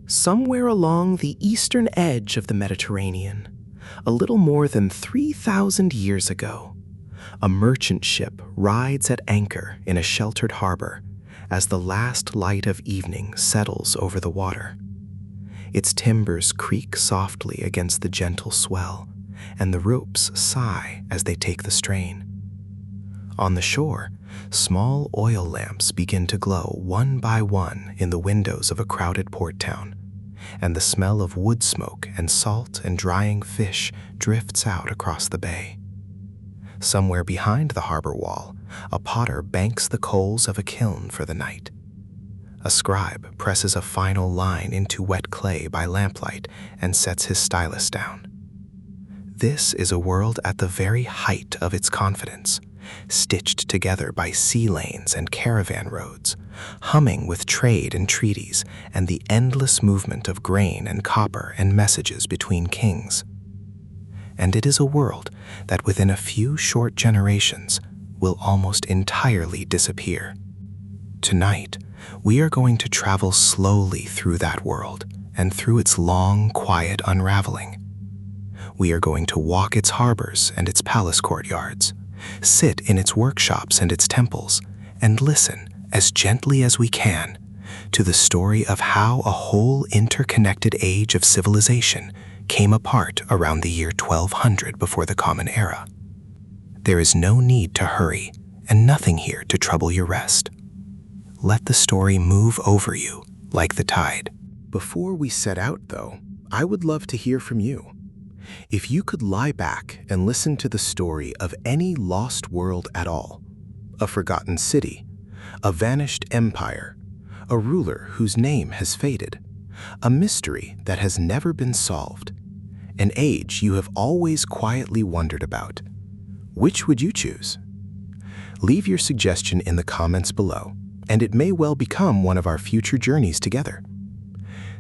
Somewhere along the eastern edge of the Mediterranean, a little more than 3,000 years ago, a merchant ship rides at anchor in a sheltered harbor as the last light of evening settles over the water. Its timbers creak softly against the gentle swell, and the ropes sigh as they take the strain. On the shore, small oil lamps begin to glow one by one in the windows of a crowded port town, and the smell of wood smoke and salt and drying fish drifts out across the bay. Somewhere behind the harbor wall, a potter banks the coals of a kiln for the night. A scribe presses a final line into wet clay by lamplight and sets his stylus down. This is a world at the very height of its confidence, stitched together by sea lanes and caravan roads, humming with trade and treaties and the endless movement of grain and copper and messages between kings. And it is a world that within a few short generations will almost entirely disappear. Tonight, we are going to travel slowly through that world and through its long, quiet unraveling. We are going to walk its harbors and its palace courtyards, sit in its workshops and its temples, and listen as gently as we can to the story of how a whole interconnected age of civilization came apart around the year 1200 before the Common Era. There is no need to hurry and nothing here to trouble your rest. Let the story move over you like the tide. Before we set out, though, I would love to hear from you. If you could lie back and listen to the story of any lost world at all, a forgotten city, a vanished empire, a ruler whose name has faded, a mystery that has never been solved, an age you have always quietly wondered about, which would you choose? Leave your suggestion in the comments below, and it may well become one of our future journeys together.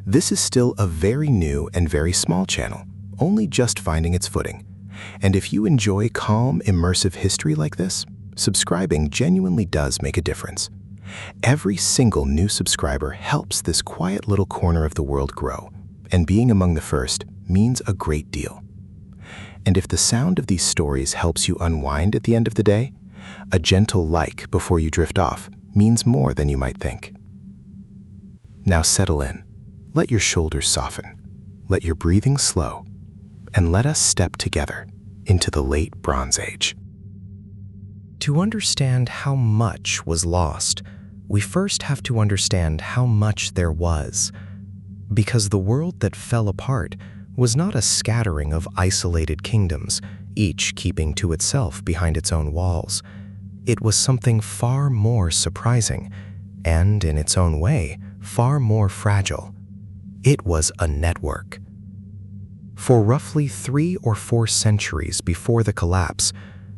This is still a very new and very small channel, only just finding its footing. And if you enjoy calm, immersive history like this, subscribing genuinely does make a difference. Every single new subscriber helps this quiet little corner of the world grow, and being among the first means a great deal. And if the sound of these stories helps you unwind at the end of the day, a gentle like before you drift off means more than you might think. Now settle in, let your shoulders soften, let your breathing slow, and let us step together into the late Bronze Age. To understand how much was lost, we first have to understand how much there was, because the world that fell apart was not a scattering of isolated kingdoms, each keeping to itself behind its own walls. It was something far more surprising, and in its own way, far more fragile. It was a network. For roughly 3 or 4 centuries before the collapse,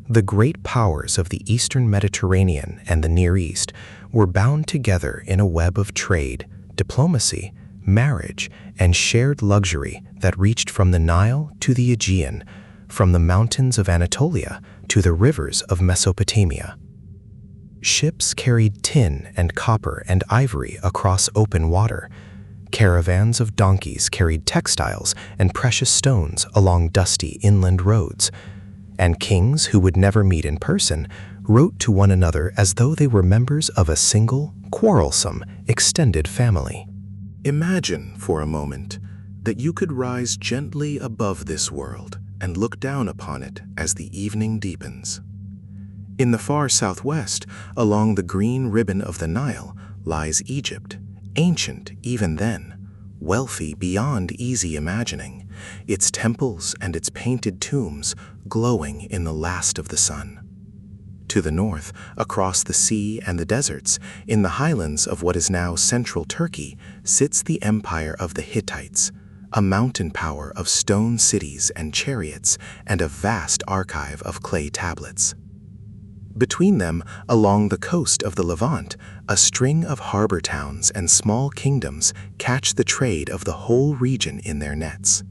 the great powers of the Eastern Mediterranean and the Near East were bound together in a web of trade, diplomacy, marriage, and shared luxury that reached from the Nile to the Aegean, from the mountains of Anatolia to the rivers of Mesopotamia. Ships carried tin and copper and ivory across open water. Caravans of donkeys carried textiles and precious stones along dusty inland roads. And kings who would never meet in person wrote to one another as though they were members of a single, quarrelsome, extended family. Imagine for a moment that you could rise gently above this world and look down upon it as the evening deepens. In the far southwest, along the green ribbon of the Nile, lies Egypt, ancient even then, wealthy beyond easy imagining, its temples and its painted tombs glowing in the last of the sun. To the north, across the sea and the deserts, in the highlands of what is now central Turkey, sits the empire of the Hittites, a mountain power of stone cities and chariots and a vast archive of clay tablets. Between them, along the coast of the Levant, a string of harbor towns and small kingdoms catch the trade of the whole region in their nets.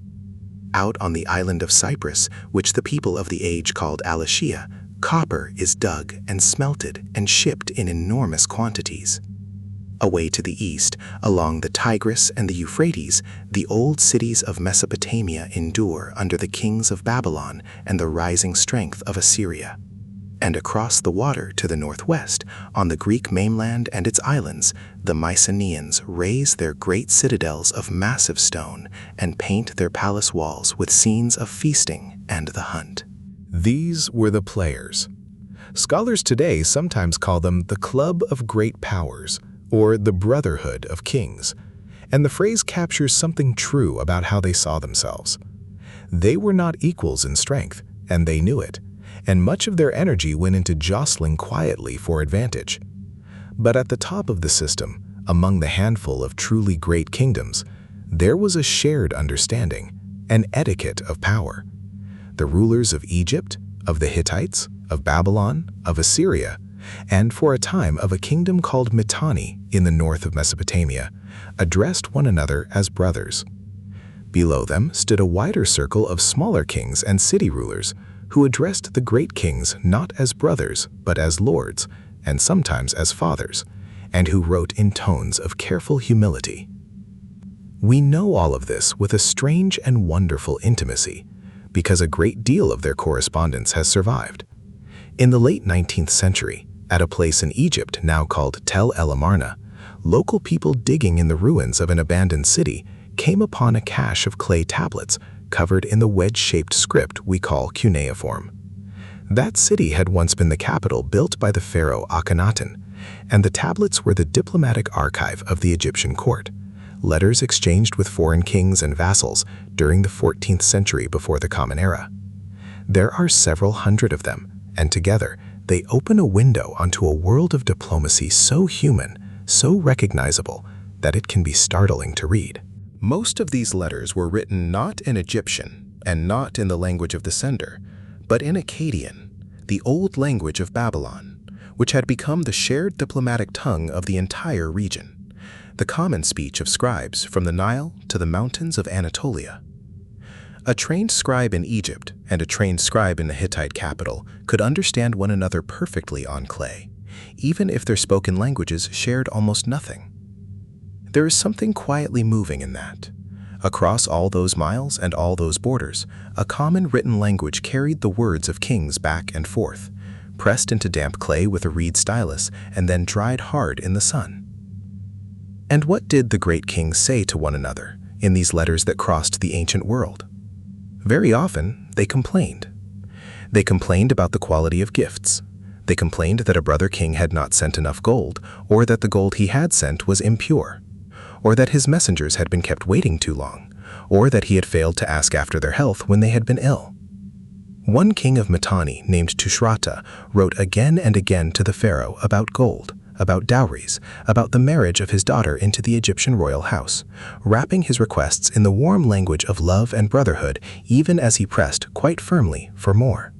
Out on the island of Cyprus, which the people of the age called Alatia, copper is dug and smelted and shipped in enormous quantities. Away to the east, along the Tigris and the Euphrates, the old cities of Mesopotamia endure under the kings of Babylon and the rising strength of Assyria. And across the water to the northwest, on the Greek mainland and its islands, the Mycenaeans raise their great citadels of massive stone and paint their palace walls with scenes of feasting and the hunt. These were the players. Scholars today sometimes call them the Club of Great Powers, or the Brotherhood of Kings, and the phrase captures something true about how they saw themselves. They were not equals in strength, and they knew it, and much of their energy went into jostling quietly for advantage. But at the top of the system, among the handful of truly great kingdoms, there was a shared understanding, an etiquette of power. The rulers of Egypt, of the Hittites, of Babylon, of Assyria, and for a time of a kingdom called Mitanni in the north of Mesopotamia, addressed one another as brothers. Below them stood a wider circle of smaller kings and city rulers who addressed the great kings not as brothers but as lords, and sometimes as fathers, and who wrote in tones of careful humility. We know all of this with a strange and wonderful intimacy, because a great deal of their correspondence has survived. In the late 19th century, at a place in Egypt now called Tel El Amarna, local people digging in the ruins of an abandoned city came upon a cache of clay tablets covered in the wedge-shaped script we call cuneiform. That city had once been the capital built by the pharaoh Akhenaten, and the tablets were the diplomatic archive of the Egyptian court, letters exchanged with foreign kings and vassals during the 14th century before the Common Era. There are several hundred of them, and together they open a window onto a world of diplomacy so human, so recognizable, that it can be startling to read. Most of these letters were written not in Egyptian and not in the language of the sender, but in Akkadian, the old language of Babylon, which had become the shared diplomatic tongue of the entire region, the common speech of scribes from the Nile to the mountains of Anatolia. A trained scribe in Egypt and a trained scribe in the Hittite capital could understand one another perfectly on clay, even if their spoken languages shared almost nothing. There is something quietly moving in that. Across all those miles and all those borders, a common written language carried the words of kings back and forth, pressed into damp clay with a reed stylus and then dried hard in the sun. And what did the great kings say to one another in these letters that crossed the ancient world? Very often, they complained. They complained about the quality of gifts. They complained that a brother king had not sent enough gold, or that the gold he had sent was impure, or that his messengers had been kept waiting too long, or that he had failed to ask after their health when they had been ill. One king of Mitanni named Tushrata wrote again and again to the pharaoh about gold, about dowries, about the marriage of his daughter into the Egyptian royal house, wrapping his requests in the warm language of love and brotherhood, even as he pressed quite firmly for more.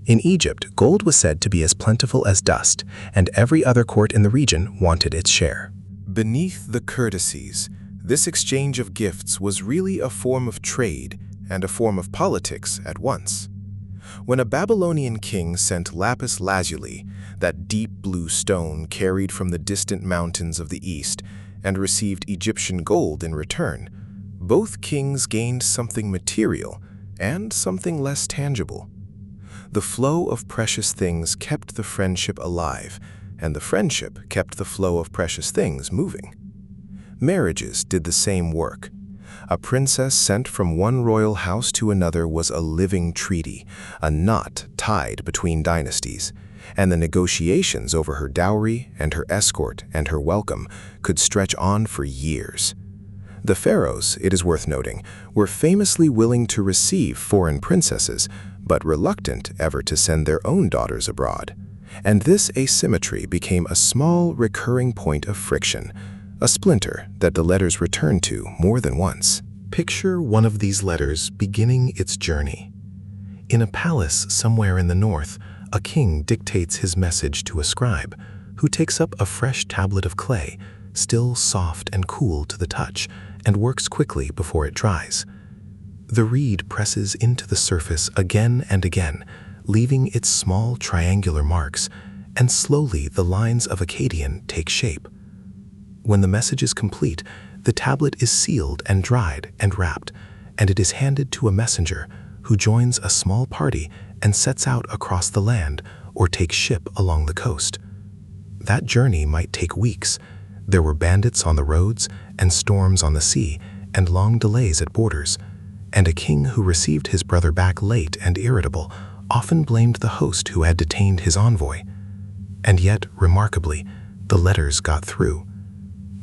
In Egypt, gold was said to be as plentiful as dust, and every other court in the region wanted its share. Beneath the courtesies, this exchange of gifts was really a form of trade and a form of politics at once. When a Babylonian king sent lapis lazuli, that deep blue stone carried from the distant mountains of the east, and received Egyptian gold in return, both kings gained something material and something less tangible. The flow of precious things kept the friendship alive, and the friendship kept the flow of precious things moving. Marriages did the same work. A princess sent from one royal house to another was a living treaty, a knot tied between dynasties, and the negotiations over her dowry and her escort and her welcome could stretch on for years. The pharaohs, it is worth noting, were famously willing to receive foreign princesses, but reluctant ever to send their own daughters abroad. And this asymmetry became a small, recurring point of friction, a splinter that the letters returned to more than once. Picture one of these letters beginning its journey. In a palace somewhere in the north, a king dictates his message to a scribe, who takes up a fresh tablet of clay, still soft and cool to the touch, and works quickly before it dries. The reed presses into the surface again and again, leaving its small triangular marks, and slowly the lines of Akkadian take shape. When the message is complete, the tablet is sealed and dried and wrapped, and it is handed to a messenger who joins a small party and sets out across the land or takes ship along the coast. That journey might take weeks. There were bandits on the roads and storms on the sea and long delays at borders, and a king who received his brother back late and irritable often blamed the host who had detained his envoy. And yet, remarkably, the letters got through.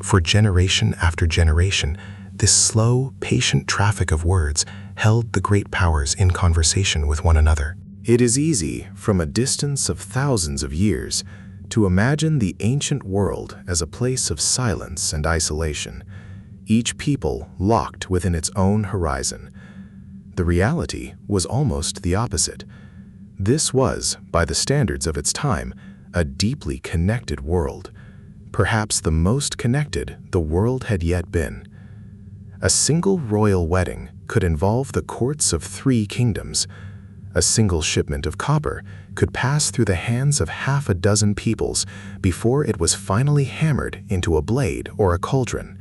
For generation after generation, this slow, patient traffic of words held the great powers in conversation with one another. It is easy, from a distance of thousands of years, to imagine the ancient world as a place of silence and isolation, each people locked within its own horizon. The reality was almost the opposite. This was, by the standards of its time, a deeply connected world, perhaps the most connected the world had yet been. A single royal wedding could involve the courts of 3 kingdoms. A single shipment of copper could pass through the hands of half a dozen peoples before it was finally hammered into a blade or a cauldron.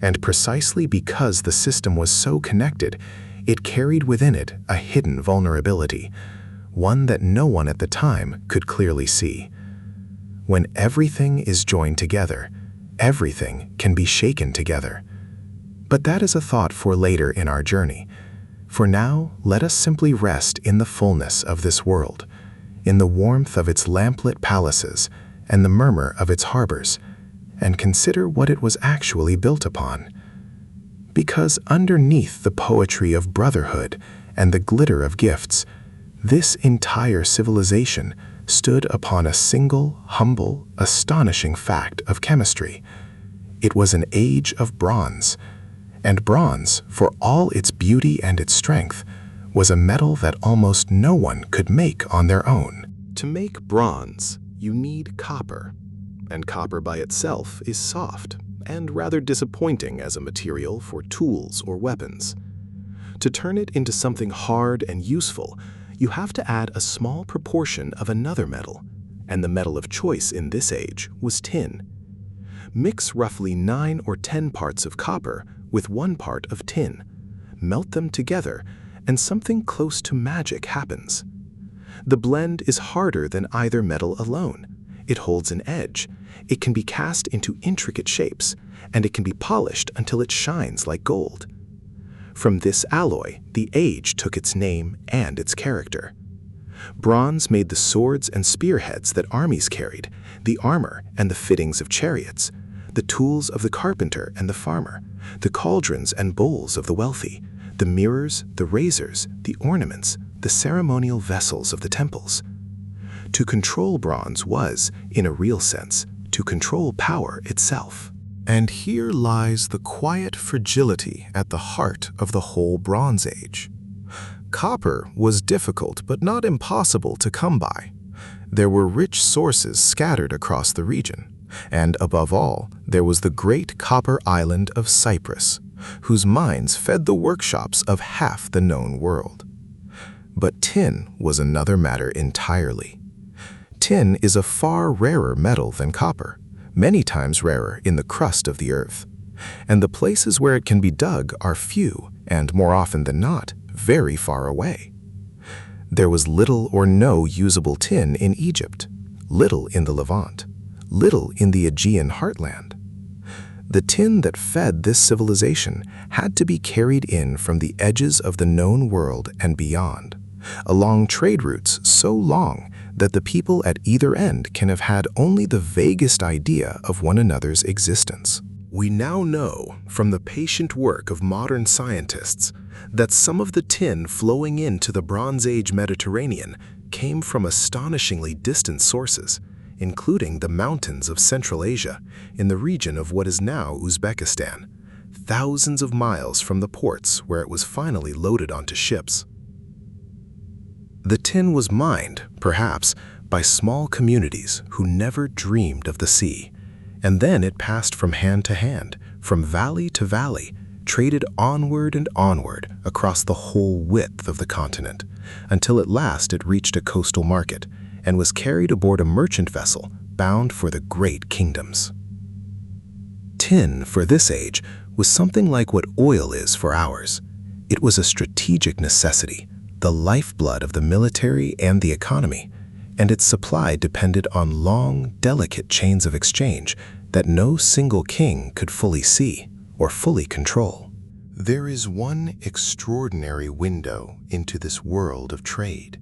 And precisely because the system was so connected, it carried within it a hidden vulnerability, one that no one at the time could clearly see. When everything is joined together, everything can be shaken together. But that is a thought for later in our journey. For now, let us simply rest in the fullness of this world, in the warmth of its lamplit palaces and the murmur of its harbors, and consider what it was actually built upon. Because underneath the poetry of brotherhood and the glitter of gifts, this entire civilization stood upon a single, humble, astonishing fact of chemistry. It was an age of bronze, and bronze, for all its beauty and its strength, was a metal that almost no one could make on their own. To make bronze, you need copper, and copper by itself is soft and rather disappointing as a material for tools or weapons. To turn it into something hard and useful, you have to add a small proportion of another metal, and the metal of choice in this age was tin. Mix roughly 9 or 10 parts of copper with 1 part of tin, melt them together, and something close to magic happens. The blend is harder than either metal alone. It holds an edge, it can be cast into intricate shapes, and it can be polished until it shines like gold. From this alloy, the age took its name and its character. Bronze made the swords and spearheads that armies carried, the armor and the fittings of chariots, the tools of the carpenter and the farmer, the cauldrons and bowls of the wealthy, the mirrors, the razors, the ornaments, the ceremonial vessels of the temples. To control bronze was, in a real sense, to control power itself. And here lies the quiet fragility at the heart of the whole Bronze Age. Copper was difficult but not impossible to come by. There were rich sources scattered across the region, and above all, there was the great copper island of Cyprus, whose mines fed the workshops of half the known world. But tin was another matter entirely. Tin is a far rarer metal than copper, many times rarer in the crust of the earth, and the places where it can be dug are few and, more often than not, very far away. There was little or no usable tin in Egypt, little in the Levant, little in the Aegean heartland. The tin that fed this civilization had to be carried in from the edges of the known world and beyond, along trade routes so long that the people at either end can have had only the vaguest idea of one another's existence. We now know from the patient work of modern scientists that some of the tin flowing into the Bronze Age Mediterranean came from astonishingly distant sources, including the mountains of Central Asia in the region of what is now Uzbekistan, thousands of miles from the ports where it was finally loaded onto ships. The tin was mined, perhaps, by small communities who never dreamed of the sea, and then it passed from hand to hand, from valley to valley, traded onward and onward across the whole width of the continent, until at last it reached a coastal market and was carried aboard a merchant vessel bound for the great kingdoms. Tin, for this age, was something like what oil is for ours. It was a strategic necessity, the lifeblood of the military and the economy, and its supply depended on long, delicate chains of exchange that no single king could fully see or fully control. There is one extraordinary window into this world of trade,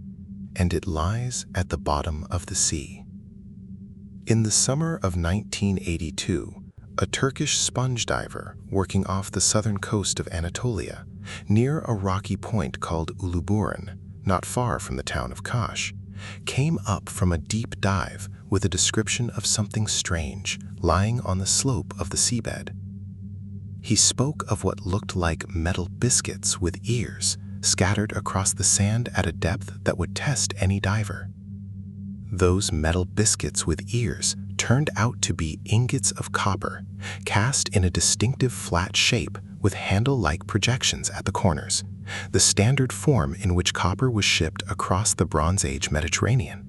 and it lies at the bottom of the sea. In the summer of 1982, a Turkish sponge diver working off the southern coast of Anatolia, near a rocky point called Uluburun, not far from the town of Kaş, came up from a deep dive with a description of something strange lying on the slope of the seabed. He spoke of what looked like metal biscuits with ears scattered across the sand at a depth that would test any diver. Those metal biscuits with ears turned out to be ingots of copper, cast in a distinctive flat shape with handle-like projections at the corners, the standard form in which copper was shipped across the Bronze Age Mediterranean.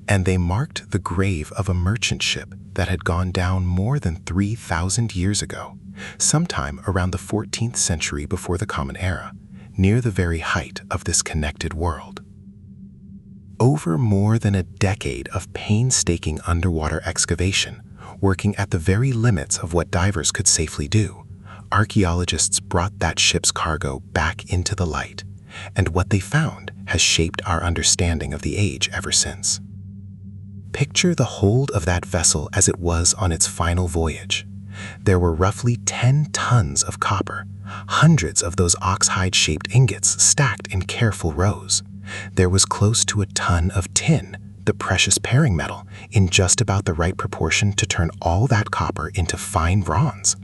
And they marked the grave of a merchant ship that had gone down more than 3,000 years ago, sometime around the 14th century before the Common Era, near the very height of this connected world. Over more than a decade of painstaking underwater excavation, working at the very limits of what divers could safely do, archaeologists brought that ship's cargo back into the light, and what they found has shaped our understanding of the age ever since. Picture the hold of that vessel as it was on its final voyage. There were roughly 10 tons of copper, hundreds of those oxhide-shaped ingots stacked in careful rows. There was close to a ton of tin, the precious pairing metal, in just about the right proportion to turn all that copper into fine bronze.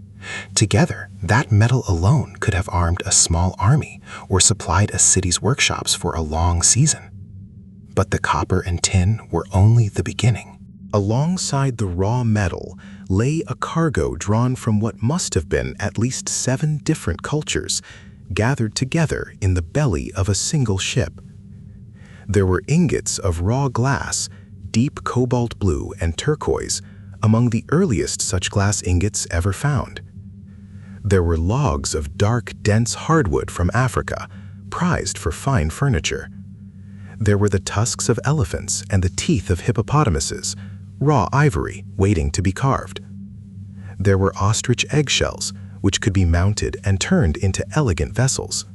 Together, that metal alone could have armed a small army or supplied a city's workshops for a long season. But the copper and tin were only the beginning. Alongside the raw metal lay a cargo drawn from what must have been at least 7 different cultures, gathered together in the belly of a single ship. There were ingots of raw glass, deep cobalt blue and turquoise, among the earliest such glass ingots ever found. There were logs of dark, dense hardwood from Africa, prized for fine furniture. There were the tusks of elephants and the teeth of hippopotamuses, raw ivory waiting to be carved. There were ostrich eggshells, which could be mounted and turned into elegant vessels.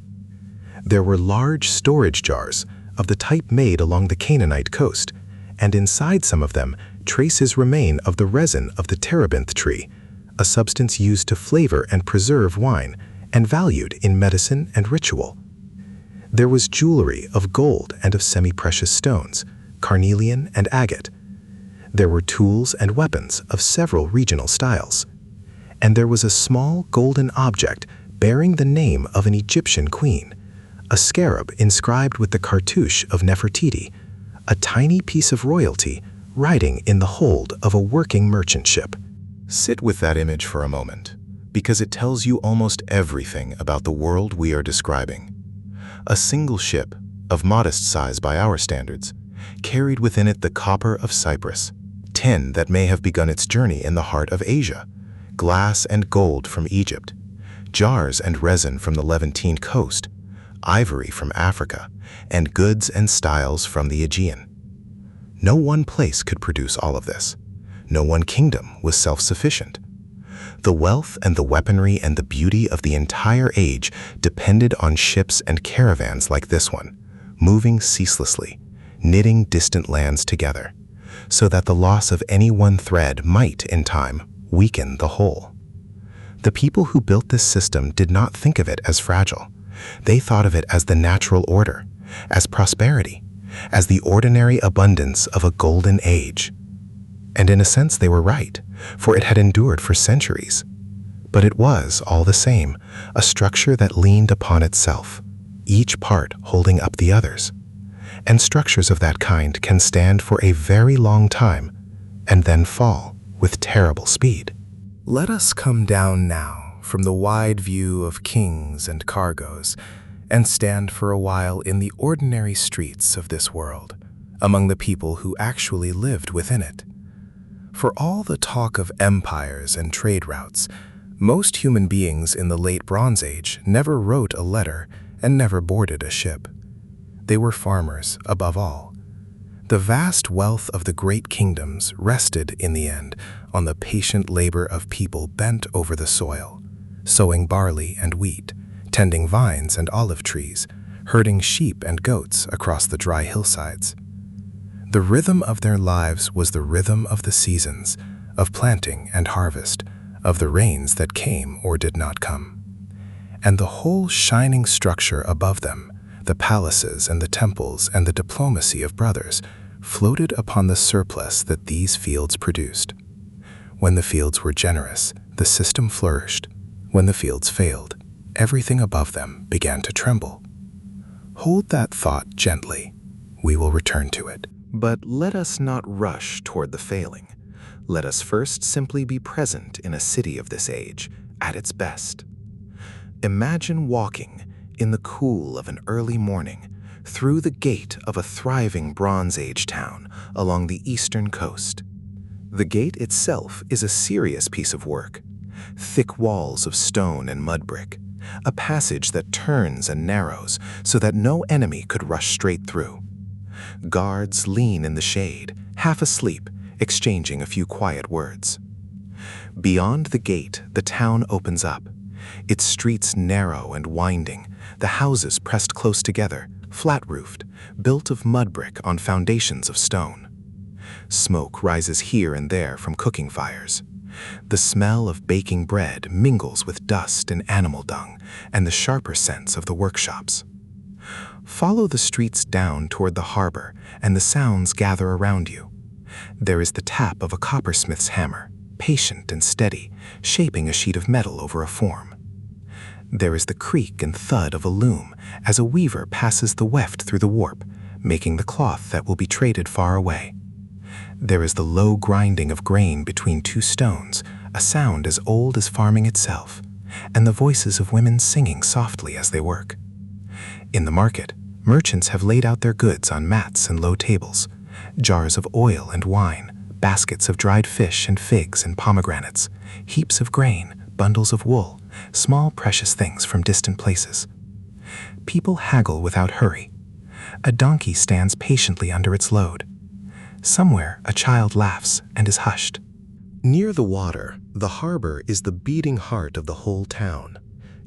There were large storage jars, of the type made along the Canaanite coast, and inside some of them, traces remain of the resin of the terebinth tree, a substance used to flavor and preserve wine, and valued in medicine and ritual. There was jewelry of gold and of semi-precious stones, carnelian and agate. There were tools and weapons of several regional styles. And there was a small golden object bearing the name of an Egyptian queen, a scarab inscribed with the cartouche of Nefertiti, a tiny piece of royalty riding in the hold of a working merchant ship. Sit with that image for a moment, because it tells you almost everything about the world we are describing. A single ship, of modest size by our standards, carried within it the copper of Cyprus, tin that may have begun its journey in the heart of Asia, glass and gold from Egypt, jars and resin from the Levantine coast, ivory from Africa, and goods and styles from the Aegean. No one place could produce all of this. No one kingdom was self-sufficient. The wealth and the weaponry and the beauty of the entire age depended on ships and caravans like this one, moving ceaselessly, knitting distant lands together, so that the loss of any one thread might, in time, weaken the whole. The people who built this system did not think of it as fragile. They thought of it as the natural order, as prosperity, as the ordinary abundance of a golden age. And in a sense they were right, for it had endured for centuries. But it was, all the same, a structure that leaned upon itself, each part holding up the others. And structures of that kind can stand for a very long time, and then fall with terrible speed. Let us come down now from the wide view of kings and cargoes, and stand for a while in the ordinary streets of this world, among the people who actually lived within it. For all the talk of empires and trade routes, most human beings in the late Bronze Age never wrote a letter and never boarded a ship. They were farmers, above all. The vast wealth of the great kingdoms rested, in the end, on the patient labor of people bent over the soil, sowing barley and wheat, tending vines and olive trees, herding sheep and goats across the dry hillsides. The rhythm of their lives was the rhythm of the seasons, of planting and harvest, of the rains that came or did not come. And the whole shining structure above them, the palaces and the temples and the diplomacy of brothers, floated upon the surplus that these fields produced. When the fields were generous, the system flourished. When the fields failed, everything above them began to tremble. Hold that thought gently. We will return to it. But let us not rush toward the failing. Let us first simply be present in a city of this age, at its best. Imagine walking, in the cool of an early morning, through the gate of a thriving Bronze Age town along the eastern coast. The gate itself is a serious piece of work. Thick walls of stone and mud brick, a passage that turns and narrows so that no enemy could rush straight through. Guards lean in the shade, half asleep, exchanging a few quiet words. Beyond the gate, the town opens up. Its streets narrow and winding, the houses pressed close together, flat-roofed, built of mud brick on foundations of stone. Smoke rises here and there from cooking fires. The smell of baking bread mingles with dust and animal dung and the sharper scents of the workshops. Follow the streets down toward the harbor, and the sounds gather around you. There is the tap of a coppersmith's hammer, patient and steady, shaping a sheet of metal over a form. There is the creak and thud of a loom as a weaver passes the weft through the warp, making the cloth that will be traded far away. There is the low grinding of grain between two stones, a sound as old as farming itself, and the voices of women singing softly as they work. In the market, merchants have laid out their goods on mats and low tables, jars of oil and wine, baskets of dried fish and figs and pomegranates, heaps of grain, bundles of wool, small precious things from distant places. People haggle without hurry. A donkey stands patiently under its load. Somewhere a child laughs and is hushed. Near the water, the harbor is the beating heart of the whole town.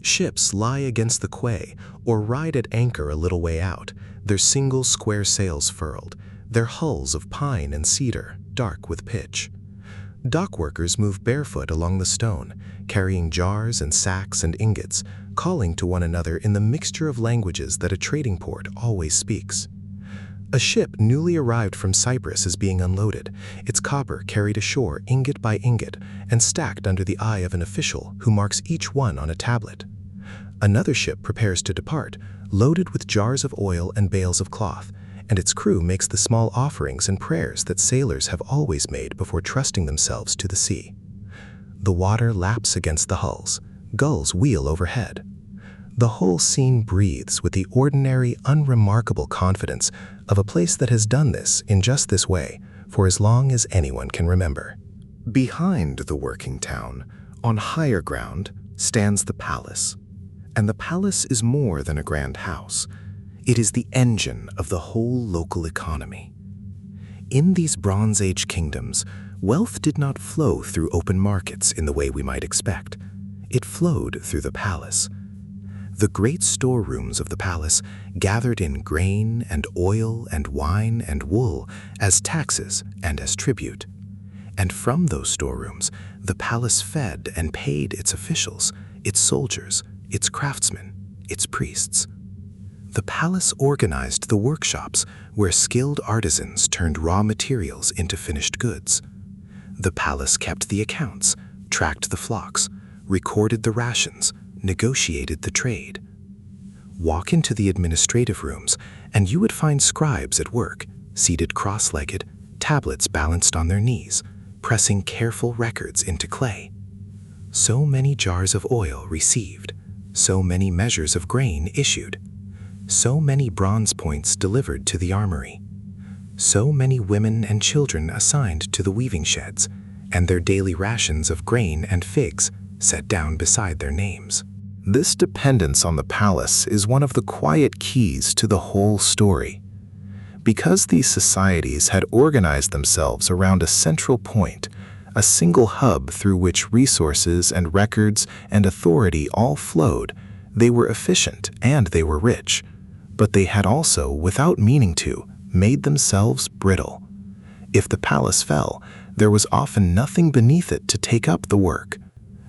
Ships lie against the quay or ride at anchor a little way out, their single square sails furled, their hulls of pine and cedar, dark with pitch. Dock workers move barefoot along the stone, carrying jars and sacks and ingots, calling to one another in the mixture of languages that a trading port always speaks. A ship newly arrived from Cyprus is being unloaded, its copper carried ashore ingot by ingot and stacked under the eye of an official who marks each one on a tablet. Another ship prepares to depart, loaded with jars of oil and bales of cloth, and its crew makes the small offerings and prayers that sailors have always made before trusting themselves to the sea. The water laps against the hulls, gulls wheel overhead. The whole scene breathes with the ordinary, unremarkable confidence of a place that has done this in just this way for as long as anyone can remember. Behind the working town, on higher ground, stands the palace. And the palace is more than a grand house. It is the engine of the whole local economy. In these Bronze Age kingdoms, wealth did not flow through open markets in the way we might expect. It flowed through the palace. The great storerooms of the palace gathered in grain and oil and wine and wool as taxes and as tribute. And from those storerooms, the palace fed and paid its officials, its soldiers, its craftsmen, its priests. The palace organized the workshops where skilled artisans turned raw materials into finished goods. The palace kept the accounts, tracked the flocks, recorded the rations, negotiated the trade. Walk into the administrative rooms, and you would find scribes at work, seated cross-legged, tablets balanced on their knees, pressing careful records into clay. So many jars of oil received, so many measures of grain issued, so many bronze points delivered to the armory. So many women and children assigned to the weaving sheds, and their daily rations of grain and figs set down beside their names. This dependence on the palace is one of the quiet keys to the whole story. Because these societies had organized themselves around a central point, a single hub through which resources and records and authority all flowed, they were efficient and they were rich. But they had also, without meaning to, made themselves brittle. If the palace fell, there was often nothing beneath it to take up the work.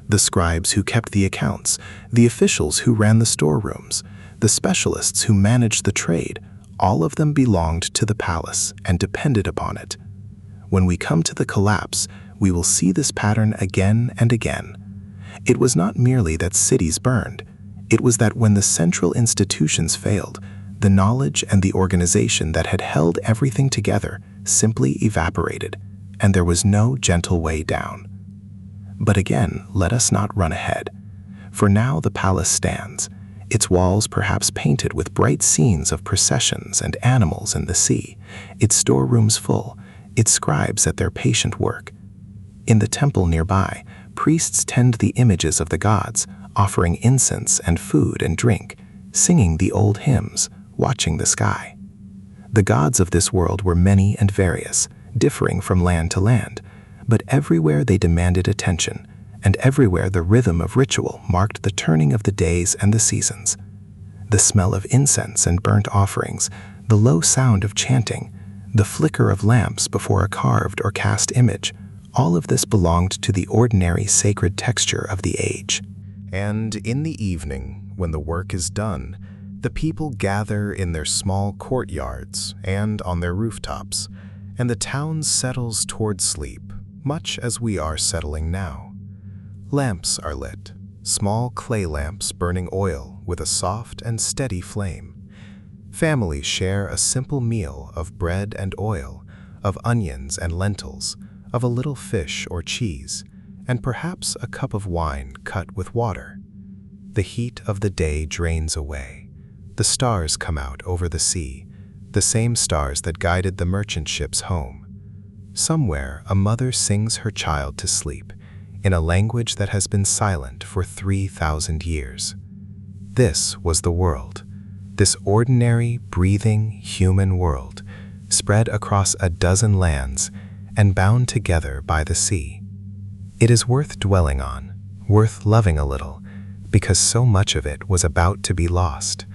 The scribes who kept the accounts, the officials who ran the storerooms, the specialists who managed the trade, all of them belonged to the palace and depended upon it. When we come to the collapse, we will see this pattern again and again. It was not merely that cities burned. It was that when the central institutions failed, the knowledge and the organization that had held everything together simply evaporated, and there was no gentle way down. But again, let us not run ahead. For now the palace stands, its walls perhaps painted with bright scenes of processions and animals in the sea, its storerooms full, its scribes at their patient work. In the temple nearby, priests tend the images of the gods, offering incense and food and drink, singing the old hymns, watching the sky. The gods of this world were many and various, differing from land to land, but everywhere they demanded attention, and everywhere the rhythm of ritual marked the turning of the days and the seasons. The smell of incense and burnt offerings, the low sound of chanting, the flicker of lamps before a carved or cast image, all of this belonged to the ordinary sacred texture of the age. And in the evening, when the work is done, the people gather in their small courtyards and on their rooftops, and the town settles toward sleep, much as we are settling now. Lamps are lit, small clay lamps burning oil with a soft and steady flame. Families share a simple meal of bread and oil, of onions and lentils, of a little fish or cheese, and perhaps a cup of wine cut with water. The heat of the day drains away. The stars come out over the sea, the same stars that guided the merchant ships home. Somewhere, a mother sings her child to sleep in a language that has been silent for 3,000 years. This was the world, this ordinary, breathing, human world, spread across a dozen lands and bound together by the sea. It is worth dwelling on, worth loving a little, because so much of it was about to be lost,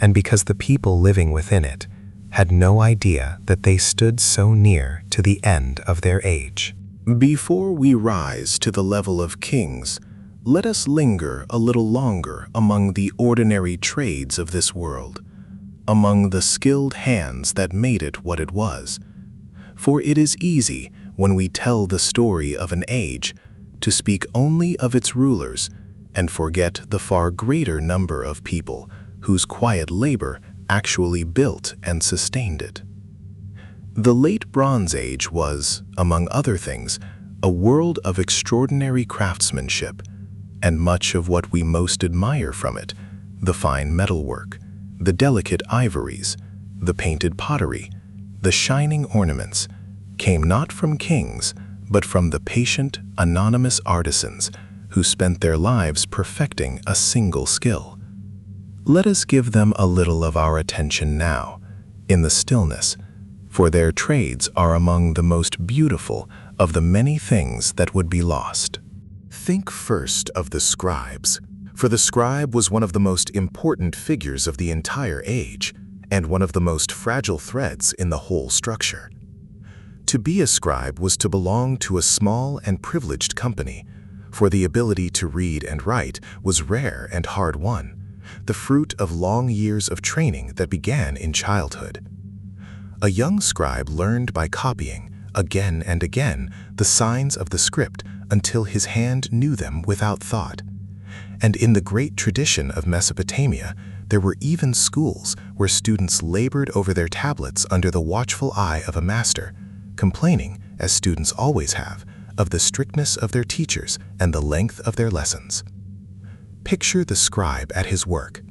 and because the people living within it had no idea that they stood so near to the end of their age. Before we rise to the level of kings, let us linger a little longer among the ordinary trades of this world, among the skilled hands that made it what it was. For it is easy, when we tell the story of an age, to speak only of its rulers and forget the far greater number of people whose quiet labor actually built and sustained it. The Late Bronze Age was, among other things, a world of extraordinary craftsmanship, and much of what we most admire from it, the fine metalwork, the delicate ivories, the painted pottery, the shining ornaments, came not from kings, but from the patient, anonymous artisans who spent their lives perfecting a single skill. Let us give them a little of our attention now, in the stillness, for their trades are among the most beautiful of the many things that would be lost. Think first of the scribes, for the scribe was one of the most important figures of the entire age, and one of the most fragile threads in the whole structure. To be a scribe was to belong to a small and privileged company, for the ability to read and write was rare and hard won, the fruit of long years of training that began in childhood. A young scribe learned by copying, again and again, the signs of the script until his hand knew them without thought. And in the great tradition of Mesopotamia, there were even schools where students labored over their tablets under the watchful eye of a master, complaining, as students always have, of the strictness of their teachers and the length of their lessons. Picture the scribe at his work.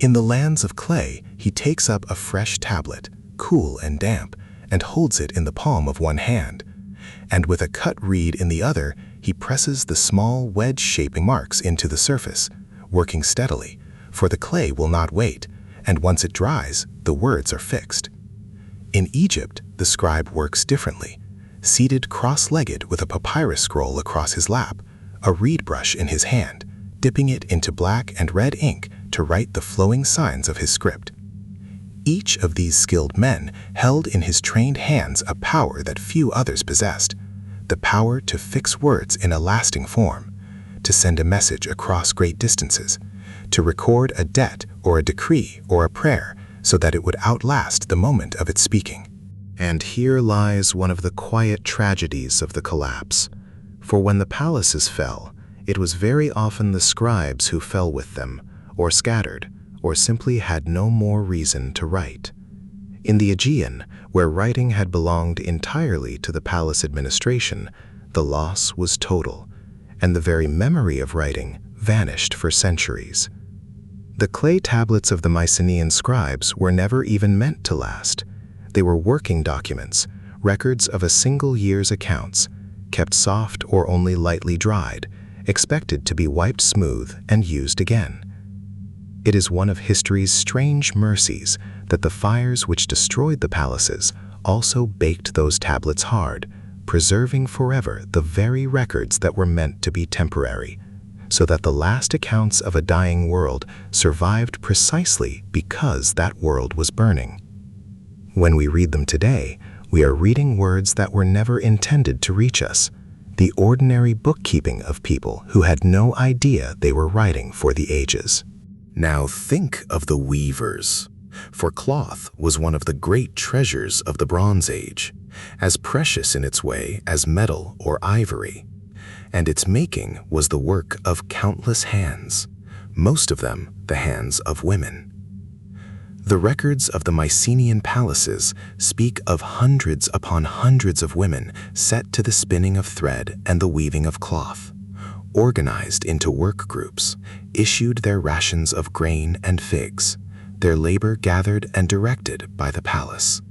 In the lands of clay, he takes up a fresh tablet, cool and damp, and holds it in the palm of one hand, and with a cut reed in the other, he presses the small wedge-shaping marks into the surface, working steadily, for the clay will not wait, and once it dries, the words are fixed. In Egypt, the scribe works differently, seated cross-legged with a papyrus scroll across his lap, a reed brush in his hand, dipping it into black and red ink to write the flowing signs of his script. Each of these skilled men held in his trained hands a power that few others possessed, the power to fix words in a lasting form, to send a message across great distances, to record a debt or a decree or a prayer so that it would outlast the moment of its speaking. And here lies one of the quiet tragedies of the collapse. For when the palaces fell, it was very often the scribes who fell with them, or scattered, or simply had no more reason to write. In the Aegean, where writing had belonged entirely to the palace administration, the loss was total, and the very memory of writing vanished for centuries. The clay tablets of the Mycenaean scribes were never even meant to last. They were working documents, records of a single year's accounts, kept soft or only lightly dried, expected to be wiped smooth and used again. It is one of history's strange mercies that the fires which destroyed the palaces also baked those tablets hard, preserving forever the very records that were meant to be temporary, so that the last accounts of a dying world survived precisely because that world was burning. When we read them today, we are reading words that were never intended to reach us, the ordinary bookkeeping of people who had no idea they were writing for the ages. Now think of the weavers, for cloth was one of the great treasures of the Bronze Age, as precious in its way as metal or ivory, and its making was the work of countless hands, most of them the hands of women. The records of the Mycenaean palaces speak of hundreds upon hundreds of women set to the spinning of thread and the weaving of cloth, organized into work groups, issued their rations of grain and figs, their labor gathered and directed by the palace.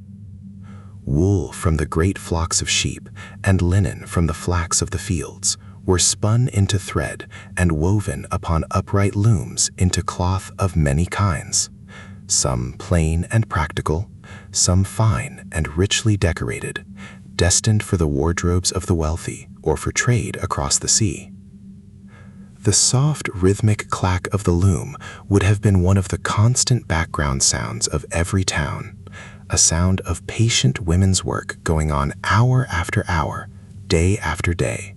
Wool from the great flocks of sheep and linen from the flax of the fields were spun into thread and woven upon upright looms into cloth of many kinds, some plain and practical, some fine and richly decorated, destined for the wardrobes of the wealthy or for trade across the sea. The soft, rhythmic clack of the loom would have been one of the constant background sounds of every town, a sound of patient women's work going on hour after hour, day after day,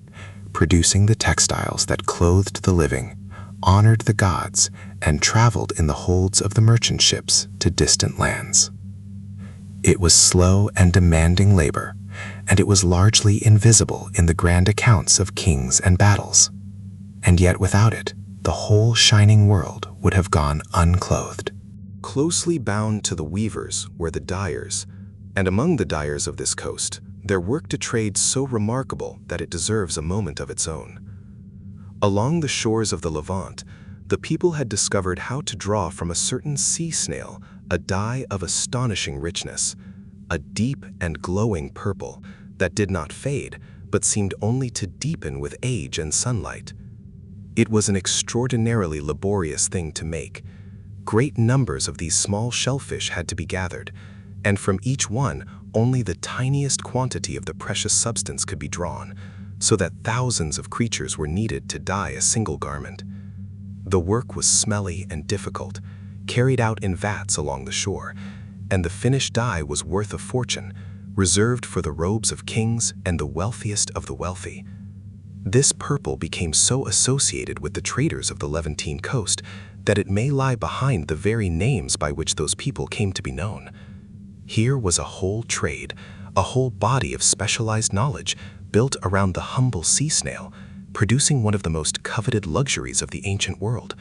producing the textiles that clothed the living, honored the gods, and traveled in the holds of the merchant ships to distant lands. It was slow and demanding labor, and it was largely invisible in the grand accounts of kings and battles. And yet without it, the whole shining world would have gone unclothed. Closely bound to the weavers were the dyers, and among the dyers of this coast, there worked a trade so remarkable that it deserves a moment of its own. Along the shores of the Levant, the people had discovered how to draw from a certain sea snail a dye of astonishing richness, a deep and glowing purple that did not fade, but seemed only to deepen with age and sunlight. It was an extraordinarily laborious thing to make. Great numbers of these small shellfish had to be gathered, and from each one only the tiniest quantity of the precious substance could be drawn, so that thousands of creatures were needed to dye a single garment. The work was smelly and difficult, carried out in vats along the shore, and the finished dye was worth a fortune, reserved for the robes of kings and the wealthiest of the wealthy. This purple became so associated with the traders of the Levantine coast that it may lie behind the very names by which those people came to be known. Here was a whole trade, a whole body of specialized knowledge built around the humble sea snail, producing one of the most coveted luxuries of the ancient world.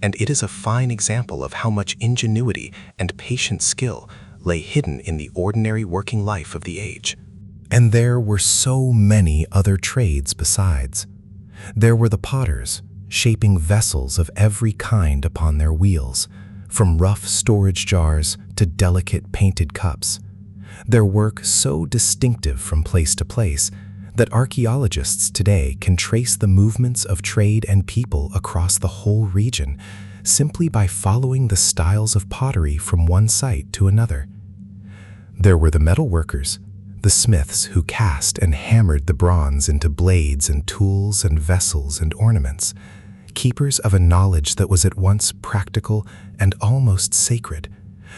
And it is a fine example of how much ingenuity and patient skill lay hidden in the ordinary working life of the age. And there were so many other trades besides. There were the potters, shaping vessels of every kind upon their wheels, from rough storage jars to delicate painted cups. their work so distinctive from place to place that archaeologists today can trace the movements of trade and people across the whole region simply by following the styles of pottery from one site to another. There were the metal workers, the smiths who cast and hammered the bronze into blades and tools and vessels and ornaments, keepers of a knowledge that was at once practical and almost sacred,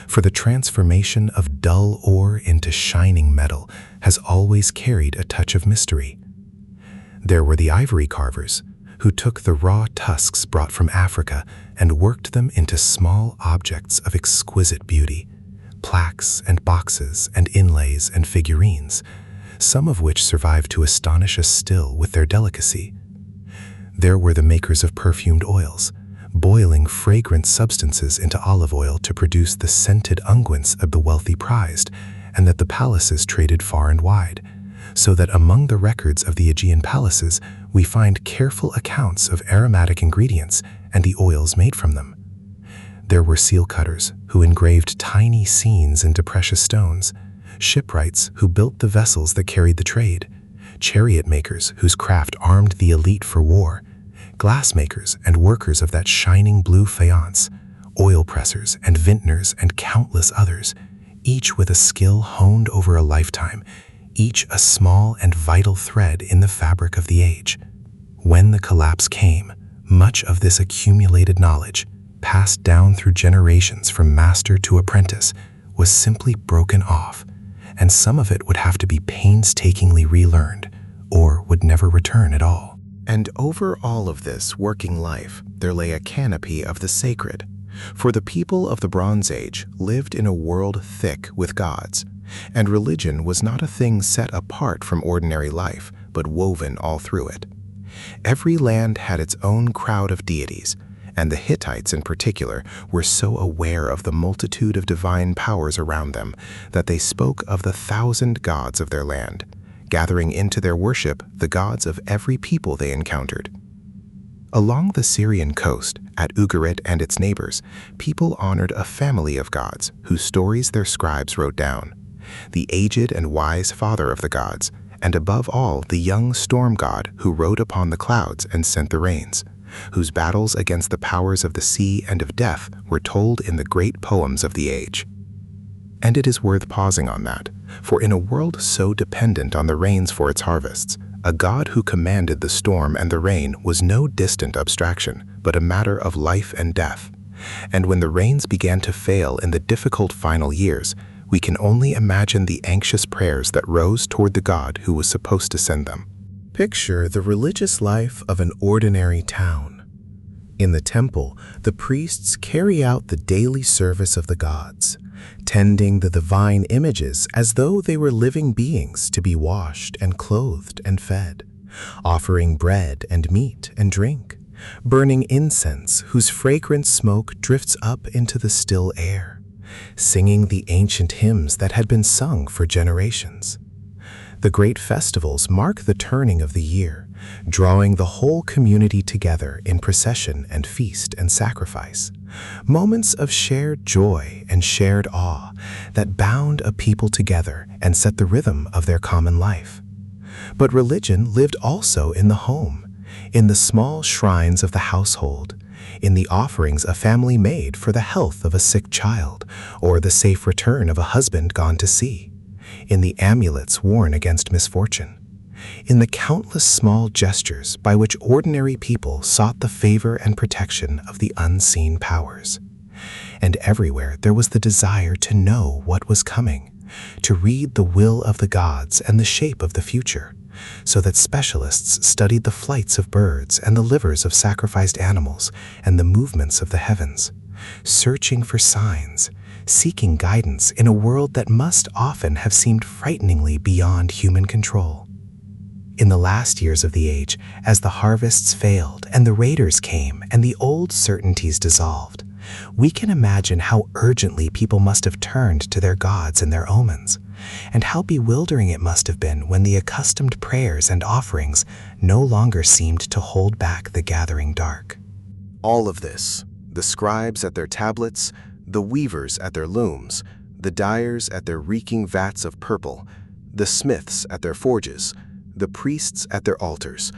for the transformation of dull ore into shining metal has always carried a touch of mystery. There were the ivory carvers, who took the raw tusks brought from Africa and worked them into small objects of exquisite beauty, plaques and boxes and inlays and figurines, some of which survive to astonish us still with their delicacy. There were the makers of perfumed oils, boiling fragrant substances into olive oil to produce the scented unguents of the wealthy prized, and that the palaces traded far and wide, so that among the records of the Aegean palaces we find careful accounts of aromatic ingredients and the oils made from them. There were seal cutters who engraved tiny scenes into precious stones, shipwrights who built the vessels that carried the trade, chariot makers whose craft armed the elite for war, glassmakers and workers of that shining blue faience, oil pressers and vintners and countless others, each with a skill honed over a lifetime, each a small and vital thread in the fabric of the age. When the collapse came, much of this accumulated knowledge, passed down through generations from master to apprentice, was simply broken off, and some of it would have to be painstakingly relearned, or would never return at all. And over all of this working life, there lay a canopy of the sacred. For the people of the Bronze Age lived in a world thick with gods, and religion was not a thing set apart from ordinary life, but woven all through it. Every land had its own crowd of deities, and the Hittites in particular were so aware of the multitude of divine powers around them that they spoke of the 1,000 gods of their land, gathering into their worship the gods of every people they encountered. Along the Syrian coast, at Ugarit and its neighbors, people honored a family of gods whose stories their scribes wrote down. The aged and wise father of the gods, and above all the young storm god who rode upon the clouds and sent the rains, whose battles against the powers of the sea and of death were told in the great poems of the age. And it is worth pausing on that, for in a world so dependent on the rains for its harvests, a god who commanded the storm and the rain was no distant abstraction, but a matter of life and death. And when the rains began to fail in the difficult final years, we can only imagine the anxious prayers that rose toward the God who was supposed to send them. Picture the religious life of an ordinary town. In the temple, the priests carry out the daily service of the gods, tending the divine images as though they were living beings to be washed and clothed and fed, offering bread and meat and drink, burning incense whose fragrant smoke drifts up into the still air, singing the ancient hymns that had been sung for generations. The great festivals mark the turning of the year, drawing the whole community together in procession and feast and sacrifice, moments of shared joy and shared awe that bound a people together and set the rhythm of their common life. But religion lived also in the home, in the small shrines of the household, in the offerings a family made for the health of a sick child or the safe return of a husband gone to sea, in the amulets worn against misfortune, in the countless small gestures by which ordinary people sought the favor and protection of the unseen powers. And everywhere there was the desire to know what was coming, to read the will of the gods and the shape of the future, so that specialists studied the flights of birds and the livers of sacrificed animals and the movements of the heavens, searching for signs, seeking guidance in a world that must often have seemed frighteningly beyond human control. In the last years of the age, as the harvests failed and the raiders came and the old certainties dissolved, we can imagine how urgently people must have turned to their gods and their omens, and how bewildering it must have been when the accustomed prayers and offerings no longer seemed to hold back the gathering dark. All of this, the scribes at their tablets, the weavers at their looms, the dyers at their reeking vats of purple, the smiths at their forges, the priests at their altars.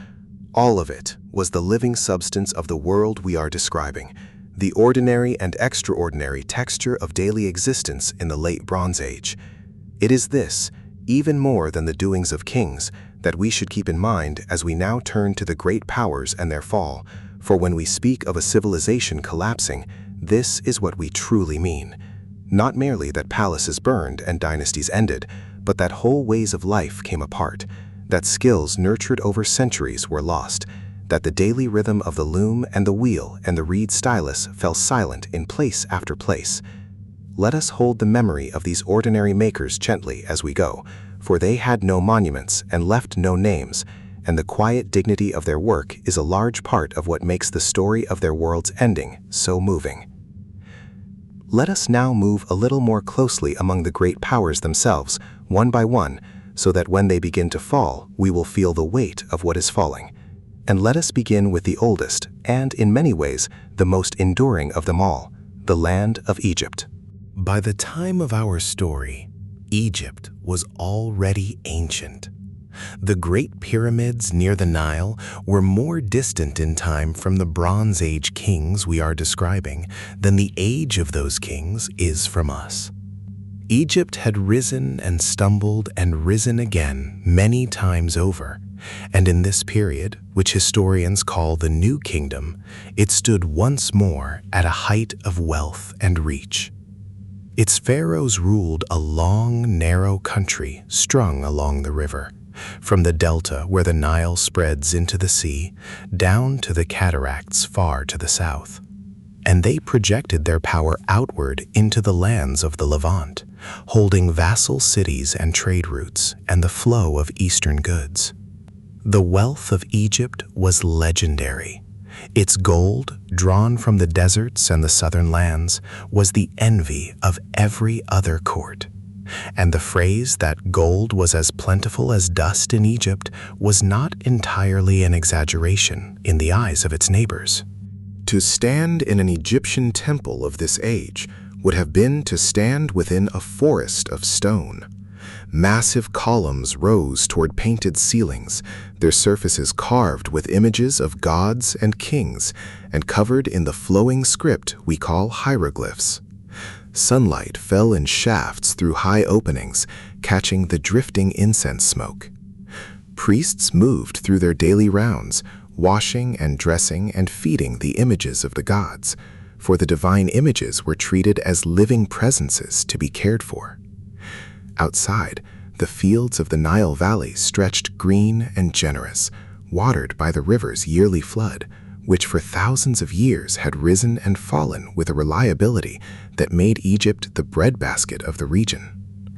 All of it was the living substance of the world we are describing, the ordinary and extraordinary texture of daily existence in the late Bronze Age. It is this, even more than the doings of kings, that we should keep in mind as we now turn to the great powers and their fall, for when we speak of a civilization collapsing, this is what we truly mean. Not merely that palaces burned and dynasties ended, but that whole ways of life came apart, that skills nurtured over centuries were lost, that the daily rhythm of the loom and the wheel and the reed stylus fell silent in place after place. Let us hold the memory of these ordinary makers gently as we go, for they had no monuments and left no names, and the quiet dignity of their work is a large part of what makes the story of their world's ending so moving. Let us now move a little more closely among the great powers themselves, one by one, so that when they begin to fall, we will feel the weight of what is falling. And let us begin with the oldest, and in many ways, the most enduring of them all, the land of Egypt. By the time of our story, Egypt was already ancient. The Great Pyramids near the Nile were more distant in time from the Bronze Age kings we are describing than the age of those kings is from us. Egypt had risen and stumbled and risen again many times over, and in this period, which historians call the New Kingdom, it stood once more at a height of wealth and reach. Its pharaohs ruled a long, narrow country strung along the river, from the delta where the Nile spreads into the sea, down to the cataracts far to the south. And they projected their power outward into the lands of the Levant, holding vassal cities and trade routes and the flow of eastern goods. The wealth of Egypt was legendary. Its gold, drawn from the deserts and the southern lands, was the envy of every other court. And the phrase that gold was as plentiful as dust in Egypt was not entirely an exaggeration in the eyes of its neighbors. To stand in an Egyptian temple of this age would have been to stand within a forest of stone. Massive columns rose toward painted ceilings, their surfaces carved with images of gods and kings and covered in the flowing script we call hieroglyphs. Sunlight fell in shafts through high openings, catching the drifting incense smoke. Priests moved through their daily rounds, washing and dressing and feeding the images of the gods, for the divine images were treated as living presences to be cared for. Outside, the fields of the Nile Valley stretched green and generous, watered by the river's yearly flood, which for thousands of years had risen and fallen with a reliability that made Egypt the breadbasket of the region.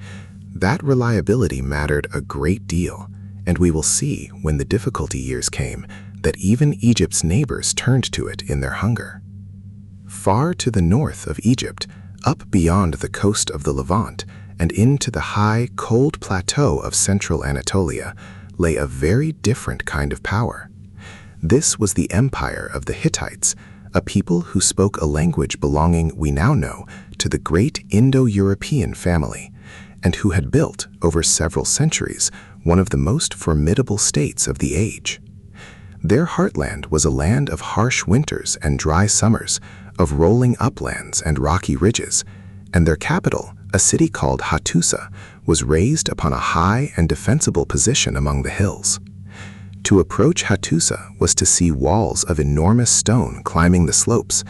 That reliability mattered a great deal, and we will see when the difficulty years came that even Egypt's neighbors turned to it in their hunger. Far to the north of Egypt, up beyond the coast of the Levant, and into the high, cold plateau of central Anatolia, lay a very different kind of power. This was the empire of the Hittites, a people who spoke a language belonging, we now know, to the great Indo-European family, and who had built, over several centuries, one of the most formidable states of the age. Their heartland was a land of harsh winters and dry summers, of rolling uplands and rocky ridges, and their capital, a city called Hattusa, was raised upon a high and defensible position among the hills. To approach Hattusa was to see walls of enormous stone climbing the slopes,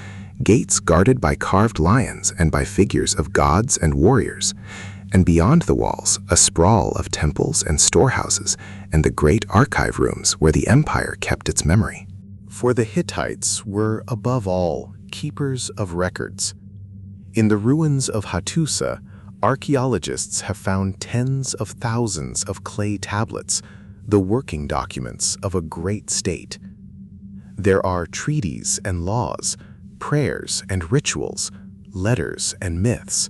gates guarded by carved lions and by figures of gods and warriors, and beyond the walls a sprawl of temples and storehouses and the great archive rooms where the empire kept its memory. For the Hittites were, above all, keepers of records. In the ruins of Hattusa, archaeologists have found tens of thousands of clay tablets, the working documents of a great state. There are treaties and laws, prayers and rituals, letters and myths,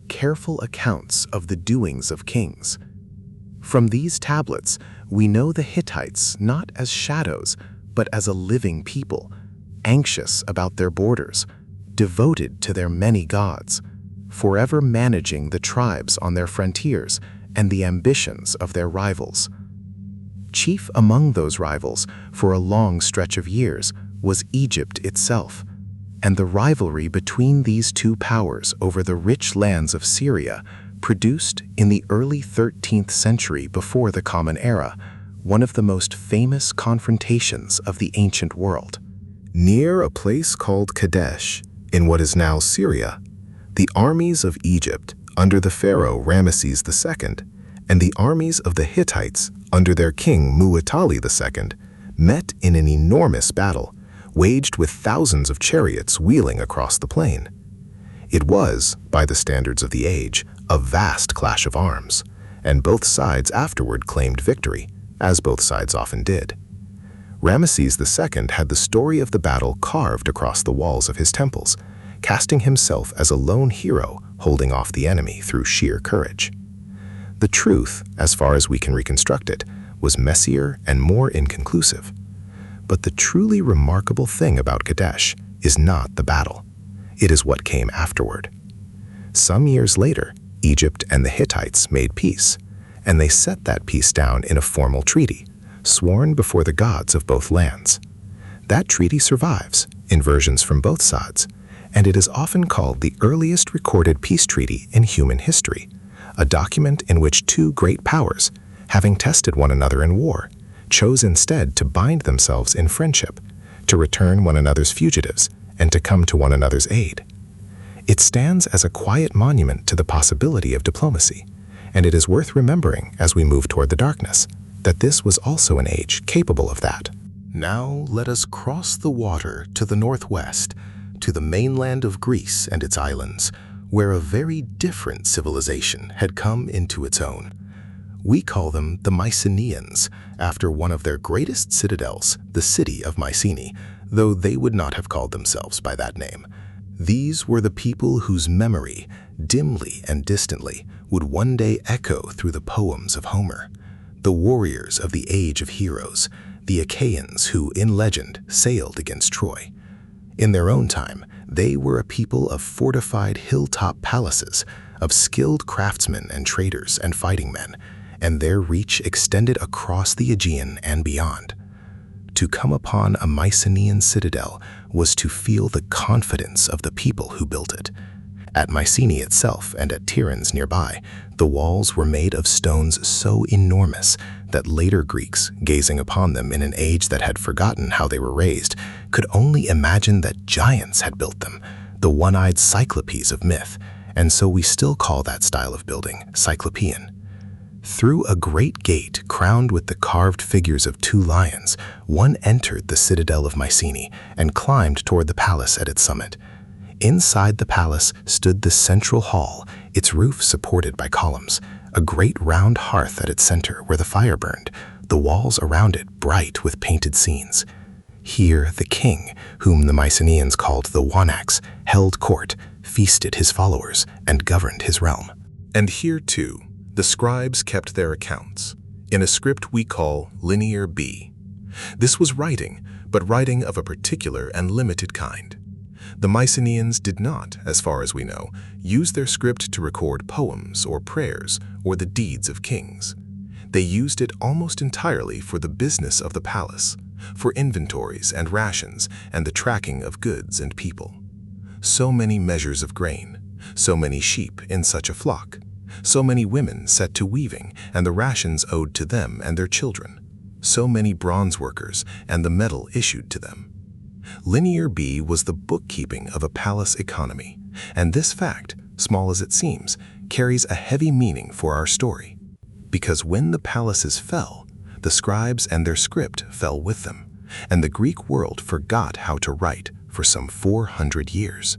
careful accounts of the doings of kings. From these tablets, we know the Hittites not as shadows, but as a living people, anxious about their borders, devoted to their many gods, forever managing the tribes on their frontiers and the ambitions of their rivals. Chief among those rivals, for a long stretch of years, was Egypt itself, and the rivalry between these two powers over the rich lands of Syria produced, in the early 13th century before the Common Era, one of the most famous confrontations of the ancient world. Near a place called Kadesh, in what is now Syria, the armies of Egypt under the pharaoh Ramesses II and the armies of the Hittites under their king Muwatalli II met in an enormous battle, waged with thousands of chariots wheeling across the plain. It was, by the standards of the age, a vast clash of arms, and both sides afterward claimed victory, as both sides often did. Ramesses II had the story of the battle carved across the walls of his temples, casting himself as a lone hero holding off the enemy through sheer courage. The truth, as far as we can reconstruct it, was messier and more inconclusive. But the truly remarkable thing about Kadesh is not the battle. It is what came afterward. Some years later, Egypt and the Hittites made peace, and they set that peace down in a formal treaty, sworn before the gods of both lands. That treaty survives, in versions from both sides, and it is often called the earliest recorded peace treaty in human history, a document in which two great powers, having tested one another in war, chose instead to bind themselves in friendship, to return one another's fugitives, and to come to one another's aid. It stands as a quiet monument to the possibility of diplomacy, and it is worth remembering as we move toward the darkness, that this was also an age capable of that. Now let us cross the water to the northwest, to the mainland of Greece and its islands, where a very different civilization had come into its own. We call them the Mycenaeans, after one of their greatest citadels, the city of Mycenae, though they would not have called themselves by that name. These were the people whose memory, dimly and distantly, would one day echo through the poems of Homer. The warriors of the age of heroes, the Achaeans who, in legend, sailed against Troy. In their own time, they were a people of fortified hilltop palaces, of skilled craftsmen and traders and fighting men, and their reach extended across the Aegean and beyond. To come upon a Mycenaean citadel was to feel the confidence of the people who built it. At Mycenae itself and at Tiryns nearby, the walls were made of stones so enormous that later Greeks, gazing upon them in an age that had forgotten how they were raised, could only imagine that giants had built them, the one-eyed cyclopes of myth, and so we still call that style of building Cyclopean. Through a great gate crowned with the carved figures of two lions, one entered the citadel of Mycenae and climbed toward the palace at its summit. Inside the palace stood the central hall, its roof supported by columns, a great round hearth at its center where the fire burned, the walls around it bright with painted scenes. Here the king, whom the Mycenaeans called the Wanax, held court, feasted his followers, and governed his realm. And here, too, the scribes kept their accounts, in a script we call Linear B. This was writing, but writing of a particular and limited kind. The Mycenaeans did not, as far as we know, use their script to record poems or prayers or the deeds of kings. They used it almost entirely for the business of the palace, for inventories and rations and the tracking of goods and people. So many measures of grain, so many sheep in such a flock, so many women set to weaving and the rations owed to them and their children, so many bronze workers and the metal issued to them. Linear B was the bookkeeping of a palace economy, and this fact, small as it seems, carries a heavy meaning for our story. Because when the palaces fell, the scribes and their script fell with them, and the Greek world forgot how to write for some 400 years.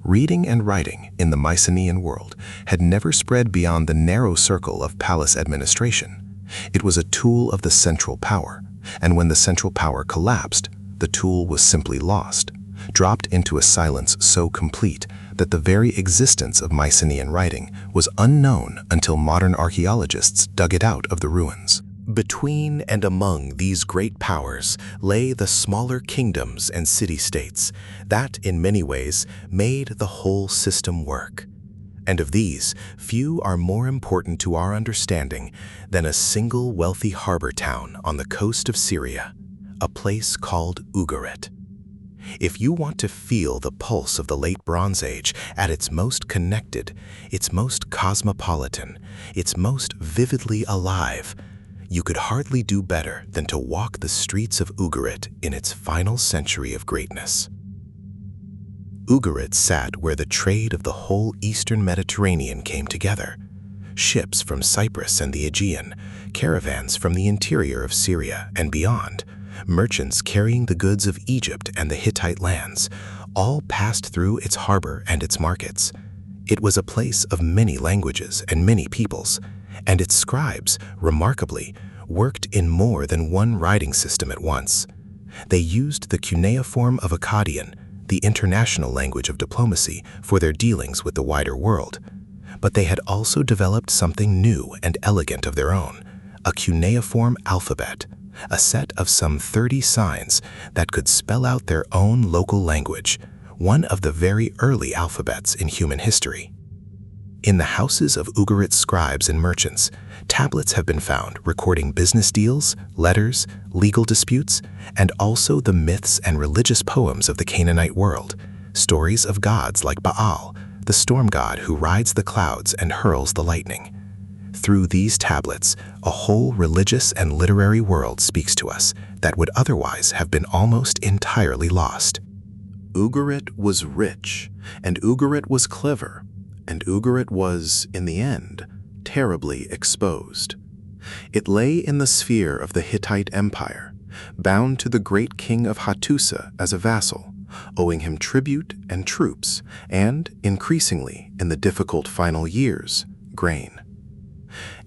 Reading and writing in the Mycenaean world had never spread beyond the narrow circle of palace administration. It was a tool of the central power, and when the central power collapsed, the tool was simply lost, dropped into a silence so complete that the very existence of Mycenaean writing was unknown until modern archaeologists dug it out of the ruins. Between and among these great powers lay the smaller kingdoms and city-states that, in many ways, made the whole system work. And of these, few are more important to our understanding than a single wealthy harbor town on the coast of Syria, a place called Ugarit. If you want to feel the pulse of the Late Bronze Age at its most connected, its most cosmopolitan, its most vividly alive, you could hardly do better than to walk the streets of Ugarit in its final century of greatness. Ugarit sat where the trade of the whole eastern Mediterranean came together. Ships from Cyprus and the Aegean, caravans from the interior of Syria and beyond, merchants carrying the goods of Egypt and the Hittite lands, all passed through its harbor and its markets. It was a place of many languages and many peoples, and its scribes, remarkably, worked in more than one writing system at once. They used the cuneiform of Akkadian, the international language of diplomacy, for their dealings with the wider world. But they had also developed something new and elegant of their own, a cuneiform alphabet, a set of some 30 signs that could spell out their own local language, one of the very early alphabets in human history. In the houses of Ugarit scribes and merchants, tablets have been found recording business deals, letters, legal disputes, and also the myths and religious poems of the Canaanite world, stories of gods like Baal, the storm god who rides the clouds and hurls the lightning. Through these tablets, a whole religious and literary world speaks to us that would otherwise have been almost entirely lost. Ugarit was rich, and Ugarit was clever, and Ugarit was, in the end, terribly exposed. It lay in the sphere of the Hittite Empire, bound to the great king of Hattusa as a vassal, owing him tribute and troops, and, increasingly, in the difficult final years, grain.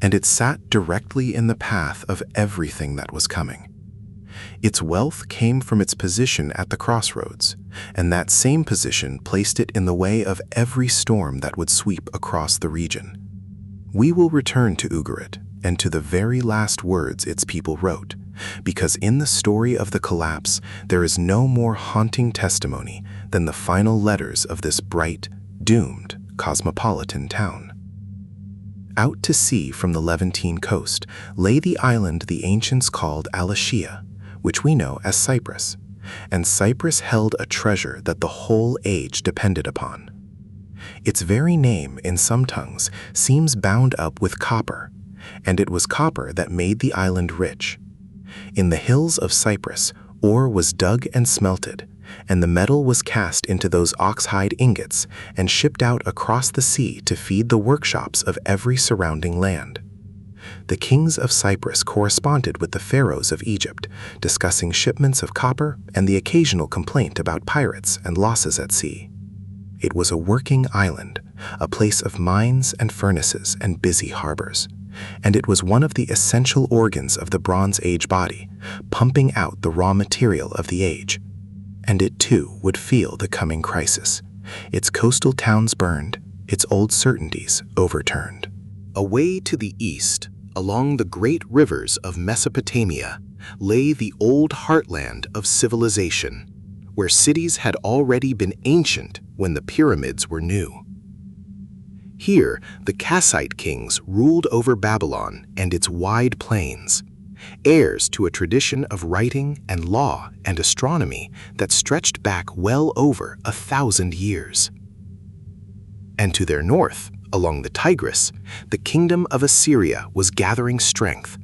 And it sat directly in the path of everything that was coming. Its wealth came from its position at the crossroads, and that same position placed it in the way of every storm that would sweep across the region. We will return to Ugarit and to the very last words its people wrote, because in the story of the collapse there is no more haunting testimony than the final letters of this bright, doomed, cosmopolitan town. Out to sea from the Levantine coast lay the island the ancients called Alashia, which we know as Cyprus, and Cyprus held a treasure that the whole age depended upon. Its very name, in some tongues, seems bound up with copper, and it was copper that made the island rich. In the hills of Cyprus, ore was dug and smelted, and the metal was cast into those oxhide ingots and shipped out across the sea to feed the workshops of every surrounding land. The kings of Cyprus corresponded with the pharaohs of Egypt, discussing shipments of copper and the occasional complaint about pirates and losses at sea. It was a working island, a place of mines and furnaces and busy harbors, and it was one of the essential organs of the Bronze Age body, pumping out the raw material of the age. And it too would feel the coming crisis, its coastal towns burned, its old certainties overturned. Away to the east, along the great rivers of Mesopotamia, lay the old heartland of civilization, where cities had already been ancient when the pyramids were new. Here, the Kassite kings ruled over Babylon and its wide plains, heirs to a tradition of writing and law and astronomy that stretched back well over 1,000 years. And to their north, along the Tigris, the kingdom of Assyria was gathering strength,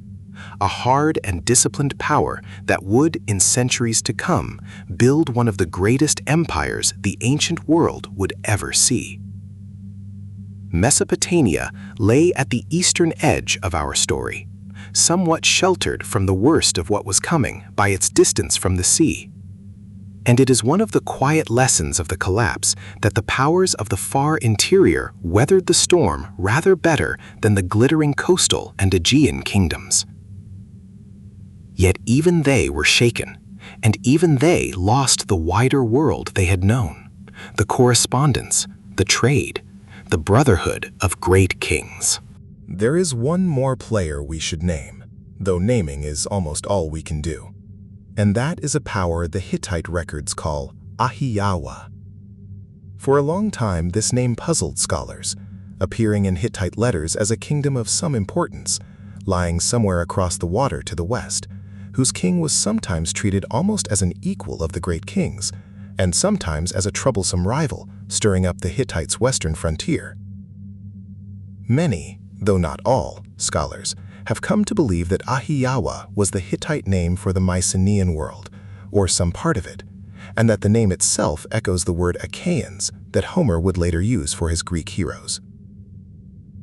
a hard and disciplined power that would, in centuries to come, build one of the greatest empires the ancient world would ever see. Mesopotamia lay at the eastern edge of our story, somewhat sheltered from the worst of what was coming by its distance from the sea. And it is one of the quiet lessons of the collapse that the powers of the far interior weathered the storm rather better than the glittering coastal and Aegean kingdoms. Yet even they were shaken, and even they lost the wider world they had known, the correspondence, the trade, the brotherhood of great kings. There is one more player we should name, though naming is almost all we can do. And that is a power the Hittite records call Ahiyawa. For a long time, this name puzzled scholars, appearing in Hittite letters as a kingdom of some importance, lying somewhere across the water to the west, whose king was sometimes treated almost as an equal of the great kings, and sometimes as a troublesome rival, stirring up the Hittites' western frontier. Many, though not all, scholars have come to believe that Ahiyawa was the Hittite name for the Mycenaean world, or some part of it, and that the name itself echoes the word Achaeans that Homer would later use for his Greek heroes.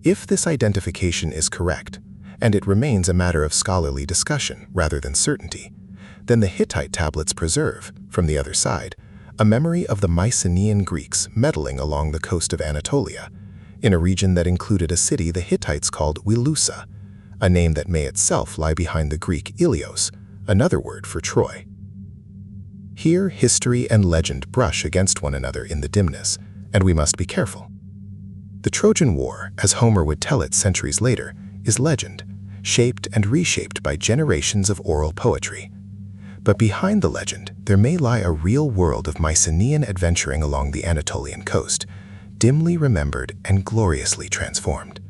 If this identification is correct, and it remains a matter of scholarly discussion rather than certainty, then the Hittite tablets preserve, from the other side, a memory of the Mycenaean Greeks meddling along the coast of Anatolia, in a region that included a city the Hittites called Wilusa, a name that may itself lie behind the Greek Ilios, another word for Troy. Here, history and legend brush against one another in the dimness, and we must be careful. The Trojan War, as Homer would tell it centuries later, is legend, shaped and reshaped by generations of oral poetry. But behind the legend, there may lie a real world of Mycenaean adventuring along the Anatolian coast, dimly remembered and gloriously transformed.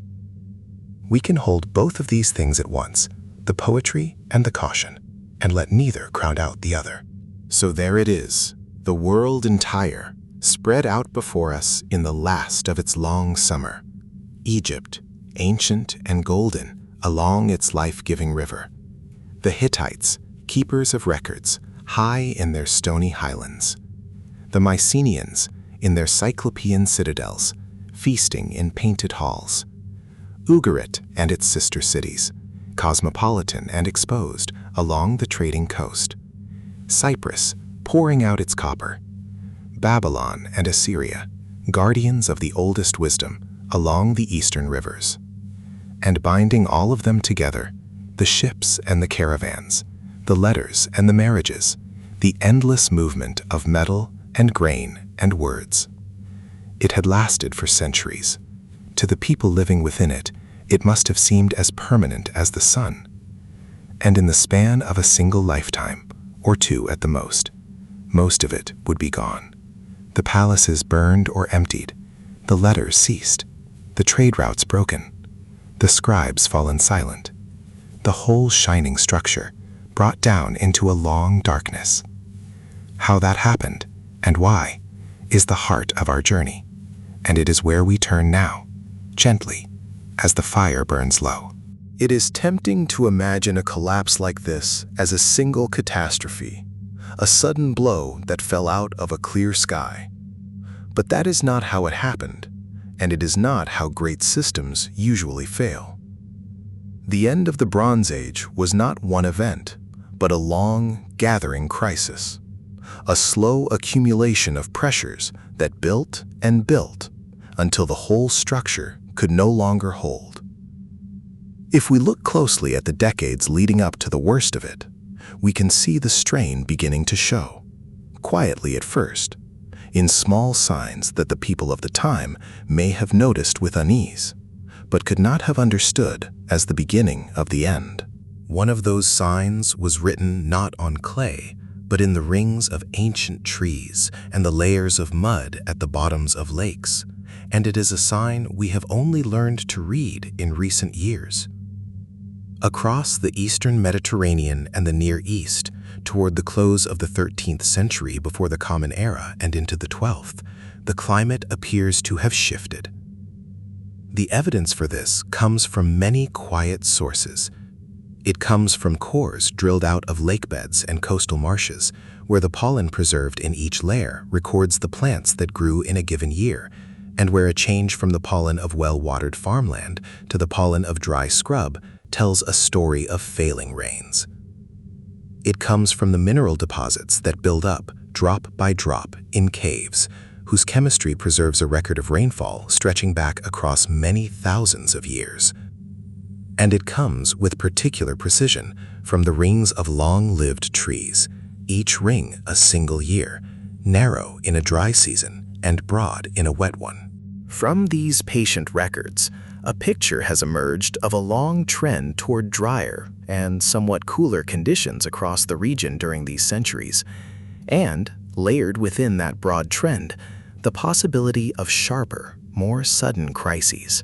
We can hold both of these things at once, the poetry and the caution, and let neither crowd out the other. So there it is, the world entire, spread out before us in the last of its long summer. Egypt, ancient and golden, along its life-giving river. The Hittites, keepers of records, high in their stony highlands. The Mycenaeans, in their cyclopean citadels, feasting in painted halls. Ugarit and its sister cities, cosmopolitan and exposed along the trading coast. Cyprus, pouring out its copper. Babylon and Assyria, guardians of the oldest wisdom along the eastern rivers. And binding all of them together, the ships and the caravans, the letters and the marriages, the endless movement of metal and grain and words. It had lasted for centuries. To the people living within it, it must have seemed as permanent as the sun. And in the span of a single lifetime, or two at the most of it would be gone. The palaces burned or emptied, the letters ceased, the trade routes broken, the scribes fallen silent, the whole shining structure brought down into a long darkness. How that happened, and why, is the heart of our journey, and it is where we turn now, gently, as the fire burns low. It is tempting to imagine a collapse like this as a single catastrophe, a sudden blow that fell out of a clear sky. But that is not how it happened, and it is not how great systems usually fail. The end of the Bronze Age was not one event, but a long, gathering crisis, a slow accumulation of pressures that built and built until the whole structure could no longer hold. If we look closely at the decades leading up to the worst of it, we can see the strain beginning to show, quietly at first, in small signs that the people of the time may have noticed with unease, but could not have understood as the beginning of the end. One of those signs was written not on clay, but in the rings of ancient trees and the layers of mud at the bottoms of lakes, and it is a sign we have only learned to read in recent years. Across the eastern Mediterranean and the Near East, toward the close of the 13th century before the Common Era and into the 12th, the climate appears to have shifted. The evidence for this comes from many quiet sources. It comes from cores drilled out of lake beds and coastal marshes, where the pollen preserved in each layer records the plants that grew in a given year, and where a change from the pollen of well-watered farmland to the pollen of dry scrub tells a story of failing rains. It comes from the mineral deposits that build up, drop by drop, in caves, whose chemistry preserves a record of rainfall stretching back across many thousands of years. And it comes with particular precision from the rings of long-lived trees, each ring a single year, narrow in a dry season and broad in a wet one. From these patient records, a picture has emerged of a long trend toward drier and somewhat cooler conditions across the region during these centuries, and, layered within that broad trend, the possibility of sharper, more sudden crises.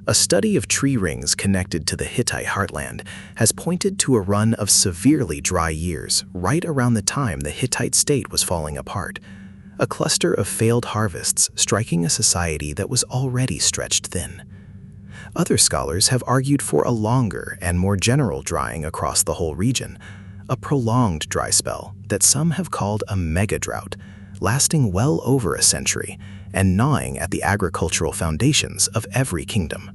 A study of tree rings connected to the Hittite heartland has pointed to a run of severely dry years right around the time the Hittite state was falling apart, a cluster of failed harvests striking a society that was already stretched thin. Other scholars have argued for a longer and more general drying across the whole region, a prolonged dry spell that some have called a mega-drought, lasting well over a century and gnawing at the agricultural foundations of every kingdom.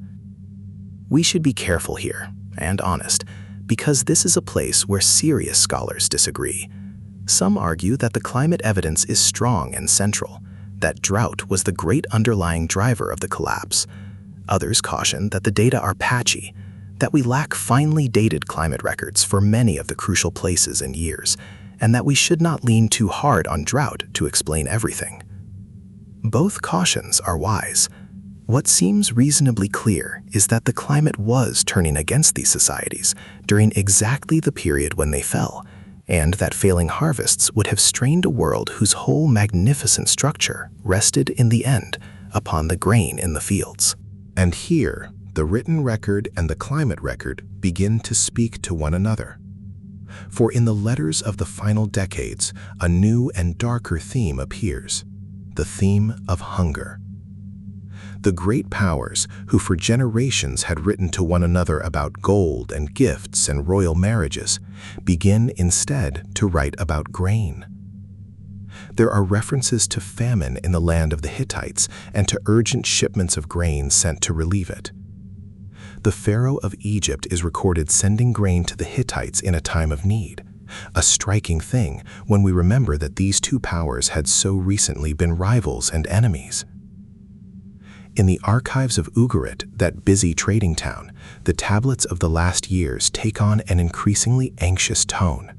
We should be careful here, and honest, because this is a place where serious scholars disagree. Some argue that the climate evidence is strong and central, that drought was the great underlying driver of the collapse. Others caution that the data are patchy, that we lack finely dated climate records for many of the crucial places and years, and that we should not lean too hard on drought to explain everything. Both cautions are wise. What seems reasonably clear is that the climate was turning against these societies during exactly the period when they fell, and that failing harvests would have strained a world whose whole magnificent structure rested in the end upon the grain in the fields. And here, the written record and the climate record begin to speak to one another. For in the letters of the final decades, a new and darker theme appears, the theme of hunger. The great powers, who for generations had written to one another about gold and gifts and royal marriages, begin instead to write about grain. There are references to famine in the land of the Hittites and to urgent shipments of grain sent to relieve it. The Pharaoh of Egypt is recorded sending grain to the Hittites in a time of need, a striking thing when we remember that these two powers had so recently been rivals and enemies. In the archives of Ugarit, that busy trading town, the tablets of the last years take on an increasingly anxious tone.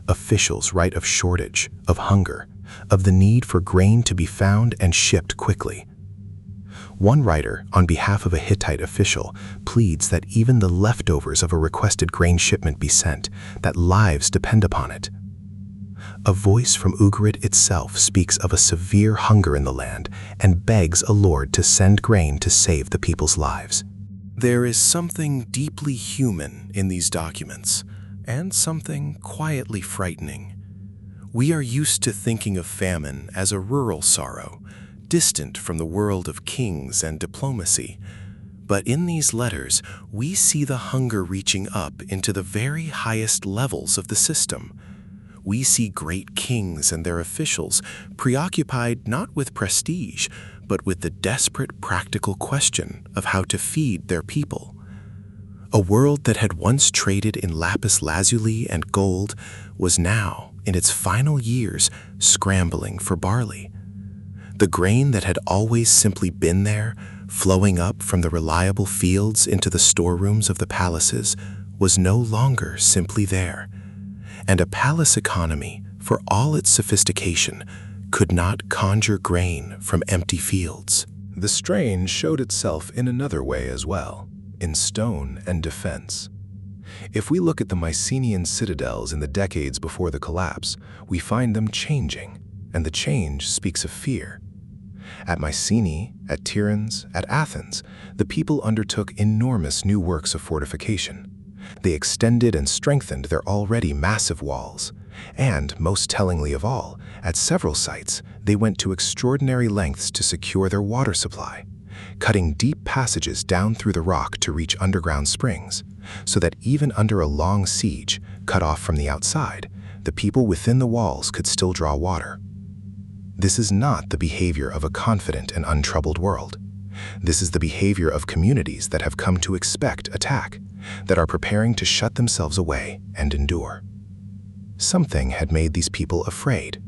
Officials write of shortage, of hunger, of the need for grain to be found and shipped quickly. One writer, on behalf of a Hittite official, pleads that even the leftovers of a requested grain shipment be sent, that lives depend upon it. A voice from Ugarit itself speaks of a severe hunger in the land and begs a lord to send grain to save the people's lives. There is something deeply human in these documents, and something quietly frightening. We are used to thinking of famine as a rural sorrow, distant from the world of kings and diplomacy. But in these letters, we see the hunger reaching up into the very highest levels of the system. We see great kings and their officials preoccupied not with prestige, but with the desperate practical question of how to feed their people. A world that had once traded in lapis lazuli and gold was now, in its final years, scrambling for barley. The grain that had always simply been there, flowing up from the reliable fields into the storerooms of the palaces, was no longer simply there. And a palace economy, for all its sophistication, could not conjure grain from empty fields. The strain showed itself in another way as well, in stone and defense. If we look at the Mycenaean citadels in the decades before the collapse, we find them changing, and the change speaks of fear. At Mycenae, at Tiryns, at Athens, the people undertook enormous new works of fortification. They extended and strengthened their already massive walls, and, most tellingly of all, at several sites, they went to extraordinary lengths to secure their water supply, cutting deep passages down through the rock to reach underground springs, so that even under a long siege, cut off from the outside, the people within the walls could still draw water. This is not the behavior of a confident and untroubled world. This is the behavior of communities that have come to expect attack, that are preparing to shut themselves away and endure. Something had made these people afraid,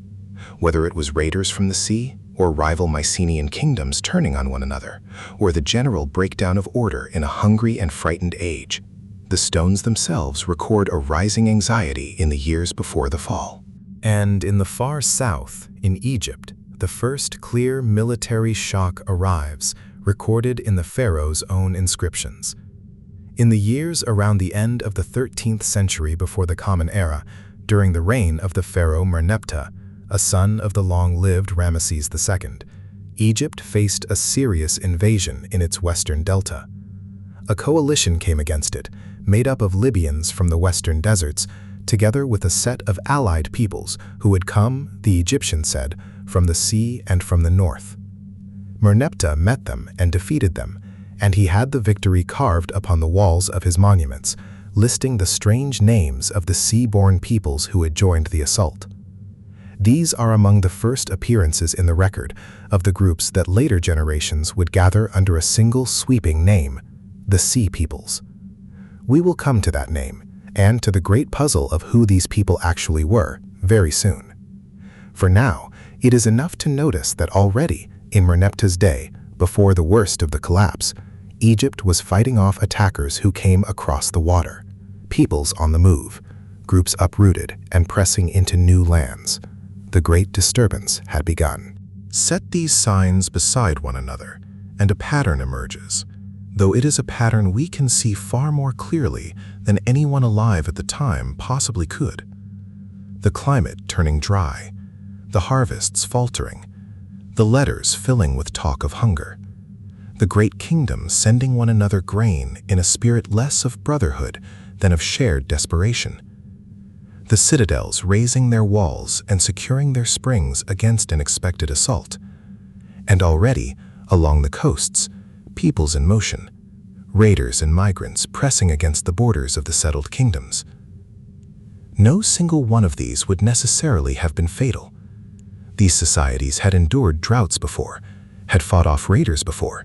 whether it was raiders from the sea, or rival Mycenaean kingdoms turning on one another, or the general breakdown of order in a hungry and frightened age. The stones themselves record a rising anxiety in the years before the fall. And in the far south, in Egypt, the first clear military shock arrives, recorded in the pharaoh's own inscriptions. In the years around the end of the 13th century before the Common Era, during the reign of the pharaoh Merneptah, a son of the long-lived Ramesses II, Egypt faced a serious invasion in its western delta. A coalition came against it, made up of Libyans from the western deserts, together with a set of allied peoples who had come, the Egyptians said, from the sea and from the north. Merneptah met them and defeated them, and he had the victory carved upon the walls of his monuments, listing the strange names of the sea-born peoples who had joined the assault. These are among the first appearances in the record of the groups that later generations would gather under a single sweeping name, the Sea Peoples. We will come to that name, and to the great puzzle of who these people actually were, very soon. For now, it is enough to notice that already, in Merneptah's day, before the worst of the collapse, Egypt was fighting off attackers who came across the water, peoples on the move, groups uprooted and pressing into new lands. The great disturbance had begun. Set these signs beside one another, and a pattern emerges, though it is a pattern we can see far more clearly than anyone alive at the time possibly could. The climate turning dry, the harvests faltering, the letters filling with talk of hunger, the great kingdoms sending one another grain in a spirit less of brotherhood than of shared desperation, the citadels raising their walls and securing their springs against an expected assault, and already, along the coasts, peoples in motion, raiders and migrants pressing against the borders of the settled kingdoms. No single one of these would necessarily have been fatal. These societies had endured droughts before, had fought off raiders before,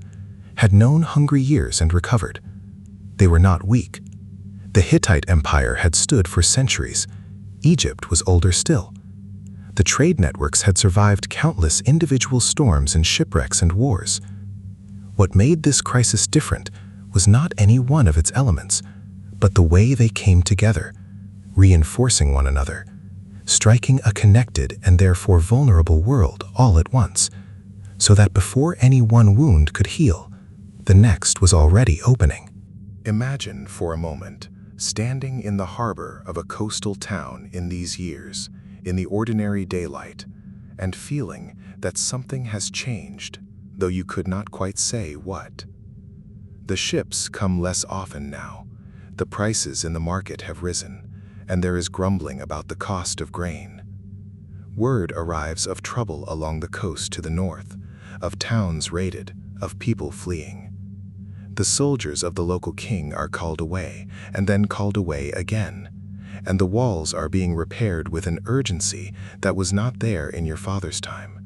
had known hungry years and recovered. They were not weak. The Hittite Empire had stood for centuries. Egypt was older still. The trade networks had survived countless individual storms and shipwrecks and wars. What made this crisis different was not any one of its elements, but the way they came together, reinforcing one another, striking a connected and therefore vulnerable world all at once, so that before any one wound could heal, the next was already opening. Imagine for a moment standing in the harbor of a coastal town in these years, in the ordinary daylight, and feeling that something has changed, though you could not quite say what. The ships come less often now. The prices in the market have risen, and there is grumbling about the cost of grain. Word arrives of trouble along the coast to the north, of towns raided, of people fleeing. The soldiers of the local king are called away, and then called away again, and the walls are being repaired with an urgency that was not there in your father's time.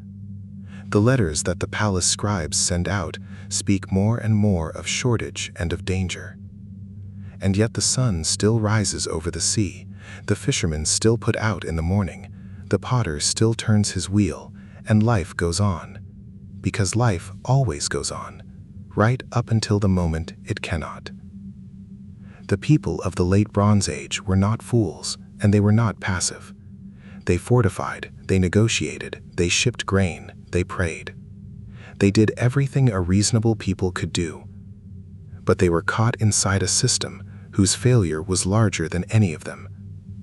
The letters that the palace scribes send out speak more and more of shortage and of danger. And yet the sun still rises over the sea, the fishermen still put out in the morning, the potter still turns his wheel, and life goes on. Because life always goes on, right up until the moment it cannot. The people of the late Bronze Age were not fools, and they were not passive. They fortified, they negotiated, they shipped grain, they prayed. They did everything a reasonable people could do. But they were caught inside a system whose failure was larger than any of them,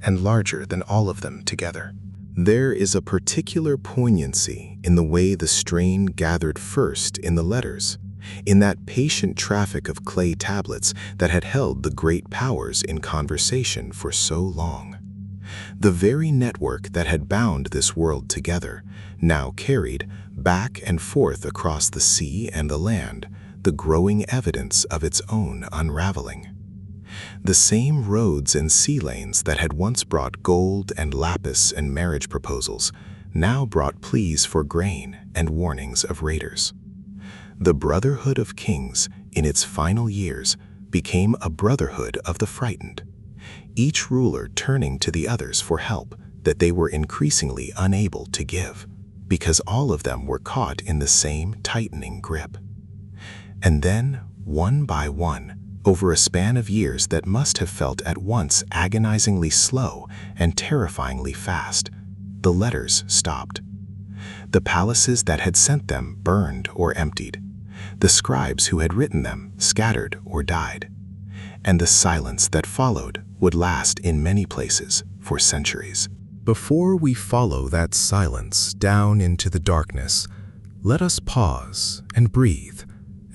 and larger than all of them together. There is a particular poignancy in the way the strain gathered first in the letters, in that patient traffic of clay tablets that had held the great powers in conversation for so long. The very network that had bound this world together now carried, back and forth across the sea and the land, the growing evidence of its own unraveling. The same roads and sea lanes that had once brought gold and lapis and marriage proposals now brought pleas for grain and warnings of raiders. The brotherhood of kings, in its final years, became a brotherhood of the frightened, each ruler turning to the others for help that they were increasingly unable to give, because all of them were caught in the same tightening grip. And then, one by one, over a span of years that must have felt at once agonizingly slow and terrifyingly fast, the letters stopped. The palaces that had sent them burned or emptied. The scribes who had written them scattered or died. And the silence that followed would last in many places for centuries. Before we follow that silence down into the darkness, Let us pause and breathe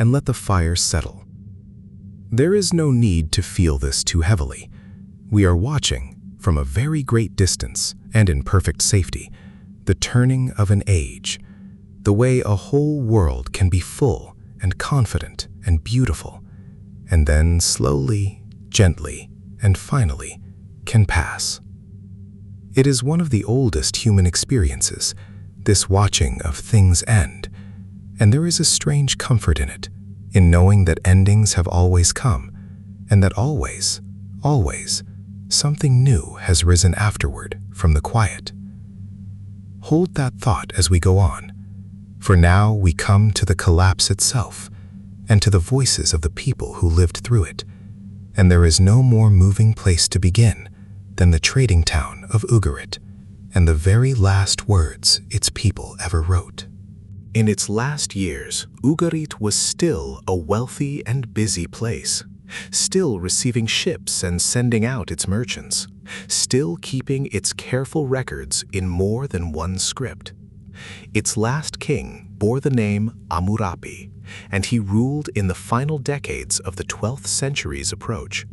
and let the fire settle. There is no need to feel this too heavily. We are watching, from a very great distance and in perfect safety, the turning of an age, the way a whole world can be full and confident and beautiful, and then slowly, gently, and finally can pass. It is one of the oldest human experiences, this watching of things end, and there is a strange comfort in it, in knowing that endings have always come, and that always, always, something new has risen afterward from the quiet. Hold that thought as we go on, for now we come to the collapse itself, and to the voices of the people who lived through it, and there is no more moving place to begin than the trading town of Ugarit, and the very last words its people ever wrote. In its last years, Ugarit was still a wealthy and busy place, still receiving ships and sending out its merchants, still keeping its careful records in more than one script. Its last king bore the name Amurapi, and he ruled in the final decades of the 12th century's approach,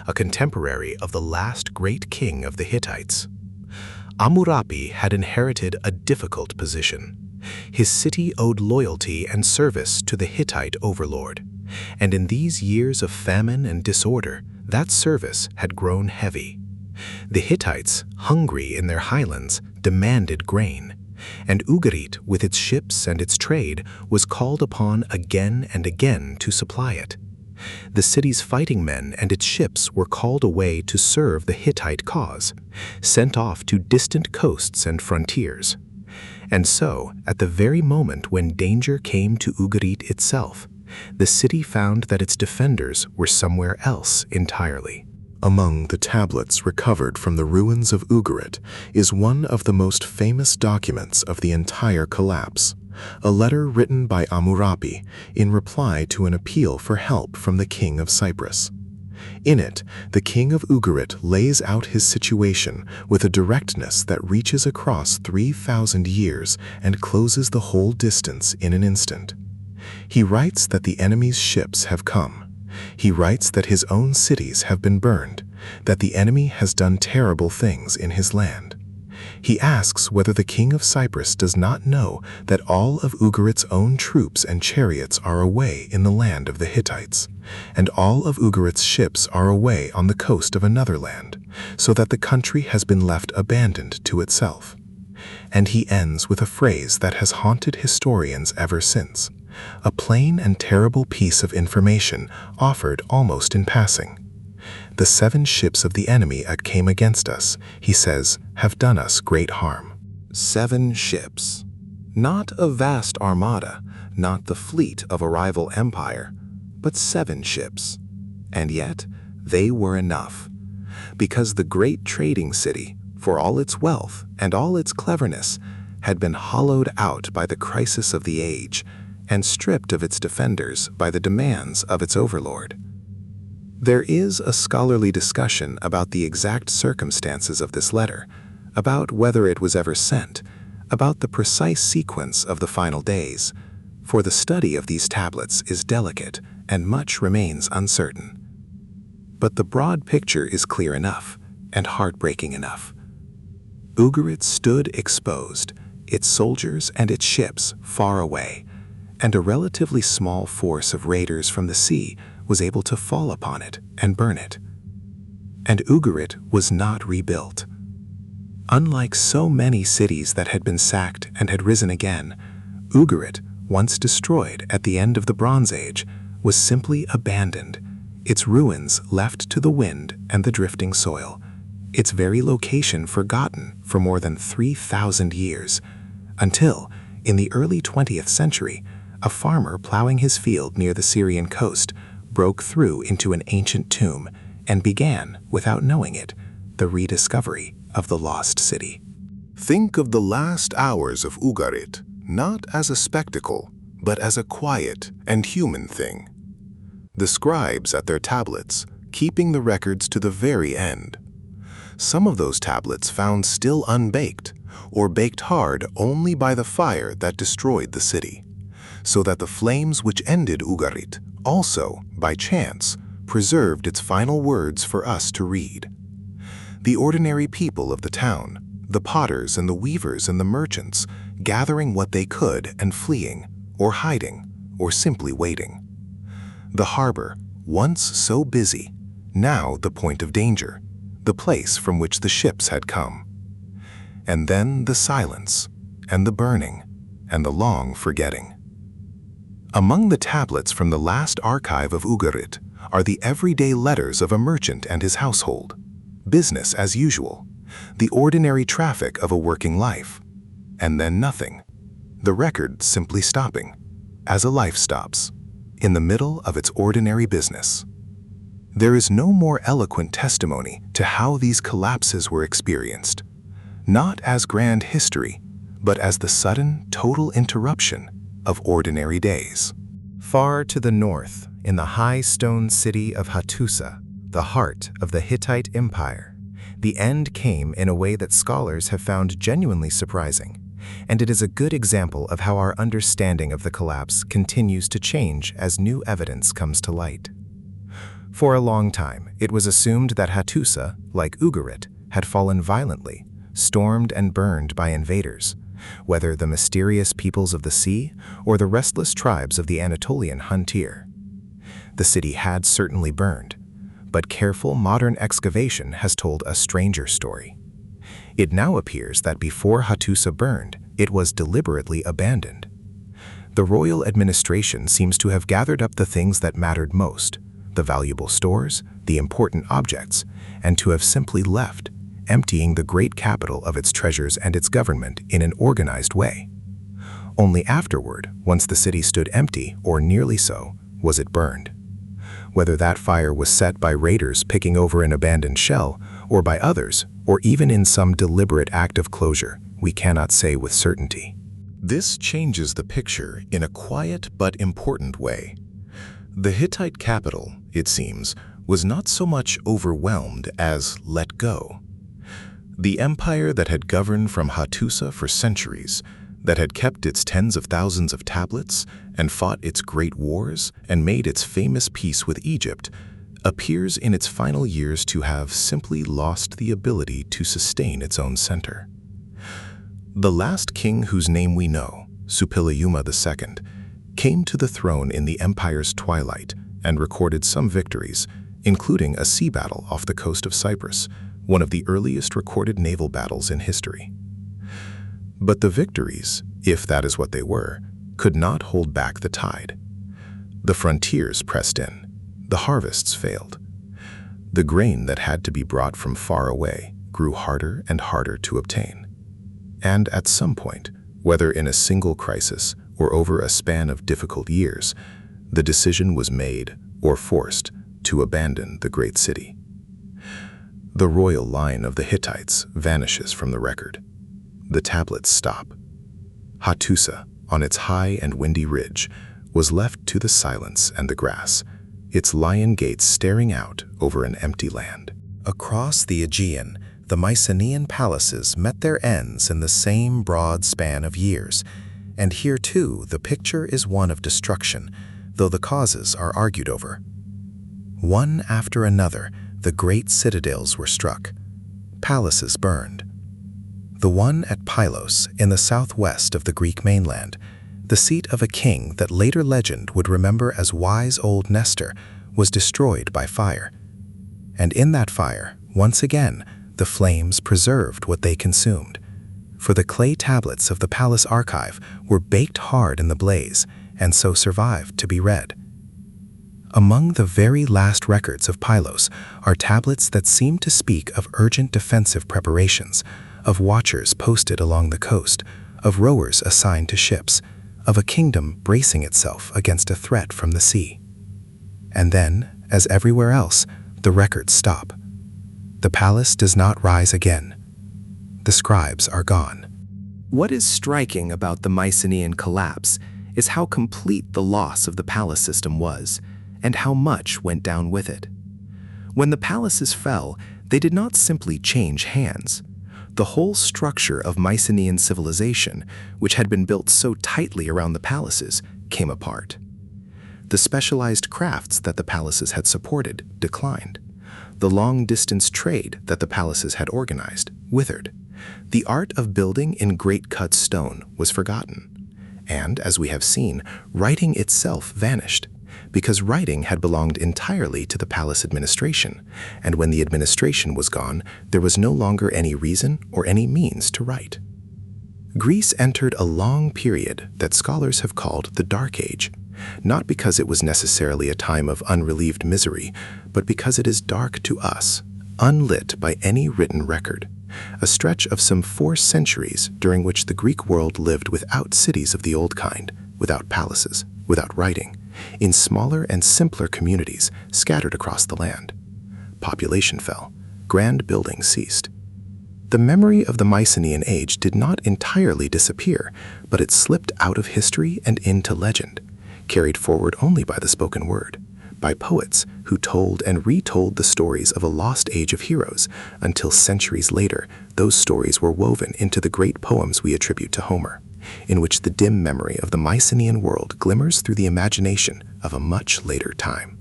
a contemporary of the last great king of the Hittites. Amurapi had inherited a difficult position. His city owed loyalty and service to the Hittite overlord, and in these years of famine and disorder, that service had grown heavy. The Hittites, hungry in their highlands, demanded grain, and Ugarit, with its ships and its trade, was called upon again and again to supply it. The city's fighting men and its ships were called away to serve the Hittite cause, sent off to distant coasts and frontiers. And so, at the very moment when danger came to Ugarit itself, the city found that its defenders were somewhere else entirely. Among the tablets recovered from the ruins of Ugarit is one of the most famous documents of the entire collapse, a letter written by Amurapi in reply to an appeal for help from the king of Cyprus. In it, the king of Ugarit lays out his situation with a directness that reaches across 3,000 years and closes the whole distance in an instant. He writes that the enemy's ships have come. He writes that his own cities have been burned, that the enemy has done terrible things in his land. He asks whether the king of Cyprus does not know that all of Ugarit's own troops and chariots are away in the land of the Hittites, and all of Ugarit's ships are away on the coast of another land, so that the country has been left abandoned to itself. And he ends with a phrase that has haunted historians ever since, a plain and terrible piece of information offered almost in passing. The 7 ships of the enemy that came against us, he says, have done us great harm. 7 ships. Not a vast armada, not the fleet of a rival empire, but 7 ships. And yet, they were enough. Because the great trading city, for all its wealth and all its cleverness, had been hollowed out by the crisis of the age, and stripped of its defenders by the demands of its overlord. There is a scholarly discussion about the exact circumstances of this letter, about whether it was ever sent, about the precise sequence of the final days, for the study of these tablets is delicate and much remains uncertain. But the broad picture is clear enough and heartbreaking enough. Ugarit stood exposed, its soldiers and its ships far away, and a relatively small force of raiders from the sea was able to fall upon it and burn it. And Ugarit was not rebuilt. Unlike so many cities that had been sacked and had risen again, Ugarit, once destroyed at the end of the Bronze Age, was simply abandoned, its ruins left to the wind and the drifting soil, its very location forgotten for more than 3,000 years, until, in the early 20th century, a farmer plowing his field near the Syrian coast broke through into an ancient tomb and began, without knowing it, the rediscovery of the lost city. Think of the last hours of Ugarit not as a spectacle, but as a quiet and human thing. The scribes at their tablets, keeping the records to the very end. Some of those tablets found still unbaked, or baked hard only by the fire that destroyed the city. so that the flames which ended Ugarit also, by chance, preserved its final words for us to read. The ordinary people of the town, the potters and the weavers and the merchants, gathering what they could and fleeing, or hiding, or simply waiting. The harbor, once so busy, now the point of danger, the place from which the ships had come. And then the silence, and the burning, and the long forgetting. Among the tablets from the last archive of Ugarit are the everyday letters of a merchant and his household, business as usual, the ordinary traffic of a working life, and then nothing, the record simply stopping, as a life stops, in the middle of its ordinary business. There is no more eloquent testimony to how these collapses were experienced, not as grand history, but as the sudden, total interruption of ordinary days. Far to the north, in the high stone city of Hattusa, the heart of the Hittite Empire, the end came in a way that scholars have found genuinely surprising, and it is a good example of how our understanding of the collapse continues to change as new evidence comes to light. For a long time, it was assumed that Hattusa, like Ugarit, had fallen violently, stormed and burned by invaders, whether the mysterious peoples of the sea or the restless tribes of the Anatolian Huntir. The city had certainly burned, but careful modern excavation has told a stranger story. It now appears that before Hattusa burned, it was deliberately abandoned. The royal administration seems to have gathered up the things that mattered most, the valuable stores, the important objects, and to have simply left, emptying the great capital of its treasures and its government in an organized way. Only afterward, once the city stood empty, or nearly so, was it burned. Whether that fire was set by raiders picking over an abandoned shell, or by others, or even in some deliberate act of closure, we cannot say with certainty. This changes the picture in a quiet but important way. The Hittite capital, it seems, was not so much overwhelmed as let go. The empire that had governed from Hattusa for centuries, that had kept its tens of thousands of tablets and fought its great wars and made its famous peace with Egypt, appears in its final years to have simply lost the ability to sustain its own center. The last king whose name we know, Suppiluliuma II, came to the throne in the empire's twilight and recorded some victories, including a sea battle off the coast of Cyprus, one of the earliest recorded naval battles in history. But the victories, if that is what they were, could not hold back the tide. The frontiers pressed in. The harvests failed. The grain that had to be brought from far away grew harder and harder to obtain. And at some point, whether in a single crisis or over a span of difficult years, the decision was made or forced to abandon the great city. The royal line of the Hittites vanishes from the record. The tablets stop. Hattusa, on its high and windy ridge, was left to the silence and the grass, its lion gates staring out over an empty land. Across the Aegean, the Mycenaean palaces met their ends in the same broad span of years, and here too the picture is one of destruction, though the causes are argued over. One after another, the great citadels were struck. Palaces burned. The one at Pylos in the southwest of the Greek mainland, the seat of a king that later legend would remember as wise old Nestor, was destroyed by fire. And in that fire, once again, the flames preserved what they consumed. For the clay tablets of the palace archive were baked hard in the blaze, and so survived to be read. Among the very last records of Pylos are tablets that seem to speak of urgent defensive preparations, of watchers posted along the coast, of rowers assigned to ships, of a kingdom bracing itself against a threat from the sea. And then, as everywhere else, the records stop. The palace does not rise again. The scribes are gone. What is striking about the Mycenaean collapse is how complete the loss of the palace system was, and how much went down with it. When the palaces fell, they did not simply change hands. The whole structure of Mycenaean civilization, which had been built so tightly around the palaces, came apart. The specialized crafts that the palaces had supported declined. The long-distance trade that the palaces had organized withered. The art of building in great cut stone was forgotten. And, as we have seen, writing itself vanished, because writing had belonged entirely to the palace administration, and when the administration was gone, there was no longer any reason or any means to write. Greece entered a long period that scholars have called the Dark Age, not because it was necessarily a time of unrelieved misery, but because it is dark to us, unlit by any written record, a stretch of some 4 centuries during which the Greek world lived without cities of the old kind, without palaces, without writing, in smaller and simpler communities scattered across the land. Population fell, grand buildings ceased. The memory of the Mycenaean age did not entirely disappear, but it slipped out of history and into legend, carried forward only by the spoken word, by poets who told and retold the stories of a lost age of heroes, until centuries later those stories were woven into the great poems we attribute to Homer, in which the dim memory of the Mycenaean world glimmers through the imagination of a much later time.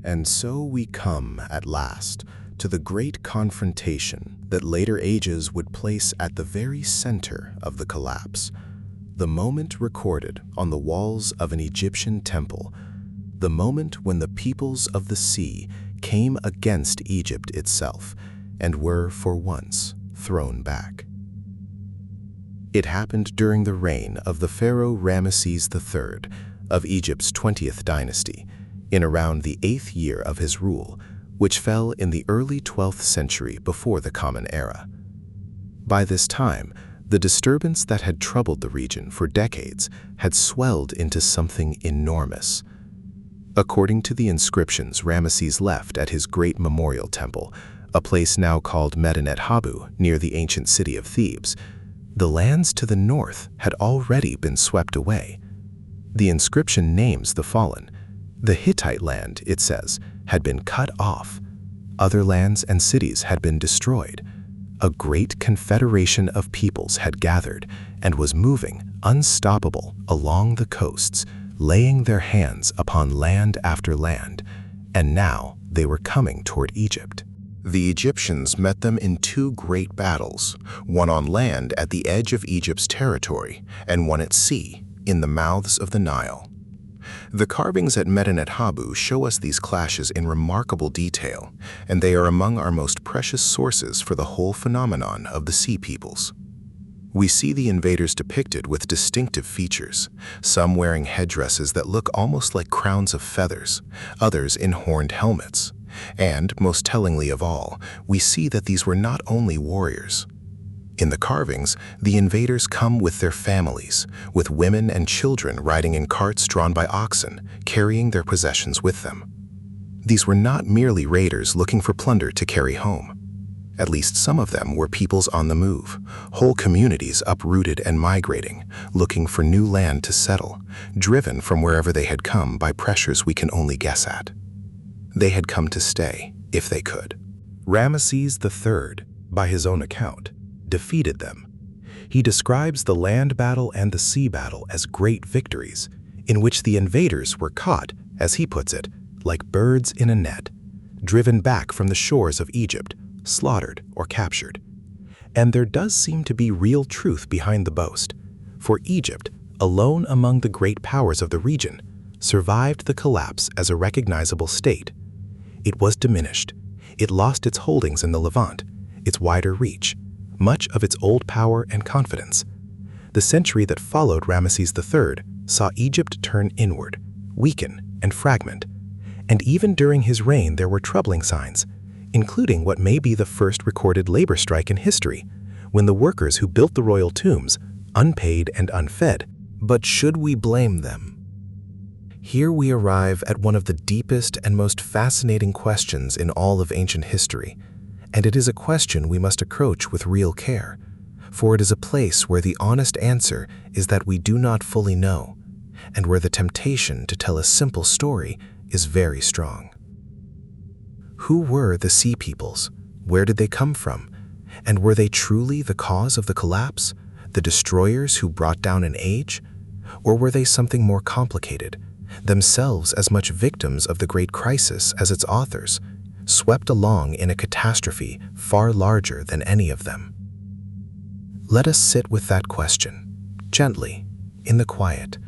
And so we come, at last, to the great confrontation that later ages would place at the very center of the collapse, the moment recorded on the walls of an Egyptian temple, the moment when the peoples of the sea came against Egypt itself and were, for once, thrown back. It happened during the reign of the pharaoh Ramesses III of Egypt's 20th dynasty, in around the 8th year of his rule, which fell in the early 12th century before the Common Era. By this time, the disturbance that had troubled the region for decades had swelled into something enormous. According to the inscriptions Ramesses left at his great memorial temple, a place now called Medinet Habu near the ancient city of Thebes, the lands to the north had already been swept away. The inscription names the fallen. The Hittite land, it says, had been cut off. Other lands and cities had been destroyed. A great confederation of peoples had gathered and was moving, unstoppable, along the coasts, laying their hands upon land after land, and now they were coming toward Egypt. The Egyptians met them in 2 great battles, one on land at the edge of Egypt's territory, and one at sea, in the mouths of the Nile. The carvings at Medinet Habu show us these clashes in remarkable detail, and they are among our most precious sources for the whole phenomenon of the Sea Peoples. We see the invaders depicted with distinctive features, some wearing headdresses that look almost like crowns of feathers, others in horned helmets. And, most tellingly of all, we see that these were not only warriors. In the carvings, the invaders come with their families, with women and children riding in carts drawn by oxen, carrying their possessions with them. These were not merely raiders looking for plunder to carry home. At least some of them were peoples on the move, whole communities uprooted and migrating, looking for new land to settle, driven from wherever they had come by pressures we can only guess at. They had come to stay, if they could. Ramesses III, by his own account, defeated them. He describes the land battle and the sea battle as great victories, in which the invaders were caught, as he puts it, like birds in a net, driven back from the shores of Egypt, slaughtered or captured. And there does seem to be real truth behind the boast, for Egypt, alone among the great powers of the region, survived the collapse as a recognizable state. It was diminished. It lost its holdings in the Levant, its wider reach, much of its old power and confidence. The century that followed Ramesses III saw Egypt turn inward, weaken, and fragment. And even during his reign there were troubling signs, including what may be the first recorded labor strike in history, when the workers who built the royal tombs, unpaid and unfed. But should we blame them? Here we arrive at one of the deepest and most fascinating questions in all of ancient history, and it is a question we must approach with real care, for it is a place where the honest answer is that we do not fully know, and where the temptation to tell a simple story is very strong. Who were the Sea Peoples? Where did they come from? And were they truly the cause of the collapse, the destroyers who brought down an age? Or were they something more complicated, themselves as much victims of the Great Crisis as its authors, swept along in a catastrophe far larger than any of them? Let us sit with that question, gently, in the quiet,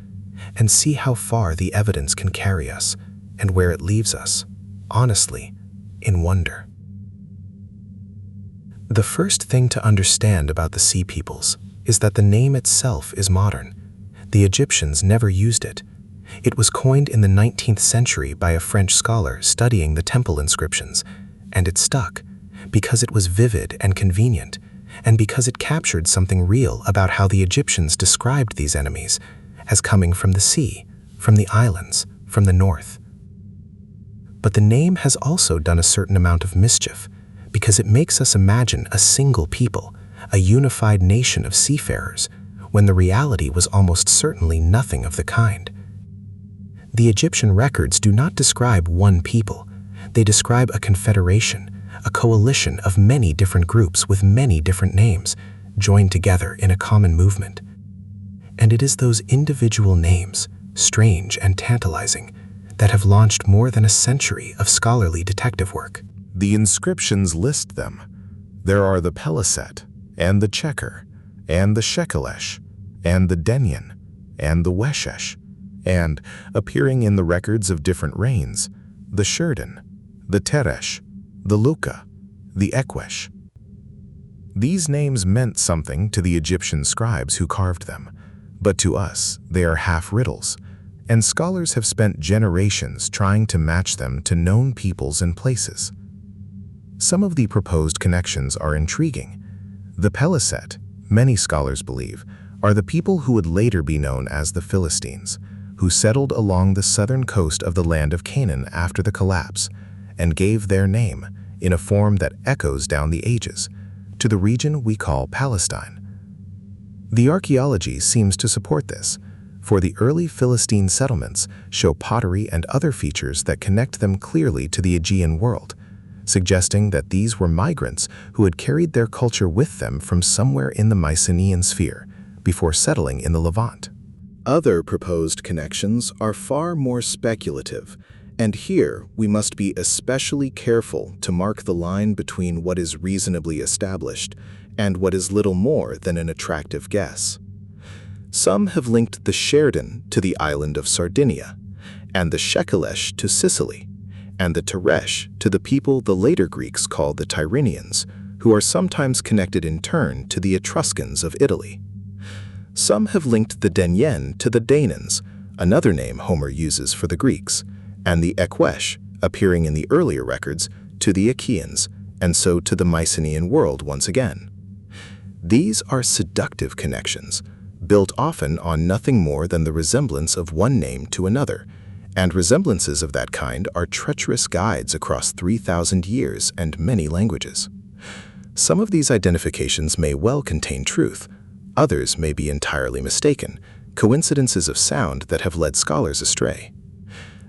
and see how far the evidence can carry us and where it leaves us, honestly, in wonder. The first thing to understand about the Sea Peoples is that the name itself is modern. The Egyptians never used it. It was coined in the 19th century by a French scholar studying the temple inscriptions, and it stuck because it was vivid and convenient, and because it captured something real about how the Egyptians described these enemies as coming from the sea, from the islands, from the north. But the name has also done a certain amount of mischief because it makes us imagine a single people, a unified nation of seafarers, when the reality was almost certainly nothing of the kind. The Egyptian records do not describe one people. They describe a confederation, a coalition of many different groups with many different names, joined together in a common movement. And it is those individual names, strange and tantalizing, that have launched more than a century of scholarly detective work. The inscriptions list them. There are the Peliset, and the Checker, and the Shekelesh, and the Denyen, and the Weshesh, and, appearing in the records of different reigns, the Shurden, the Teresh, the Luka, the Ekwesh. These names meant something to the Egyptian scribes who carved them, but to us they are half-riddles, and scholars have spent generations trying to match them to known peoples and places. Some of the proposed connections are intriguing. The Peliset, many scholars believe, are the people who would later be known as the Philistines, who settled along the southern coast of the land of Canaan after the collapse, and gave their name, in a form that echoes down the ages, to the region we call Palestine. The archaeology seems to support this, for the early Philistine settlements show pottery and other features that connect them clearly to the Aegean world, suggesting that these were migrants who had carried their culture with them from somewhere in the Mycenaean sphere before settling in the Levant. Other proposed connections are far more speculative, and here we must be especially careful to mark the line between what is reasonably established and what is little more than an attractive guess. Some have linked the Sheridan to the island of Sardinia, and the Shekelesh to Sicily, and the Teresh to the people the later Greeks called the Tyrrhenians, who are sometimes connected in turn to the Etruscans of Italy. Some have linked the Denyen to the Danans, another name Homer uses for the Greeks, and the Ekwesh, appearing in the earlier records, to the Achaeans, and so to the Mycenaean world once again. These are seductive connections, built often on nothing more than the resemblance of one name to another, and resemblances of that kind are treacherous guides across 3,000 years and many languages. Some of these identifications may well contain truth, others may be entirely mistaken, coincidences of sound that have led scholars astray.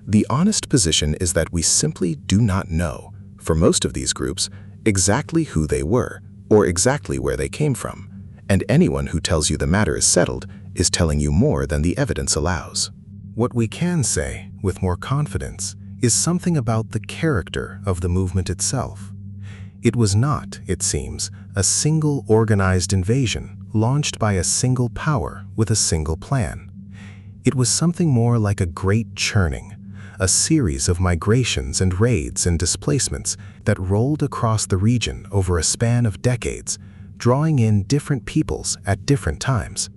The honest position is that we simply do not know, for most of these groups, exactly who they were or exactly where they came from, and anyone who tells you the matter is settled is telling you more than the evidence allows. What we can say, with more confidence, is something about the character of the movement itself. It was not, it seems, a single organized invasion launched by a single power with a single plan. It was something more like a great churning, a series of migrations and raids and displacements that rolled across the region over a span of decades, drawing in different peoples at different times.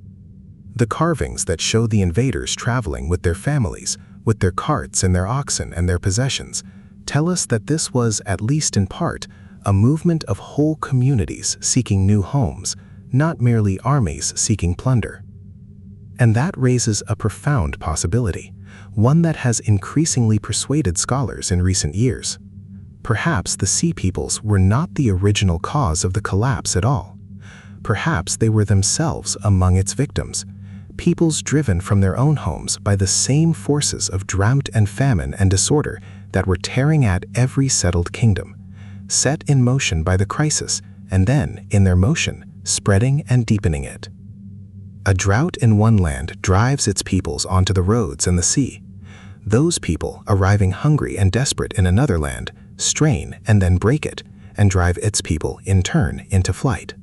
The carvings that show the invaders traveling with their families, with their carts and their oxen and their possessions, tell us that this was, at least in part, a movement of whole communities seeking new homes, not merely armies seeking plunder. And that raises a profound possibility, one that has increasingly persuaded scholars in recent years. Perhaps the Sea Peoples were not the original cause of the collapse at all. Perhaps they were themselves among its victims, peoples driven from their own homes by the same forces of drought and famine and disorder that were tearing at every settled kingdom, set in motion by the crisis, and then, in their motion, spreading and deepening it. A drought in one land drives its peoples onto the roads and the sea. Those people, arriving hungry and desperate in another land, strain and then break it, and drive its people, in turn, into flight.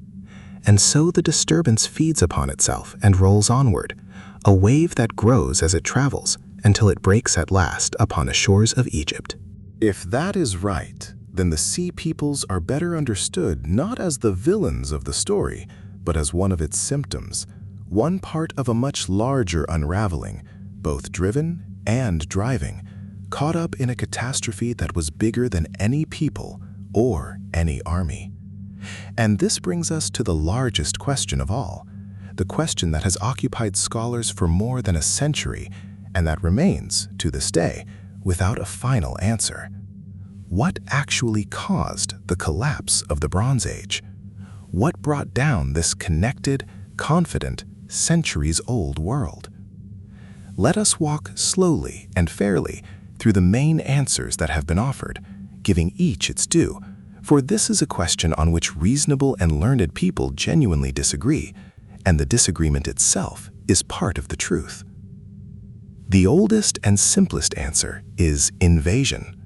And so the disturbance feeds upon itself and rolls onward, a wave that grows as it travels until it breaks at last upon the shores of Egypt. If that is right, then the sea peoples are better understood not as the villains of the story, but as one of its symptoms, one part of a much larger unraveling, both driven and driving, caught up in a catastrophe that was bigger than any people or any army. And this brings us to the largest question of all, the question that has occupied scholars for more than a century, and that remains, to this day, without a final answer. What actually caused the collapse of the Bronze Age? What brought down this connected, confident, centuries-old world? Let us walk slowly and fairly through the main answers that have been offered, giving each its due, for this is a question on which reasonable and learned people genuinely disagree, and the disagreement itself is part of the truth. The oldest and simplest answer is invasion.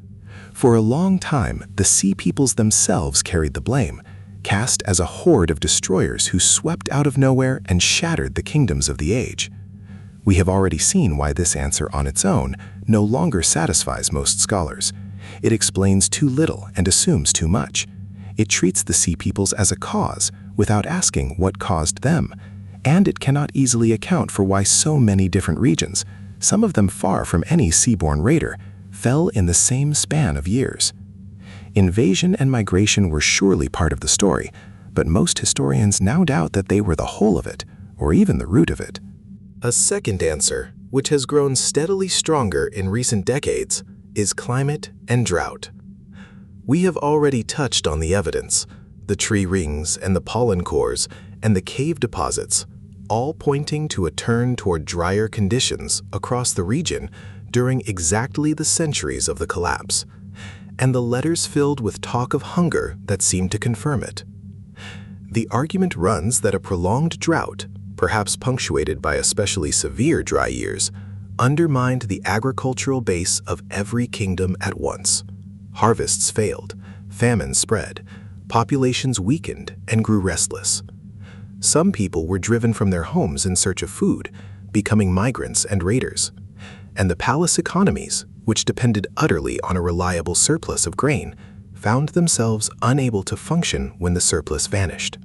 For a long time, the sea peoples themselves carried the blame, cast as a horde of destroyers who swept out of nowhere and shattered the kingdoms of the age. We have already seen why this answer on its own no longer satisfies most scholars. It explains too little and assumes too much. It treats the sea peoples as a cause without asking what caused them, and it cannot easily account for why so many different regions, some of them far from any seaborne raider, fell in the same span of years. Invasion and migration were surely part of the story, but most historians now doubt that they were the whole of it, or even the root of it. A second answer, which has grown steadily stronger in recent decades, is climate and drought. We have already touched on the evidence, the tree rings and the pollen cores and the cave deposits, all pointing to a turn toward drier conditions across the region during exactly the centuries of the collapse, and the letters filled with talk of hunger that seem to confirm it. The argument runs that a prolonged drought, perhaps punctuated by especially severe dry years, undermined the agricultural base of every kingdom at once. Harvests failed, famine spread, populations weakened and grew restless. Some people were driven from their homes in search of food, becoming migrants and raiders. And the palace economies, which depended utterly on a reliable surplus of grain, found themselves unable to function when the surplus vanished.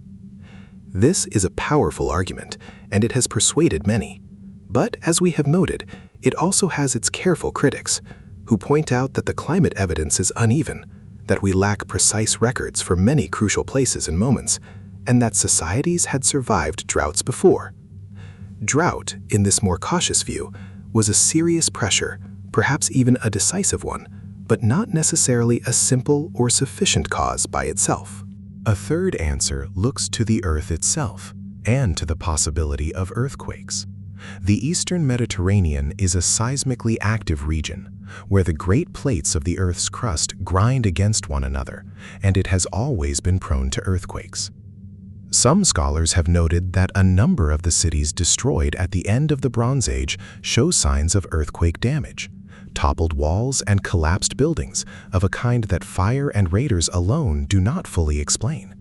This is a powerful argument, and it has persuaded many. But as we have noted, it also has its careful critics, who point out that the climate evidence is uneven, that we lack precise records for many crucial places and moments, and that societies had survived droughts before. Drought, in this more cautious view, was a serious pressure, perhaps even a decisive one, but not necessarily a simple or sufficient cause by itself. A third answer looks to the Earth itself and to the possibility of earthquakes. The Eastern Mediterranean is a seismically active region, where the great plates of the Earth's crust grind against one another, and it has always been prone to earthquakes. Some scholars have noted that a number of the cities destroyed at the end of the Bronze Age show signs of earthquake damage, toppled walls and collapsed buildings of a kind that fire and raiders alone do not fully explain.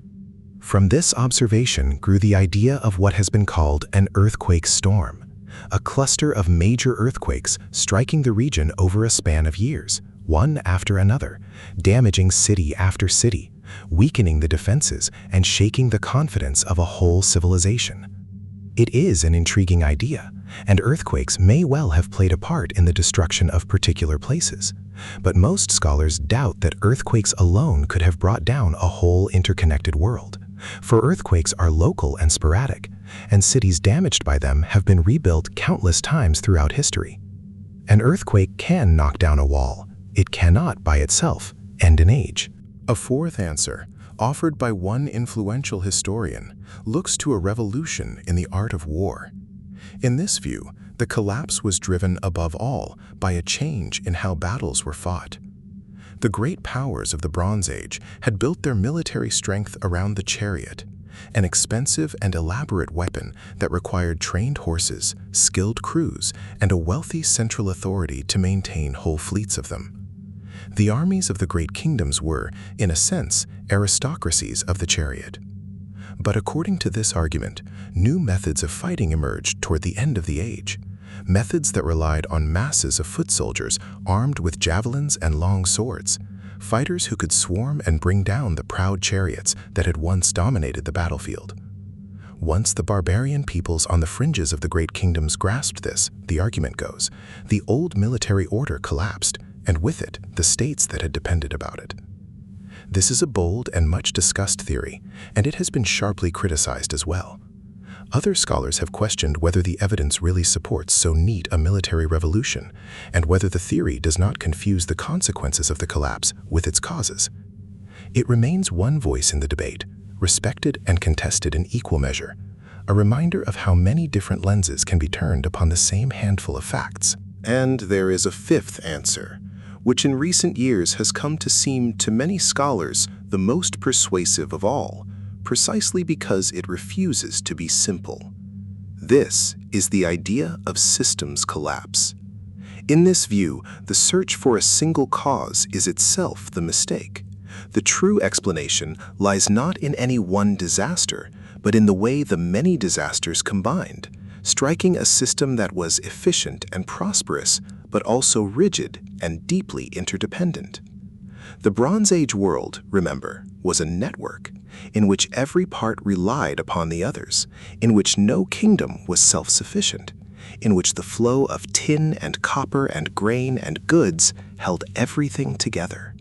From this observation grew the idea of what has been called an earthquake storm, a cluster of major earthquakes striking the region over a span of years, one after another, damaging city after city, weakening the defenses and shaking the confidence of a whole civilization. It is an intriguing idea, and earthquakes may well have played a part in the destruction of particular places. But most scholars doubt that earthquakes alone could have brought down a whole interconnected world, for earthquakes are local and sporadic, and cities damaged by them have been rebuilt countless times throughout history. An earthquake can knock down a wall. It cannot, by itself, end an age. A fourth answer, offered by one influential historian, looks to a revolution in the art of war. In this view, the collapse was driven above all by a change in how battles were fought. The great powers of the Bronze Age had built their military strength around the chariot, an expensive and elaborate weapon that required trained horses, skilled crews, and a wealthy central authority to maintain whole fleets of them. The armies of the great kingdoms were, in a sense, aristocracies of the chariot. But according to this argument, new methods of fighting emerged toward the end of the age, methods that relied on masses of foot soldiers armed with javelins and long swords, fighters who could swarm and bring down the proud chariots that had once dominated the battlefield. Once the barbarian peoples on the fringes of the great kingdoms grasped this, the argument goes, the old military order collapsed, and with it, the states that had depended about it. This is a bold and much discussed theory, and it has been sharply criticized as well. Other scholars have questioned whether the evidence really supports so neat a military revolution, and whether the theory does not confuse the consequences of the collapse with its causes. It remains one voice in the debate, respected and contested in equal measure, a reminder of how many different lenses can be turned upon the same handful of facts. And there is a fifth answer, which in recent years has come to seem to many scholars the most persuasive of all, precisely because it refuses to be simple. This is the idea of systems collapse. In this view, the search for a single cause is itself the mistake. The true explanation lies not in any one disaster, but in the way the many disasters combined, striking a system that was efficient and prosperous, but also rigid and deeply interdependent. The Bronze Age world, remember, was a network in which every part relied upon the others, in which no kingdom was self-sufficient, in which the flow of tin and copper and grain and goods held everything together.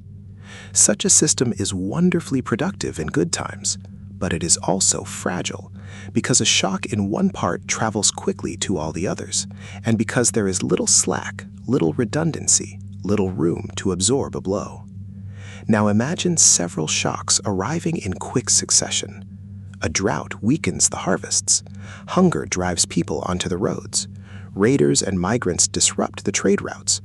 Such a system is wonderfully productive in good times, but it is also fragile, because a shock in one part travels quickly to all the others, and because there is little slack, little redundancy, little room to absorb a blow. Now imagine several shocks arriving in quick succession. A drought weakens the harvests. Hunger drives people onto the roads. Raiders and migrants disrupt the trade routes.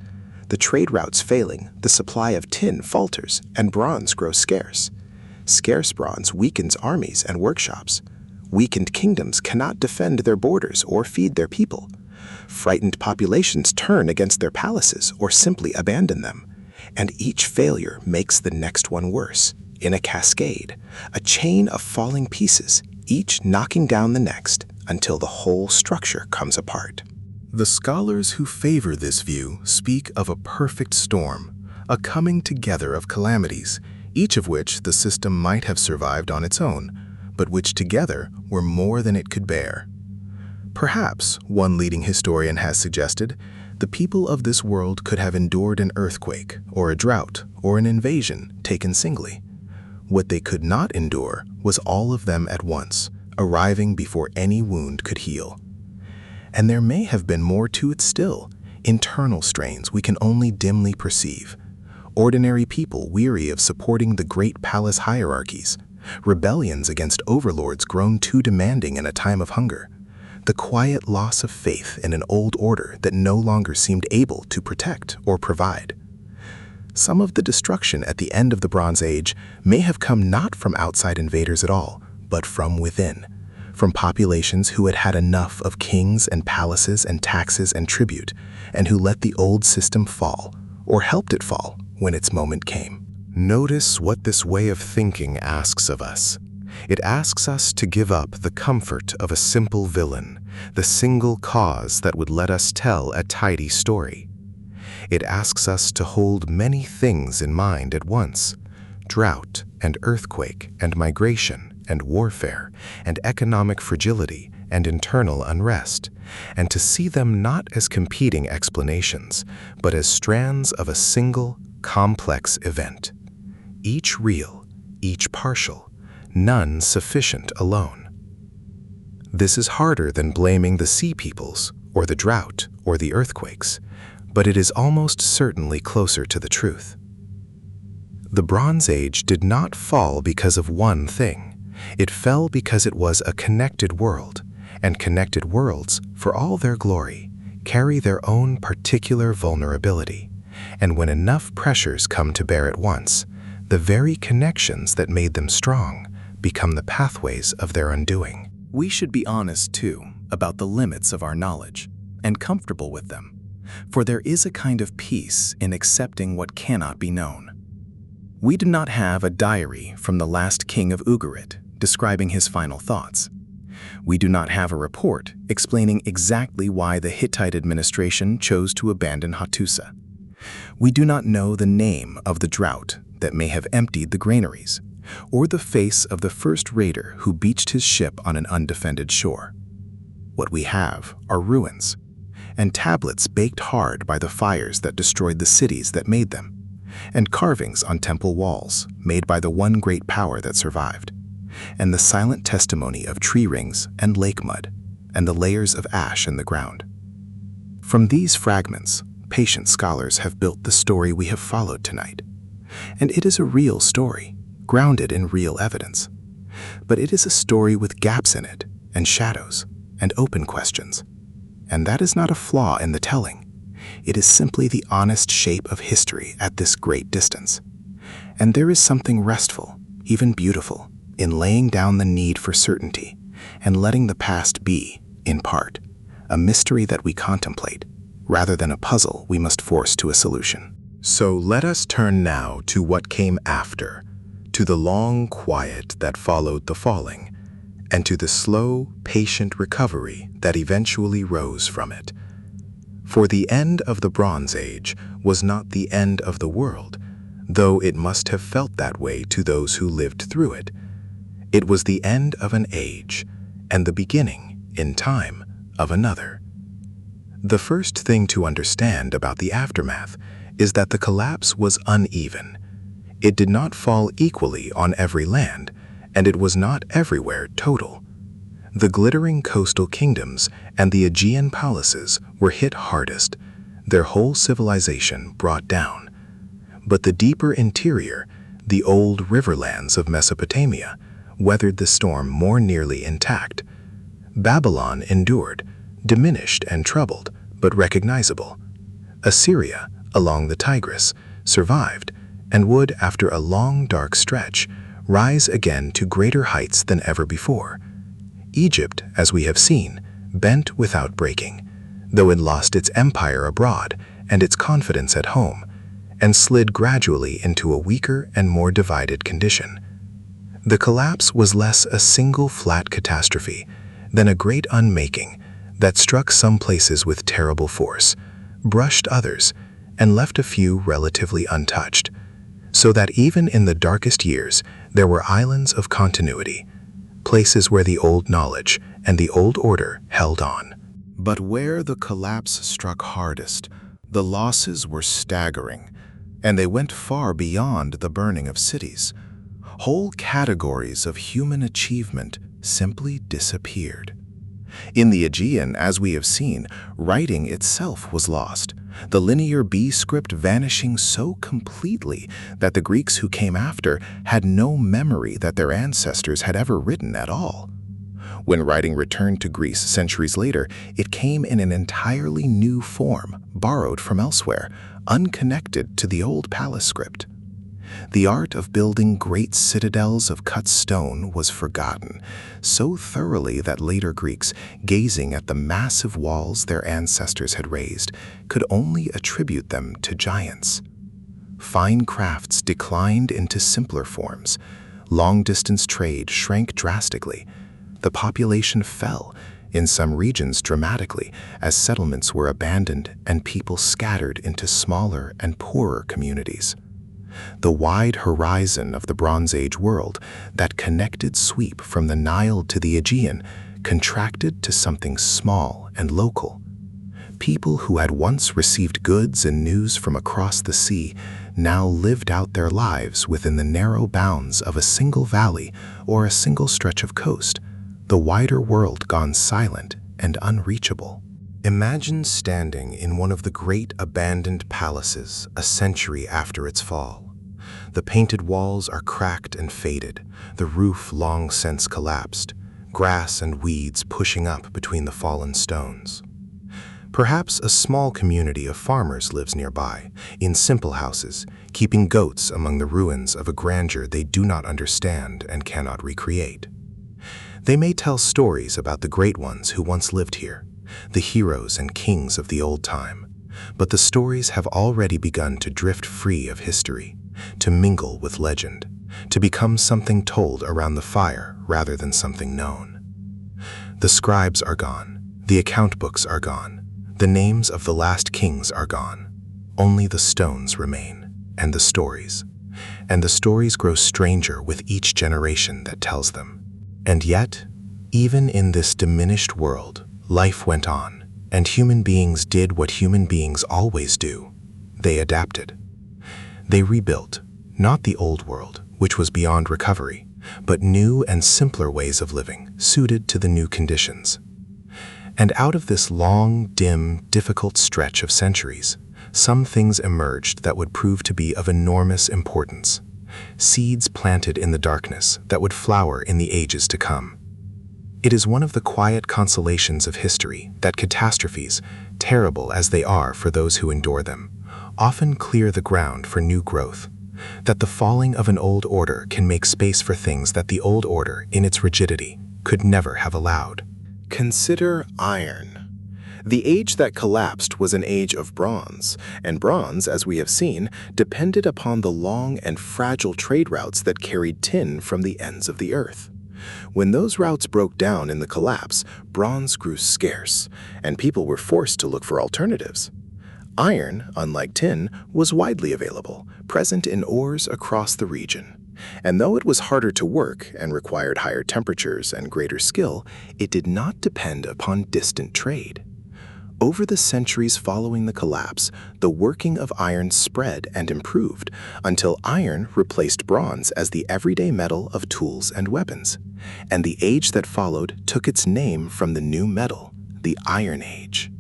The trade routes failing, the supply of tin falters, and bronze grows scarce. Scarce bronze weakens armies and workshops. Weakened kingdoms cannot defend their borders or feed their people. Frightened populations turn against their palaces or simply abandon them. And each failure makes the next one worse, in a cascade, a chain of falling pieces, each knocking down the next until the whole structure comes apart. The scholars who favor this view speak of a perfect storm, a coming together of calamities, each of which the system might have survived on its own, but which together were more than it could bear. Perhaps, one leading historian has suggested, the people of this world could have endured an earthquake, or a drought, or an invasion taken singly. What they could not endure was all of them at once, arriving before any wound could heal. And there may have been more to it still, internal strains we can only dimly perceive. Ordinary people weary of supporting the great palace hierarchies, rebellions against overlords grown too demanding in a time of hunger, the quiet loss of faith in an old order that no longer seemed able to protect or provide. Some of the destruction at the end of the Bronze Age may have come not from outside invaders at all, but from within, from populations who had had enough of kings and palaces and taxes and tribute, and who let the old system fall, or helped it fall when its moment came. Notice what this way of thinking asks of us. It asks us to give up the comfort of a simple villain, the single cause that would let us tell a tidy story. It asks us to hold many things in mind at once: drought and earthquake and migration and warfare and economic fragility and internal unrest, and to see them not as competing explanations, but as strands of a single, complex event. Each real, each partial, none sufficient alone. This is harder than blaming the sea peoples, or the drought, or the earthquakes, but it is almost certainly closer to the truth. The Bronze Age did not fall because of one thing. It fell because it was a connected world, and connected worlds, for all their glory, carry their own particular vulnerability, and when enough pressures come to bear at once, the very connections that made them strong become the pathways of their undoing. We should be honest, too, about the limits of our knowledge, and comfortable with them, for there is a kind of peace in accepting what cannot be known. We do not have a diary from the last king of Ugarit describing his final thoughts. We do not have a report explaining exactly why the Hittite administration chose to abandon Hattusa. We do not know the name of the drought that may have emptied the granaries, or the face of the first raider who beached his ship on an undefended shore. What we have are ruins, and tablets baked hard by the fires that destroyed the cities that made them, and carvings on temple walls made by the one great power that survived, and the silent testimony of tree rings and lake mud, and the layers of ash in the ground. From these fragments, patient scholars have built the story we have followed tonight. And it is a real story, grounded in real evidence. But it is a story with gaps in it, and shadows, and open questions. And that is not a flaw in the telling. It is simply the honest shape of history at this great distance. And there is something restful, even beautiful, in laying down the need for certainty and letting the past be, in part, a mystery that we contemplate, rather than a puzzle we must force to a solution. So let us turn now to what came after, to the long quiet that followed the falling, and to the slow, patient recovery that eventually rose from it. For the end of the Bronze Age was not the end of the world, though it must have felt that way to those who lived through it. It was the end of an age, and the beginning, in time, of another. The first thing to understand about the aftermath is that the collapse was uneven. It did not fall equally on every land, and it was not everywhere total. The glittering coastal kingdoms and the Aegean palaces were hit hardest, their whole civilization brought down. But the deeper interior, the old riverlands of Mesopotamia, weathered the storm more nearly intact. Babylon endured, diminished and troubled, but recognizable. Assyria, along the Tigris, survived and would, after a long dark stretch, rise again to greater heights than ever before. Egypt, as we have seen, bent without breaking, though it lost its empire abroad and its confidence at home, and slid gradually into a weaker and more divided condition. The collapse was less a single flat catastrophe than a great unmaking that struck some places with terrible force, brushed others, and left a few relatively untouched, so that even in the darkest years there were islands of continuity, places where the old knowledge and the old order held on. But where the collapse struck hardest, the losses were staggering, and they went far beyond the burning of cities. Whole categories of human achievement simply disappeared. In the Aegean, as we have seen, writing itself was lost, the linear B script vanishing so completely that the Greeks who came after had no memory that their ancestors had ever written at all. When writing returned to Greece centuries later, it came in an entirely new form, borrowed from elsewhere, unconnected to the old palace script. The art of building great citadels of cut stone was forgotten, so thoroughly that later Greeks, gazing at the massive walls their ancestors had raised, could only attribute them to giants. Fine crafts declined into simpler forms. Long-distance trade shrank drastically. The population fell, in some regions dramatically, as settlements were abandoned and people scattered into smaller and poorer communities. The wide horizon of the Bronze Age world, that connected sweep from the Nile to the Aegean, contracted to something small and local. People who had once received goods and news from across the sea now lived out their lives within the narrow bounds of a single valley or a single stretch of coast, the wider world gone silent and unreachable. Imagine standing in one of the great abandoned palaces a century after its fall. The painted walls are cracked and faded, the roof long since collapsed, grass and weeds pushing up between the fallen stones. Perhaps a small community of farmers lives nearby, in simple houses, keeping goats among the ruins of a grandeur they do not understand and cannot recreate. They may tell stories about the great ones who once lived here, the heroes and kings of the old time, but the stories have already begun to drift free of history, to mingle with legend, to become something told around the fire rather than something known. The scribes are gone, the account books are gone, the names of the last kings are gone. Only the stones remain, and the stories. And the stories grow stranger with each generation that tells them. And yet, even in this diminished world, life went on, and human beings did what human beings always do. They adapted. They rebuilt, not the old world, which was beyond recovery, but new and simpler ways of living, suited to the new conditions. And out of this long, dim, difficult stretch of centuries, some things emerged that would prove to be of enormous importance. Seeds planted in the darkness that would flower in the ages to come. It is one of the quiet consolations of history that catastrophes, terrible as they are for those who endure them, often clear the ground for new growth. That the falling of an old order can make space for things that the old order, in its rigidity, could never have allowed. Consider iron. The age that collapsed was an age of bronze, and bronze, as we have seen, depended upon the long and fragile trade routes that carried tin from the ends of the earth. When those routes broke down in the collapse, bronze grew scarce, and people were forced to look for alternatives. Iron, unlike tin, was widely available, present in ores across the region. And though it was harder to work and required higher temperatures and greater skill, it did not depend upon distant trade. Over the centuries following the collapse, the working of iron spread and improved until iron replaced bronze as the everyday metal of tools and weapons. And the age that followed took its name from the new metal, the Iron Age.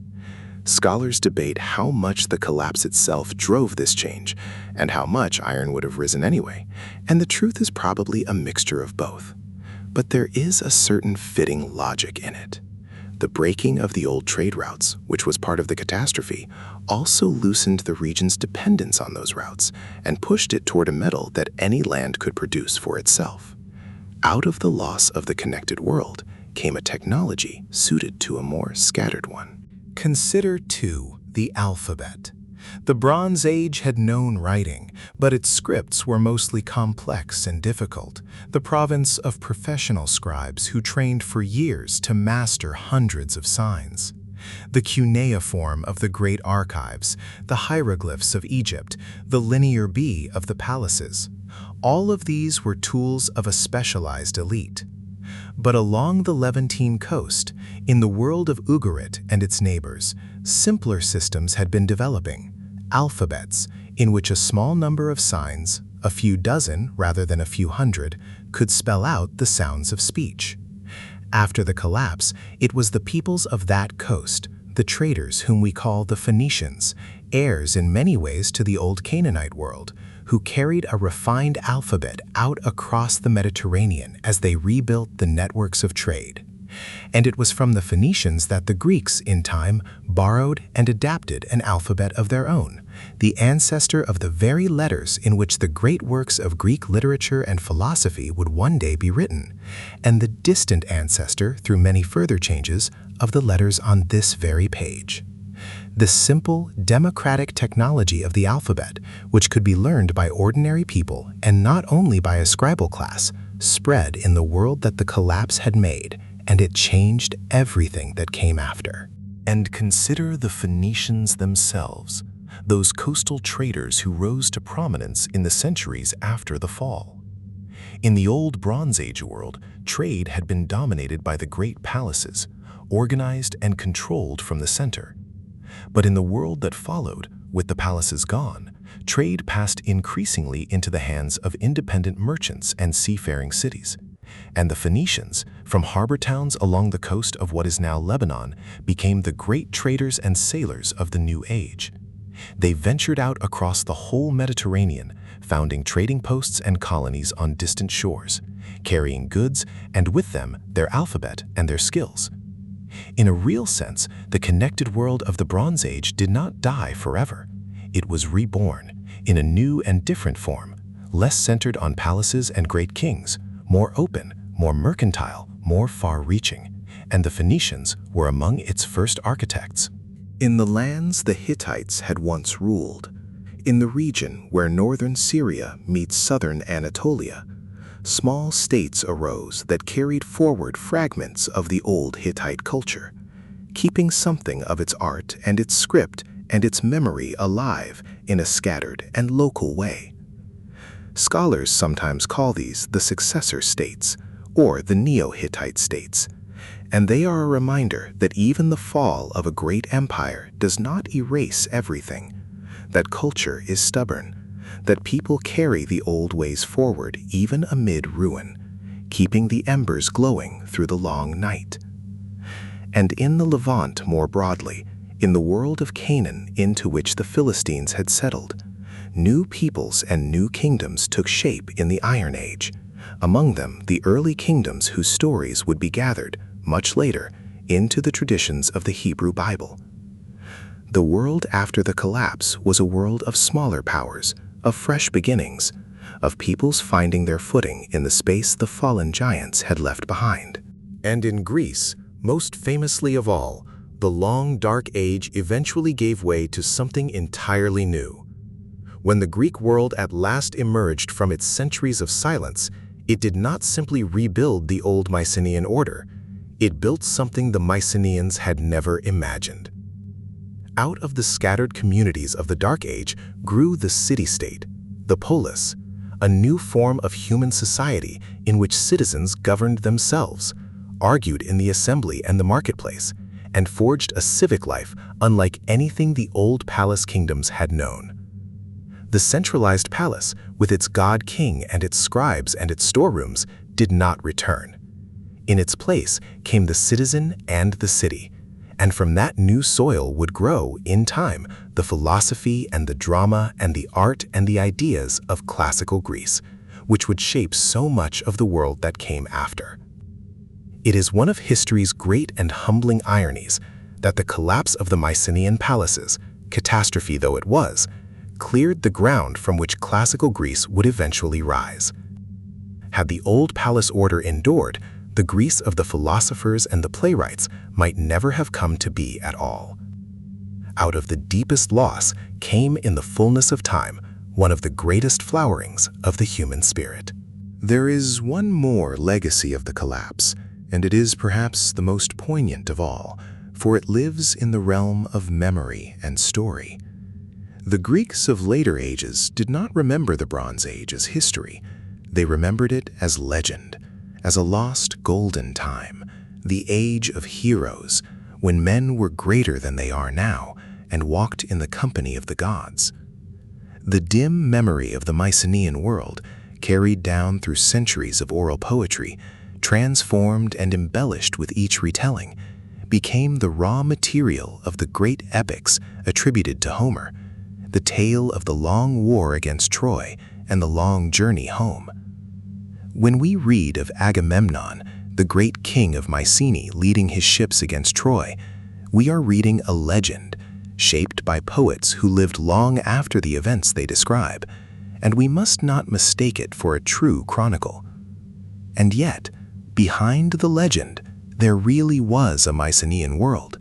Scholars debate how much the collapse itself drove this change, and how much iron would have risen anyway, and the truth is probably a mixture of both. But there is a certain fitting logic in it. The breaking of the old trade routes, which was part of the catastrophe, also loosened the region's dependence on those routes and pushed it toward a metal that any land could produce for itself. Out of the loss of the connected world came a technology suited to a more scattered one. Consider, too, the alphabet. The Bronze Age had known writing, but its scripts were mostly complex and difficult, the province of professional scribes who trained for years to master hundreds of signs. The cuneiform of the great archives, the hieroglyphs of Egypt, the linear B of the palaces. All of these were tools of a specialized elite. But along the Levantine coast, in the world of Ugarit and its neighbors, simpler systems had been developing, alphabets, in which a small number of signs, a few dozen rather than a few hundred, could spell out the sounds of speech. After the collapse, it was the peoples of that coast, the traders whom we call the Phoenicians, heirs in many ways to the old Canaanite world, who carried a refined alphabet out across the Mediterranean as they rebuilt the networks of trade. And it was from the Phoenicians that the Greeks, in time, borrowed and adapted an alphabet of their own, the ancestor of the very letters in which the great works of Greek literature and philosophy would one day be written, and the distant ancestor, through many further changes, of the letters on this very page. The simple, democratic technology of the alphabet, which could be learned by ordinary people and not only by a scribal class, spread in the world that the collapse had made, and it changed everything that came after. And consider the Phoenicians themselves, those coastal traders who rose to prominence in the centuries after the fall. In the old Bronze Age world, trade had been dominated by the great palaces, organized and controlled from the center. But in the world that followed, with the palaces gone, trade passed increasingly into the hands of independent merchants and seafaring cities. And the Phoenicians, from harbor towns along the coast of what is now Lebanon, became the great traders and sailors of the new age. They ventured out across the whole Mediterranean, founding trading posts and colonies on distant shores, carrying goods and with them their alphabet and their skills. In a real sense, the connected world of the Bronze Age did not die forever. It was reborn in a new and different form, less centered on palaces and great kings, more open, more mercantile, more far-reaching, and the Phoenicians were among its first architects. In the lands the Hittites had once ruled, in the region where northern Syria meets southern Anatolia, small states arose that carried forward fragments of the old Hittite culture, keeping something of its art and its script and its memory alive in a scattered and local way. Scholars sometimes call these the successor states, or the Neo-Hittite states, and they are a reminder that even the fall of a great empire does not erase everything, that culture is stubborn, that people carry the old ways forward even amid ruin, keeping the embers glowing through the long night. And in the Levant more broadly, in the world of Canaan into which the Philistines had settled, new peoples and new kingdoms took shape in the Iron Age, among them the early kingdoms whose stories would be gathered, much later, into the traditions of the Hebrew Bible. The world after the collapse was a world of smaller powers, of fresh beginnings, of peoples finding their footing in the space the fallen giants had left behind. And in Greece, most famously of all, the long dark age eventually gave way to something entirely new. When the Greek world at last emerged from its centuries of silence, it did not simply rebuild the old Mycenaean order. It built something the Mycenaeans had never imagined. Out of the scattered communities of the Dark Age grew the city-state, the polis, a new form of human society in which citizens governed themselves, argued in the assembly and the marketplace, and forged a civic life unlike anything the old palace kingdoms had known. The centralized palace, with its god-king and its scribes and its storerooms, did not return. In its place came the citizen and the city, and from that new soil would grow, in time, the philosophy and the drama and the art and the ideas of classical Greece, which would shape so much of the world that came after. It is one of history's great and humbling ironies that the collapse of the Mycenaean palaces, catastrophe though it was, cleared the ground from which classical Greece would eventually rise. Had the old palace order endured, the Greece of the philosophers and the playwrights might never have come to be at all. Out of the deepest loss came in the fullness of time one of the greatest flowerings of the human spirit. There is one more legacy of the collapse, and it is perhaps the most poignant of all, for it lives in the realm of memory and story. The Greeks of later ages did not remember the Bronze Age as history. They remembered it as legend, as a lost golden time, the age of heroes, when men were greater than they are now and walked in the company of the gods. The dim memory of the Mycenaean world, carried down through centuries of oral poetry, transformed and embellished with each retelling, became the raw material of the great epics attributed to Homer, the tale of the long war against Troy and the long journey home. When we read of Agamemnon, the great king of Mycenae leading his ships against Troy, we are reading a legend shaped by poets who lived long after the events they describe, and we must not mistake it for a true chronicle. And yet, behind the legend, there really was a Mycenaean world.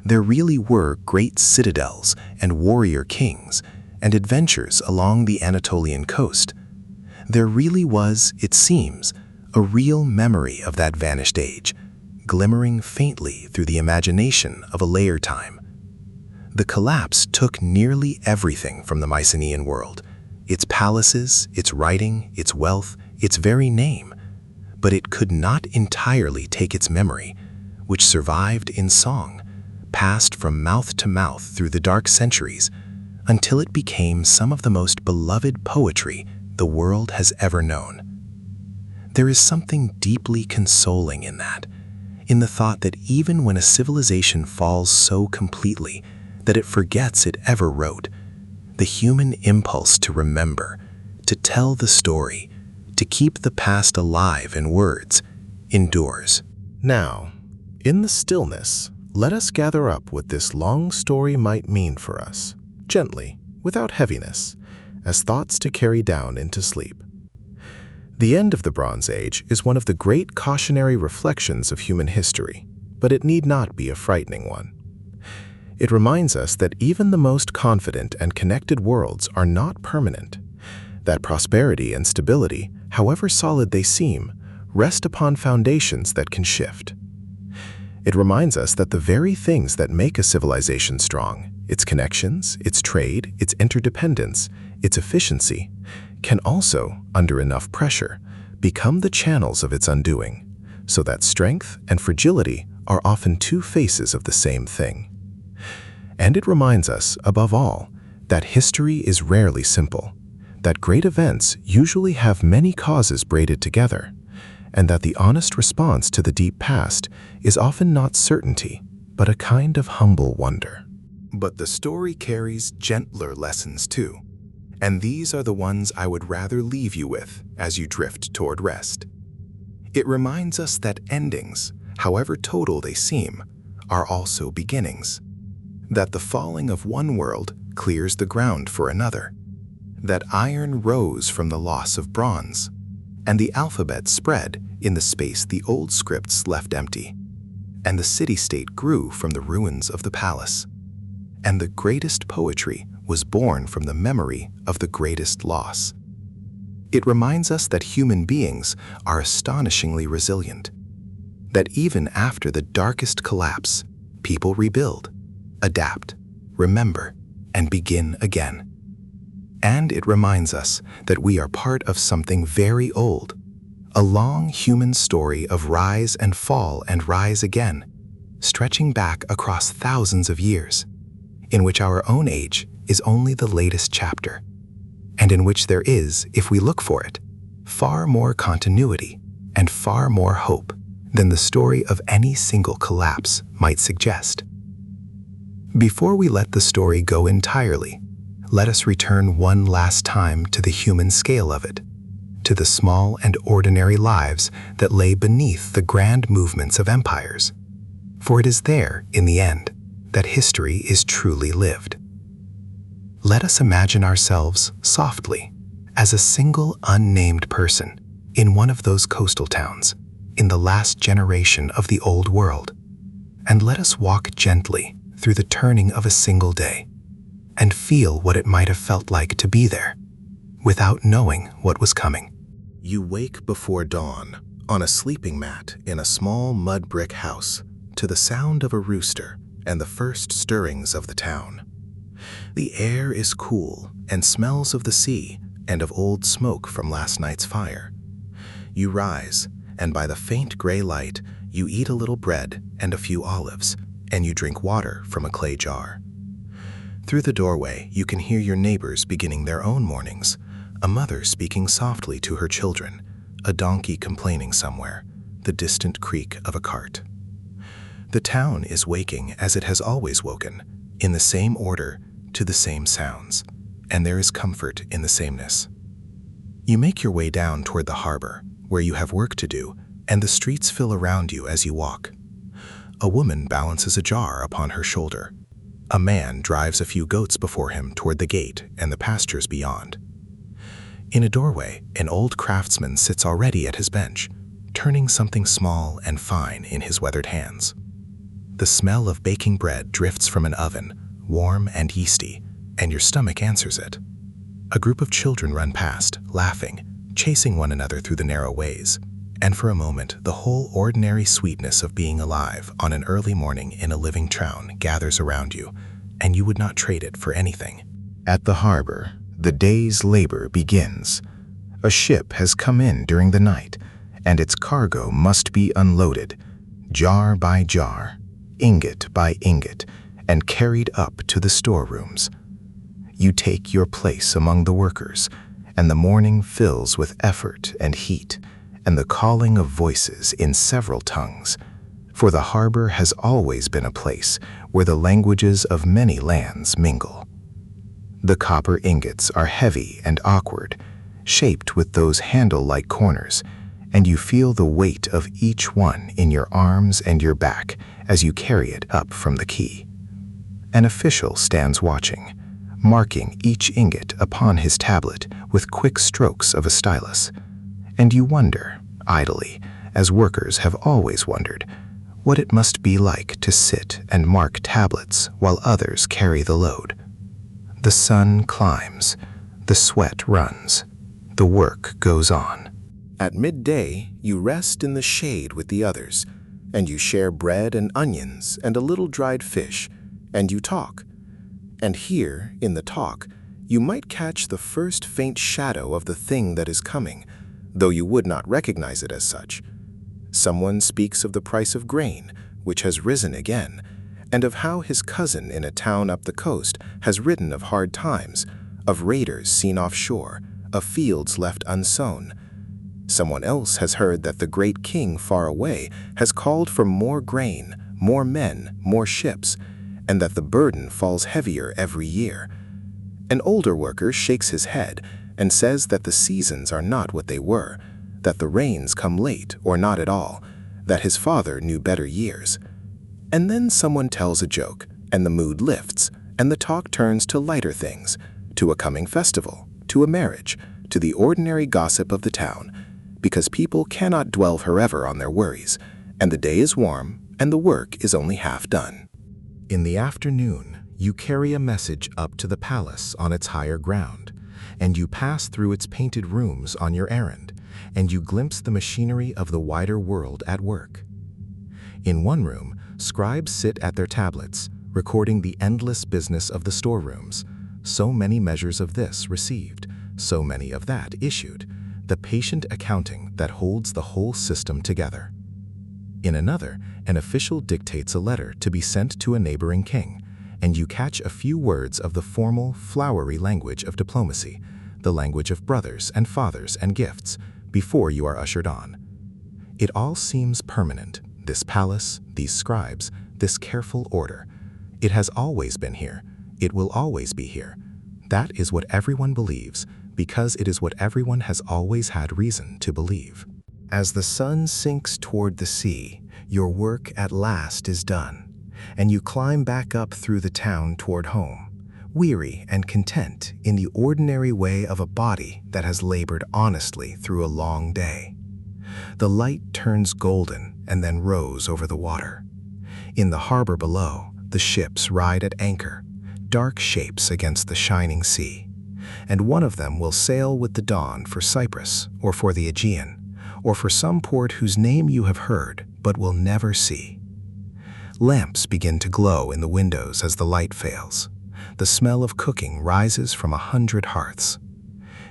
There really were great citadels and warrior kings and adventures along the Anatolian coast. There really was, it seems, a real memory of that vanished age, glimmering faintly through the imagination of a later time. The collapse took nearly everything from the Mycenaean world, its palaces, its writing, its wealth, its very name, but it could not entirely take its memory, which survived in song, passed from mouth to mouth through the dark centuries, until it became some of the most beloved poetry the world has ever known. There is something deeply consoling in that, in the thought that even when a civilization falls so completely that it forgets it ever wrote, the human impulse to remember, to tell the story, to keep the past alive in words, endures. Now, In the stillness, let us gather up what this long story might mean for us, gently, without heaviness, as thoughts to carry down into sleep. The end of the Bronze Age is one of the great cautionary reflections of human history, but it need not be a frightening one. It reminds us that even the most confident and connected worlds are not permanent, that prosperity and stability, however solid they seem, rest upon foundations that can shift. It reminds us that the very things that make a civilization strong, its connections, its trade, its interdependence, its efficiency, can also, under enough pressure, become the channels of its undoing, so that strength and fragility are often two faces of the same thing. And it reminds us, above all, that history is rarely simple, that great events usually have many causes braided together, and that the honest response to the deep past is often not certainty, but a kind of humble wonder. But the story carries gentler lessons too, and these are the ones I would rather leave you with as you drift toward rest. It reminds us that endings, however total they seem, are also beginnings, that the falling of one world clears the ground for another, that iron rose from the loss of bronze, and the alphabet spread in the space the old scripts left empty, and the city-state grew from the ruins of the palace, and the greatest poetry was born from the memory of the greatest loss. It reminds us that human beings are astonishingly resilient, that even after the darkest collapse, people rebuild, adapt, remember, and begin again. And it reminds us that we are part of something very old, a long human story of rise and fall and rise again, stretching back across thousands of years, in which our own age is only the latest chapter, and in which there is, if we look for it, far more continuity and far more hope than the story of any single collapse might suggest. Before we let the story go entirely, let us return one last time to the human scale of it, to the small and ordinary lives that lay beneath the grand movements of empires. For it is there, in the end, that history is truly lived. Let us imagine ourselves softly as a single unnamed person in one of those coastal towns, in the last generation of the old world, and let us walk gently through the turning of a single day, and feel what it might have felt like to be there, without knowing what was coming. You wake before dawn on a sleeping mat in a small mud brick house to the sound of a rooster and the first stirrings of the town. The air is cool and smells of the sea and of old smoke from last night's fire. You rise, and by the faint gray light, you eat a little bread and a few olives, and you drink water from a clay jar. Through the doorway, you can hear your neighbors beginning their own mornings, a mother speaking softly to her children, a donkey complaining somewhere, the distant creak of a cart. The town is waking as it has always woken, in the same order, to the same sounds, and there is comfort in the sameness. You make your way down toward the harbor, where you have work to do, and the streets fill around you as you walk. A woman balances a jar upon her shoulder. A man drives a few goats before him toward the gate and the pastures beyond. In a doorway, an old craftsman sits already at his bench, turning something small and fine in his weathered hands. The smell of baking bread drifts from an oven, warm and yeasty, and your stomach answers it. A group of children run past, laughing, chasing one another through the narrow ways, and for a moment the whole ordinary sweetness of being alive on an early morning in a living town gathers around you, and you would not trade it for anything. At the harbor, the day's labor begins. A ship has come in during the night, and its cargo must be unloaded, jar by jar, ingot by ingot, and carried up to the storerooms. You take your place among the workers, and the morning fills with effort and heat, and the calling of voices in several tongues, for the harbor has always been a place where the languages of many lands mingle. The copper ingots are heavy and awkward, shaped with those handle-like corners, and you feel the weight of each one in your arms and your back as you carry it up from the quay. An official stands watching, marking each ingot upon his tablet with quick strokes of a stylus, and you wonder, idly, as workers have always wondered, what it must be like to sit and mark tablets while others carry the load. The sun climbs, the sweat runs, the work goes on. At midday, you rest in the shade with the others, and you share bread and onions and a little dried fish, and you talk. And here, in the talk, you might catch the first faint shadow of the thing that is coming, though you would not recognize it as such. Someone speaks of the price of grain, which has risen again, and of how his cousin in a town up the coast has written of hard times, of raiders seen offshore, of fields left unsown. Someone else has heard that the great king far away has called for more grain, more men, more ships, and that the burden falls heavier every year. An older worker shakes his head and says that the seasons are not what they were, that the rains come late or not at all, that his father knew better years. And then someone tells a joke, and the mood lifts, and the talk turns to lighter things, to a coming festival, to a marriage, to the ordinary gossip of the town, because people cannot dwell forever on their worries, and the day is warm, and the work is only half done. In the afternoon, you carry a message up to the palace on its higher ground, and you pass through its painted rooms on your errand, and you glimpse the machinery of the wider world at work. In one room, scribes sit at their tablets, recording the endless business of the storerooms. So many measures of this received, so many of that issued, the patient accounting that holds the whole system together. In another, an official dictates a letter to be sent to a neighboring king, and you catch a few words of the formal, flowery language of diplomacy, the language of brothers and fathers and gifts, before you are ushered on. It all seems permanent, this palace, these scribes, this careful order. It has always been here. It will always be here. That is what everyone believes, because it is what everyone has always had reason to believe. As the sun sinks toward the sea, your work at last is done, and you climb back up through the town toward home, weary and content in the ordinary way of a body that has labored honestly through a long day. The light turns golden and then rose over the water. In the harbor below, the ships ride at anchor, dark shapes against the shining sea, and one of them will sail with the dawn for Cyprus or for the Aegean, or for some port whose name you have heard but will never see. Lamps begin to glow in the windows as the light fails. The smell of cooking rises from 100 hearths.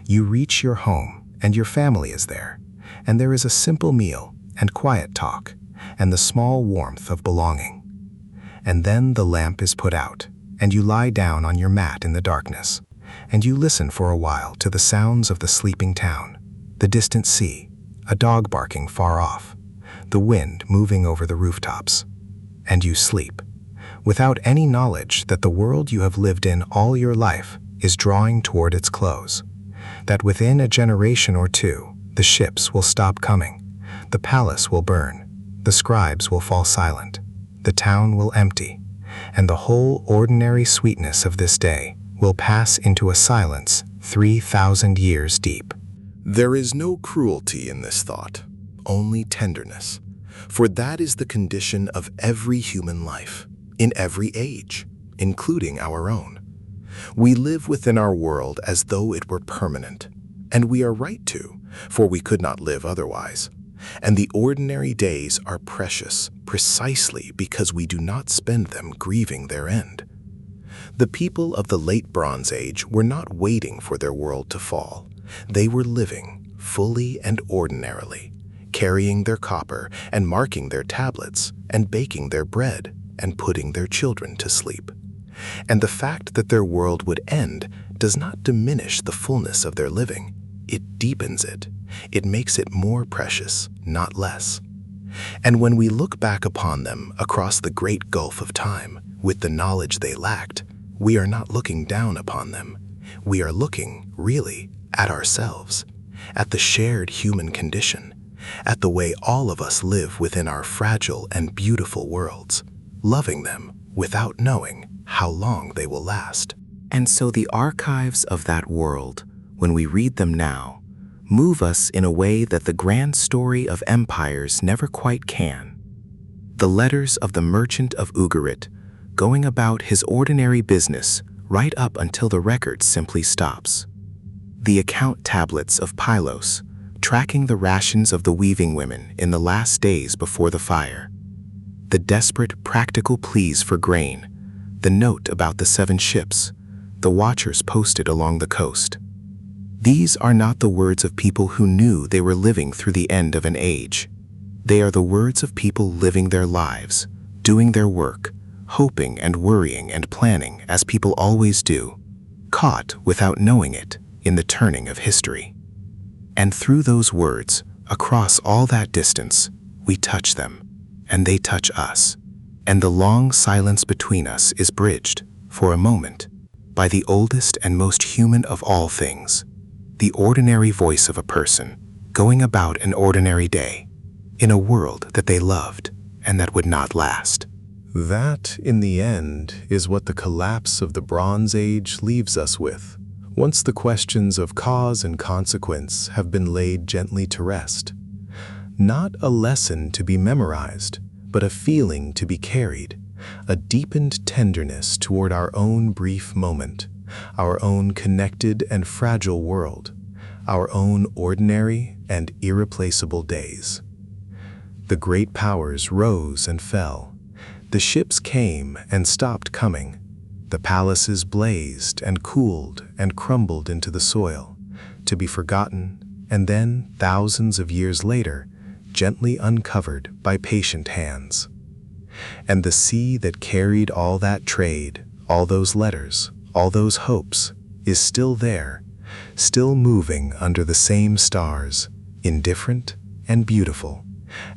You reach your home, and your family is there, and there is a simple meal and quiet talk, and the small warmth of belonging. And then the lamp is put out, and you lie down on your mat in the darkness, and you listen for a while to the sounds of the sleeping town, the distant sea, a dog barking far off, the wind moving over the rooftops, and you sleep, without any knowledge that the world you have lived in all your life is drawing toward its close, that within a generation or two, the ships will stop coming, the palace will burn, the scribes will fall silent, the town will empty, and the whole ordinary sweetness of this day will pass into a silence 3,000 years deep. There is no cruelty in this thought, only tenderness, for that is the condition of every human life, in every age, including our own. We live within our world as though it were permanent, and we are right to, for we could not live otherwise. And the ordinary days are precious precisely because we do not spend them grieving their end. The people of the late Bronze Age were not waiting for their world to fall. They were living fully and ordinarily, carrying their copper and marking their tablets and baking their bread and putting their children to sleep. And the fact that their world would end does not diminish the fullness of their living. It deepens it. It makes it more precious, not less. And when we look back upon them across the great gulf of time with the knowledge they lacked, we are not looking down upon them. We are looking, really, at ourselves, at the shared human condition, at the way all of us live within our fragile and beautiful worlds, loving them without knowing how long they will last. And so the archives of that world, when we read them now, move us in a way that the grand story of empires never quite can. The letters of the merchant of Ugarit, going about his ordinary business right up until the record simply stops. The account tablets of Pylos, tracking the rations of the weaving women in the last days before the fire. The desperate practical pleas for grain, the note about the 7 ships, the watchers posted along the coast. These are not the words of people who knew they were living through the end of an age. They are the words of people living their lives, doing their work, hoping and worrying and planning as people always do, caught without knowing it in the turning of history. And through those words, across all that distance, we touch them, and they touch us. And the long silence between us is bridged, for a moment, by the oldest and most human of all things, the ordinary voice of a person going about an ordinary day, in a world that they loved and that would not last. That, in the end, is what the collapse of the Bronze Age leaves us with, once the questions of cause and consequence have been laid gently to rest. Not a lesson to be memorized, but a feeling to be carried, a deepened tenderness toward our own brief moment, our own connected and fragile world, our own ordinary and irreplaceable days. The great powers rose and fell. The ships came and stopped coming. The palaces blazed and cooled and crumbled into the soil, to be forgotten, and then, thousands of years later, gently uncovered by patient hands. And the sea that carried all that trade, all those letters, all those hopes, is still there, still moving under the same stars, indifferent and beautiful,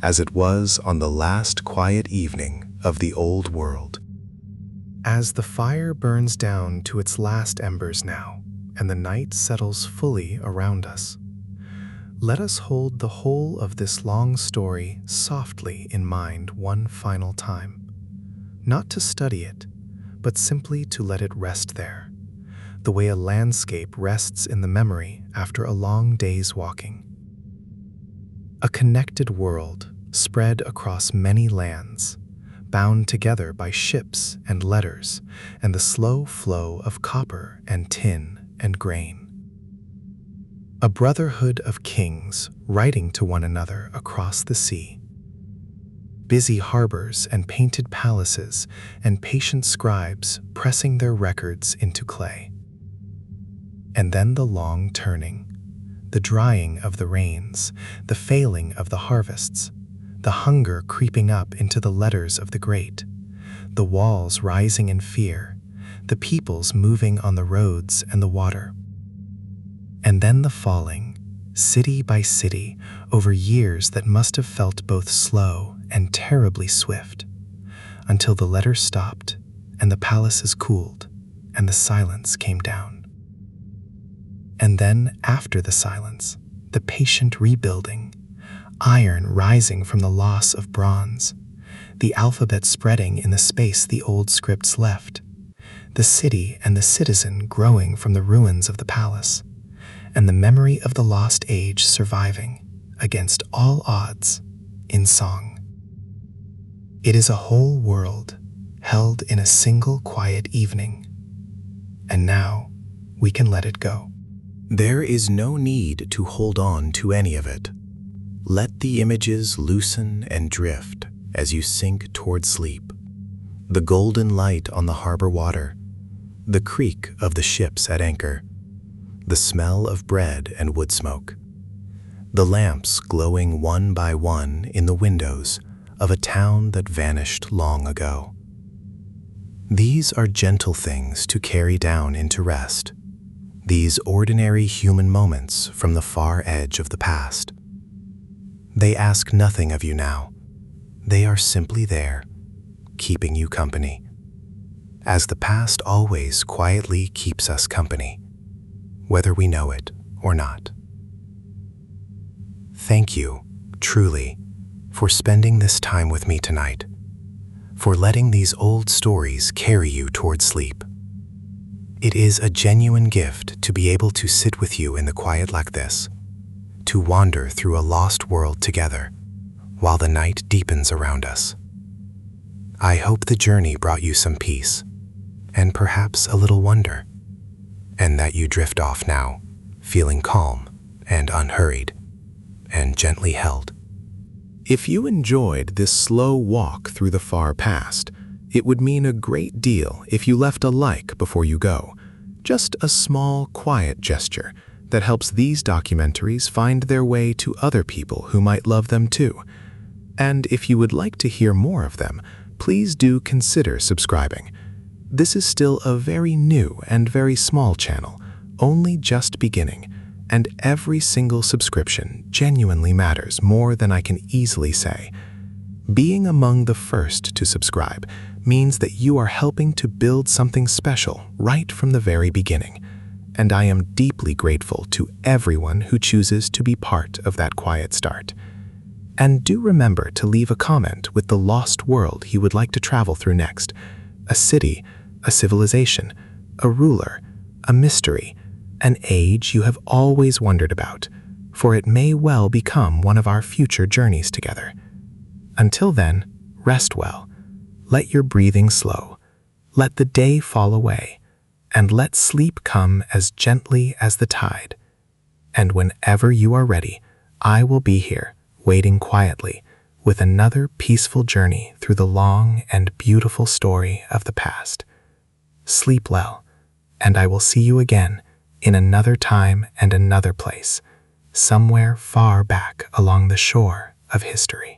as it was on the last quiet evening of the old world. As the fire burns down to its last embers now, and the night settles fully around us, let us hold the whole of this long story softly in mind one final time, not to study it, but simply to let it rest there, the way a landscape rests in the memory after a long day's walking. A connected world spread across many lands, bound together by ships and letters and the slow flow of copper and tin and grain. A brotherhood of kings writing to one another across the sea. Busy harbors and painted palaces and patient scribes pressing their records into clay. And then the long turning, the drying of the rains, the failing of the harvests, the hunger creeping up into the letters of the great, the walls rising in fear, the peoples moving on the roads and the water. And then the falling, city by city, over years that must have felt both slow and terribly swift, until the letters stopped and the palaces cooled and the silence came down. And then, after the silence, the patient rebuilding, iron rising from the loss of bronze, the alphabet spreading in the space the old scripts left, the city and the citizen growing from the ruins of the palace, and the memory of the lost age surviving, against all odds, in song. It is a whole world, held in a single quiet evening, and now we can let it go. There is no need to hold on to any of it. Let the images loosen and drift as you sink toward sleep. The golden light on the harbor water, the creak of the ships at anchor, the smell of bread and wood smoke, the lamps glowing one by one in the windows of a town that vanished long ago. These are gentle things to carry down into rest, these ordinary human moments from the far edge of the past. They ask nothing of you now. They are simply there, keeping you company, as the past always quietly keeps us company, whether we know it or not. Thank you truly, for spending this time with me tonight, for letting these old stories carry you toward sleep. It is a genuine gift to be able to sit with you in the quiet like this, to wander through a lost world together while the night deepens around us. I hope the journey brought you some peace and perhaps a little wonder, and that you drift off now, feeling calm and unhurried and gently held. If you enjoyed this slow walk through the far past, it would mean a great deal if you left a like before you go. Just a small, quiet gesture that helps these documentaries find their way to other people who might love them too. And if you would like to hear more of them, please do consider subscribing. This is still a very new and very small channel, only just beginning, and every single subscription genuinely matters more than I can easily say. Being among the first to subscribe means that you are helping to build something special right from the very beginning, and I am deeply grateful to everyone who chooses to be part of that quiet start. And do remember to leave a comment with the lost world you would like to travel through next, a city, a civilization, a ruler, a mystery, an age you have always wondered about, for it may well become one of our future journeys together. Until then, rest well, let your breathing slow, let the day fall away, and let sleep come as gently as the tide. And whenever you are ready, I will be here, waiting quietly, with another peaceful journey through the long and beautiful story of the past. Sleep well, and I will see you again in another time and another place, somewhere far back along the shore of history.